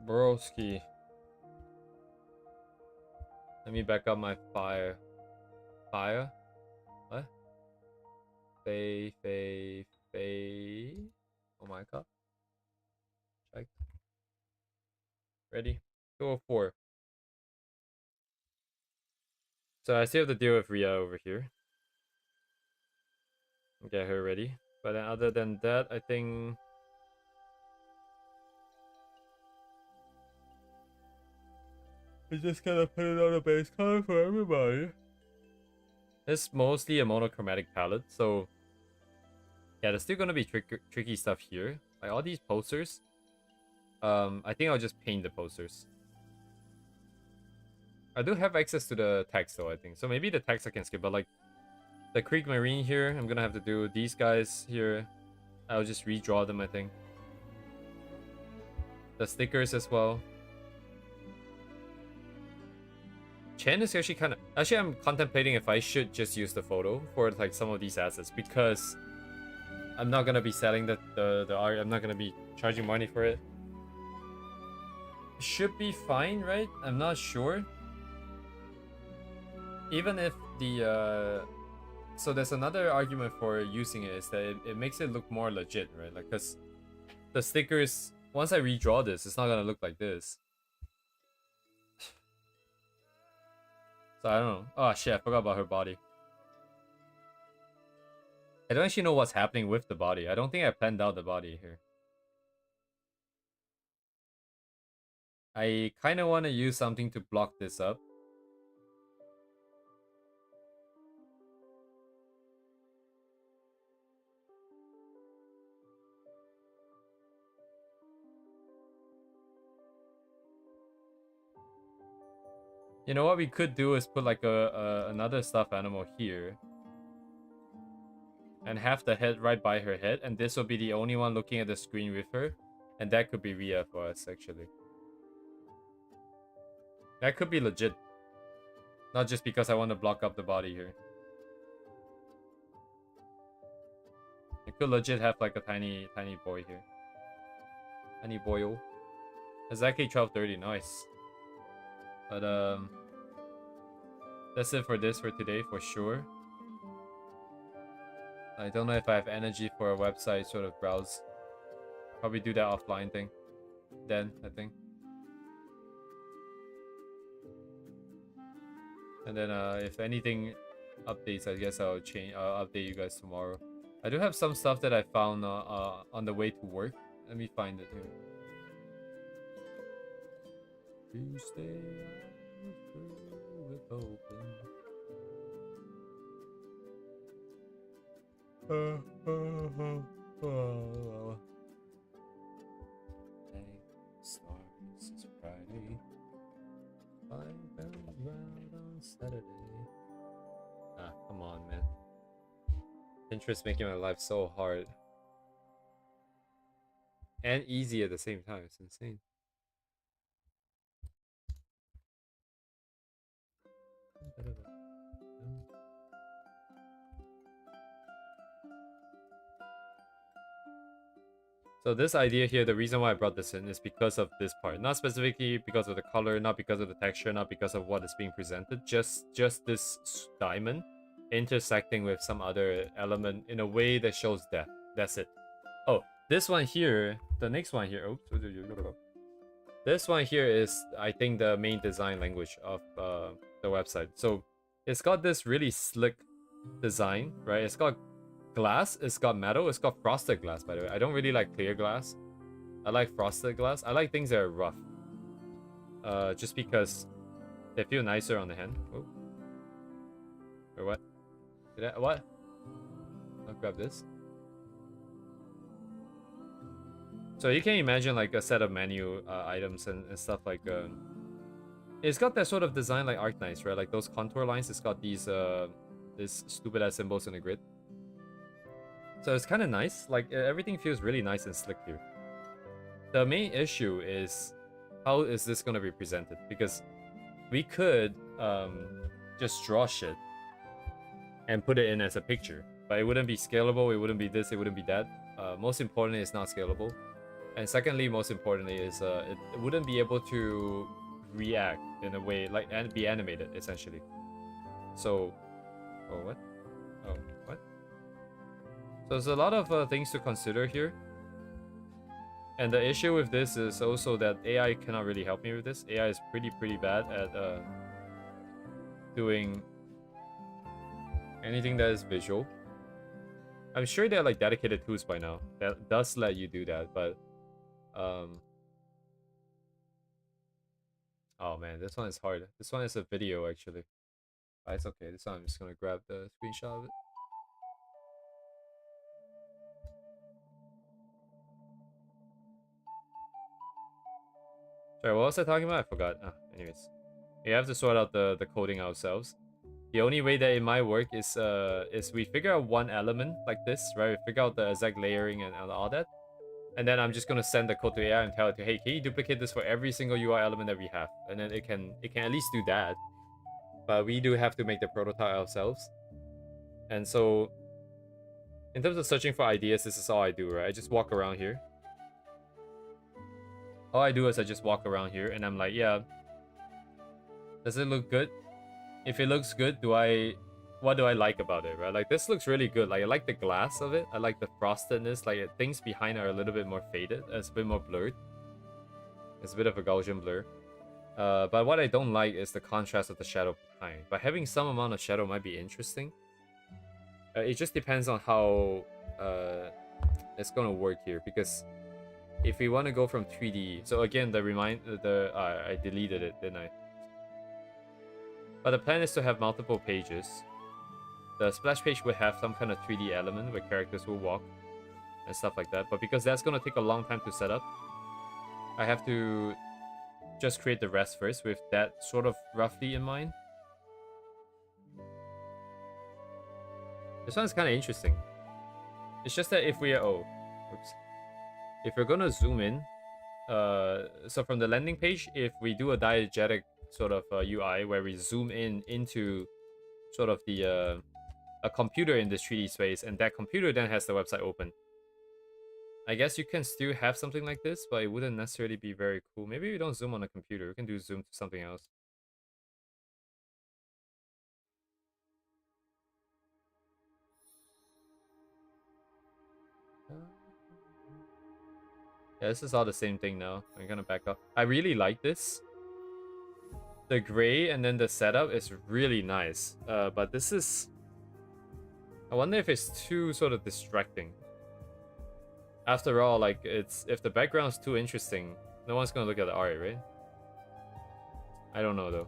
broski. Let me back up my fire. Fire? What? Faye. Oh my god. Check. Ready? 204. So I still have to deal with Ria over here. Get her ready. But then other than that, I think we just gotta put it on a base color for everybody. It's mostly a monochromatic palette, so yeah, there's still gonna be tricky stuff here. Like all these posters. I think I'll just paint the posters. I do have access to the text though, I think. So maybe the text I can skip, but like the Creek Marine here, I'm gonna have to do these guys here. I'll just redraw them, I think. The stickers as well. Chen is actually kind of... Actually, I'm contemplating if I should just use the photo for like some of these assets, because I'm not gonna be selling the art. I'm not gonna be charging money for it. should be fine, right? I'm not sure. Even if the so there's another argument for using it is that it makes it look more legit, right? Like, because the stickers, once I redraw this, it's not gonna look like this. So I don't know. Oh shit, I forgot about her body. I don't actually know what's happening with the body. I don't think I planned out the body here. I kind of want to use something to block this up. You know what we could do is put like another stuffed animal here. And have the head right by her head. And this will be the only one looking at the screen with her. And that could be Ria for us, actually. That could be legit. Not just because I want to block up the body here. It could legit have like a tiny boy here. Tiny boyo. Exactly 12:30, nice. But that's it for this for today for sure. I don't know if I have energy for a website sort of browse. Probably do that offline thing. Then I think. And then if anything updates, I guess I'll update you guys tomorrow. I do have some stuff that I found on the way to work. Let me find it here. Tuesday, with open. Stars is Friday. 5 bells round on Saturday. Ah, come on, man. Pinterest making my life so hard. And easy at the same time. It's insane. So this idea here, the reason why I brought this in is because of this part. Not specifically because of the color, not because of the texture, not because of what is being presented. Just this diamond intersecting with some other element in a way that shows depth. That's it. Oh, this one here, the next one here. Oops. This one here is, I think, the main design language of the website. So it's got this really slick design, right? It's got glass, it's got metal, it's got frosted glass, by the way. I don't really like clear glass. I like frosted glass. I like things that are rough. Just because they feel nicer on the hand. Oh. Or what? What? I'll grab this. So you can imagine like a set of menu items and stuff like it's got that sort of design like Arknights, right? Like those contour lines, it's got these this stupid ass symbols in the grid. So it's kind of nice. Like everything feels really nice and slick here. The main issue is how is this going to be presented? Because we could just draw shit and put it in as a picture, but it wouldn't be scalable. It wouldn't be this. It wouldn't be that. Most importantly, it's not scalable. And secondly, most importantly, is it wouldn't be able to react in a way like and be animated essentially. So, oh what? Oh what? So there's a lot of things to consider here. And the issue with this is also that AI cannot really help me with this. AI is pretty bad at doing anything that is visual. I'm sure there are like dedicated tools by now that does let you do that, but oh man, this one is hard. This one is a video actually. It's okay. This one I'm just gonna grab the screenshot of it. Sorry, what was I talking about? I forgot. Anyways, we have to sort out the coding ourselves. The only way that it might work is we figure out one element like this, right? We figure out the exact layering and all that. And then I'm just gonna send the code to AI and tell it to, hey, can you duplicate this for every single UI element that we have? And then it can at least do that. But we do have to make the prototype ourselves. And so in terms of searching for ideas, this is all I do, right? I just walk around here. all I do is I just walk around here and I'm like, yeah, does it look good? If it looks good, what do I like about it, right? Like, this looks really good. Like, I like the glass of it. I like the frostedness. Like, things behind are a little bit more faded. It's a bit more blurred. It's a bit of a Gaussian blur. But what I don't like is the contrast of the shadow behind. But having some amount of shadow might be interesting. It just depends on how it's gonna work here, because if we want to go from 3D, so again, I deleted it, didn't I? But the plan is to have multiple pages. The splash page will have some kind of 3D element where characters will walk and stuff like that. But because that's gonna take a long time to set up, I have to just create the rest first with that sort of roughly in mind. This one's kind of interesting. It's just that if we are... if we're gonna zoom in, so from the landing page, if we do a diegetic sort of UI where we zoom in into sort of the a computer in this 3D space, and that computer then has the website open, I guess you can still have something like this, but it wouldn't necessarily be very cool. Maybe we don't zoom on a computer. We can do zoom to something else. Yeah, this is all the same thing now. I'm gonna back up. I really like this. The gray and then the setup is really nice. But this is... I wonder if it's too sort of distracting. After all, like, if the background's too interesting, no one's gonna look at the art, right? I don't know though.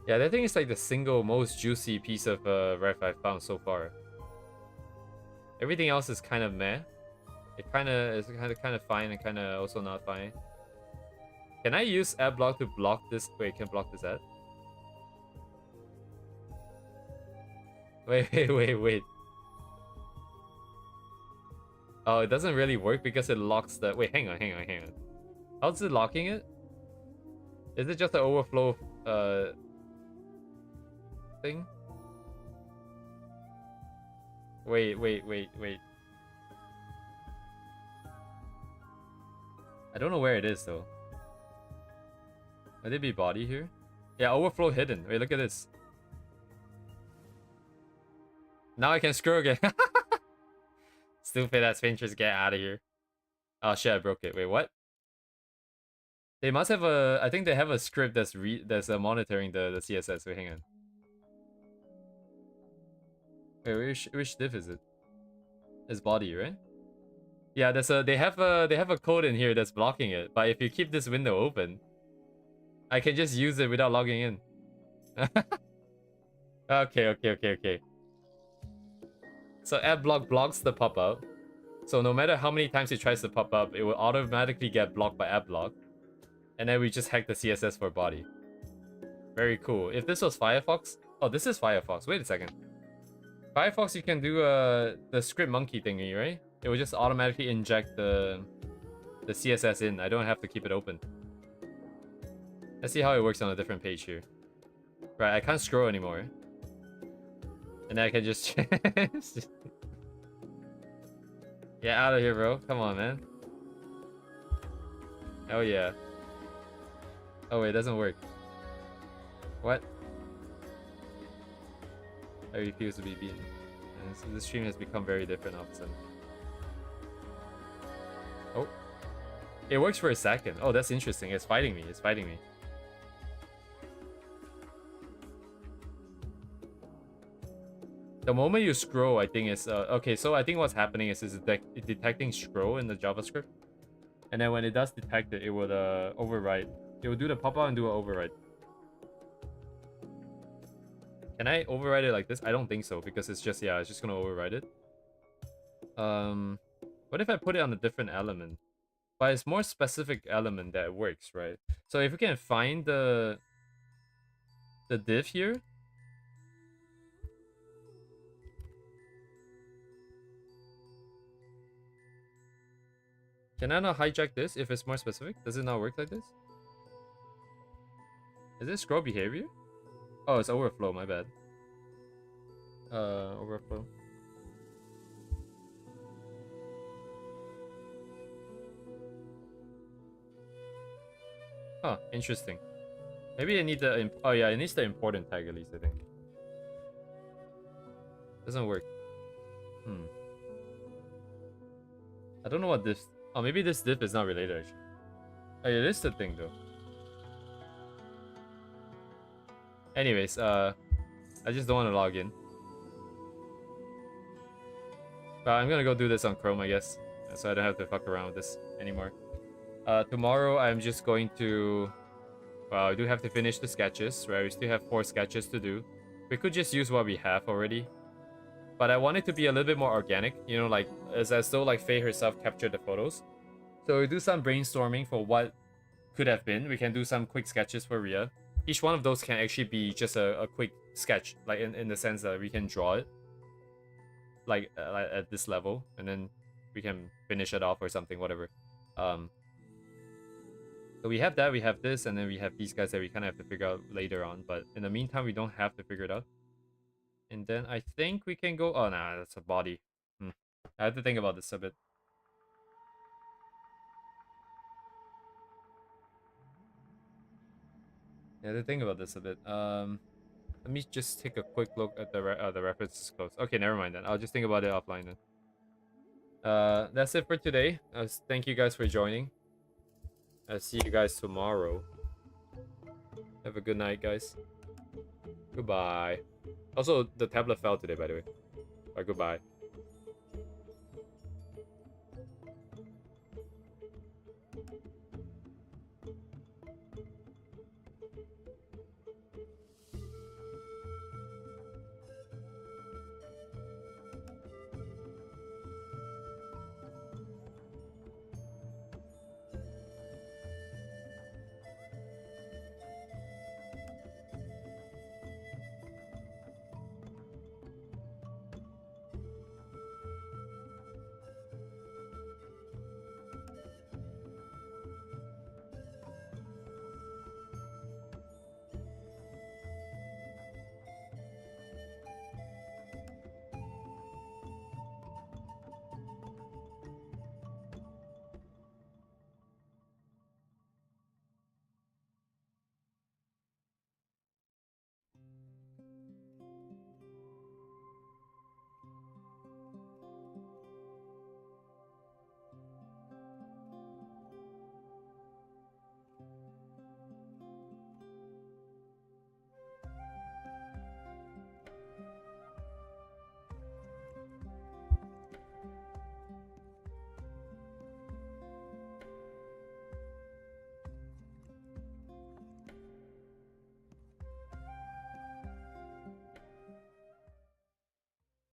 Yeah, that thing is like the single most juicy piece of ref I've found so far. Everything else is kind of meh. It kind of fine and kind of also not fine. Can I use ad block to block this? Wait, can block this ad? Wait. Oh, it doesn't really work because it locks the... Wait, hang on. How's it locking it? Is it just an overflow thing? Wait. I don't know where it is though. Would it be body here? Yeah, overflow hidden. Wait, look at this. Now I can scroll again. Stupid ass Pinterest, get out of here. Oh shit, I broke it. Wait, what? They must have a... I think they have a script that's monitoring the CSS. Wait, hang on. Wait, which div is it? It's body, right? Yeah, they have a code in here that's blocking it. But if you keep this window open, I can just use it without logging in. Okay. So adblock blocks the pop-up. So no matter how many times it tries to pop up, it will automatically get blocked by adblock. And then we just hack the CSS for body. Very cool. If this was Firefox... Oh, this is Firefox. Wait a second. Firefox, you can do the script monkey thingy, right? It will just automatically inject the CSS in. I don't have to keep it open. Let's see how it works on a different page here. Right, I can't scroll anymore. And then I can just... Get out of here, bro. Come on, man. Oh, yeah. Oh, wait, it doesn't work. What? I refuse to be beaten. And so this stream has become very different all of a sudden. Oh. It works for a second. Oh, that's interesting. It's fighting me. The moment you scroll, I think it's... okay, so I think what's happening is it's detecting scroll in the JavaScript. And then when it does detect it, it would override. It will do the pop-out and do an override. Can I override it like this? I don't think so, because it's just... Yeah, it's just going to override it. What if I put it on a different element? But it's more specific element that works, right? So if we can find the div here... Can I not hijack this if it's more specific? Does it not work like this? Is it scroll behavior? Oh, it's overflow, my bad. Overflow. Huh, interesting. Maybe I need the oh yeah, it needs the important tag at least, I think. Doesn't work. Hmm. I don't know what this. Oh, maybe this diff is not related actually. Oh, it is the thing though. Anyways, I just don't want to log in. But I'm gonna go do this on Chrome, I guess, so I don't have to fuck around with this anymore. Tomorrow I'm just going to. Well, I do have to finish the sketches, right? We still have 4 sketches to do. We could just use what we have already. But I want it to be a little bit more organic, you know, like as though like Faye herself captured the photos. So we do some brainstorming for what could have been. We can do some quick sketches for Ria. Each one of those can actually be just a quick sketch, like in the sense that we can draw it, like at this level, and then we can finish it off or something, whatever. So we have that, we have this, and then we have these guys that we kind of have to figure out later on. But in the meantime, we don't have to figure it out. And then I think we can go... Oh, nah, that's a body. I have to think about this a bit. Yeah, I have to think about this a bit. Let me just take a quick look at the references close. Okay, never mind then. I'll just think about it offline then. That's it for today. Thank you guys for joining. I'll see you guys tomorrow. Have a good night, guys. Goodbye. Also, the tablet fell today, by the way. Goodbye.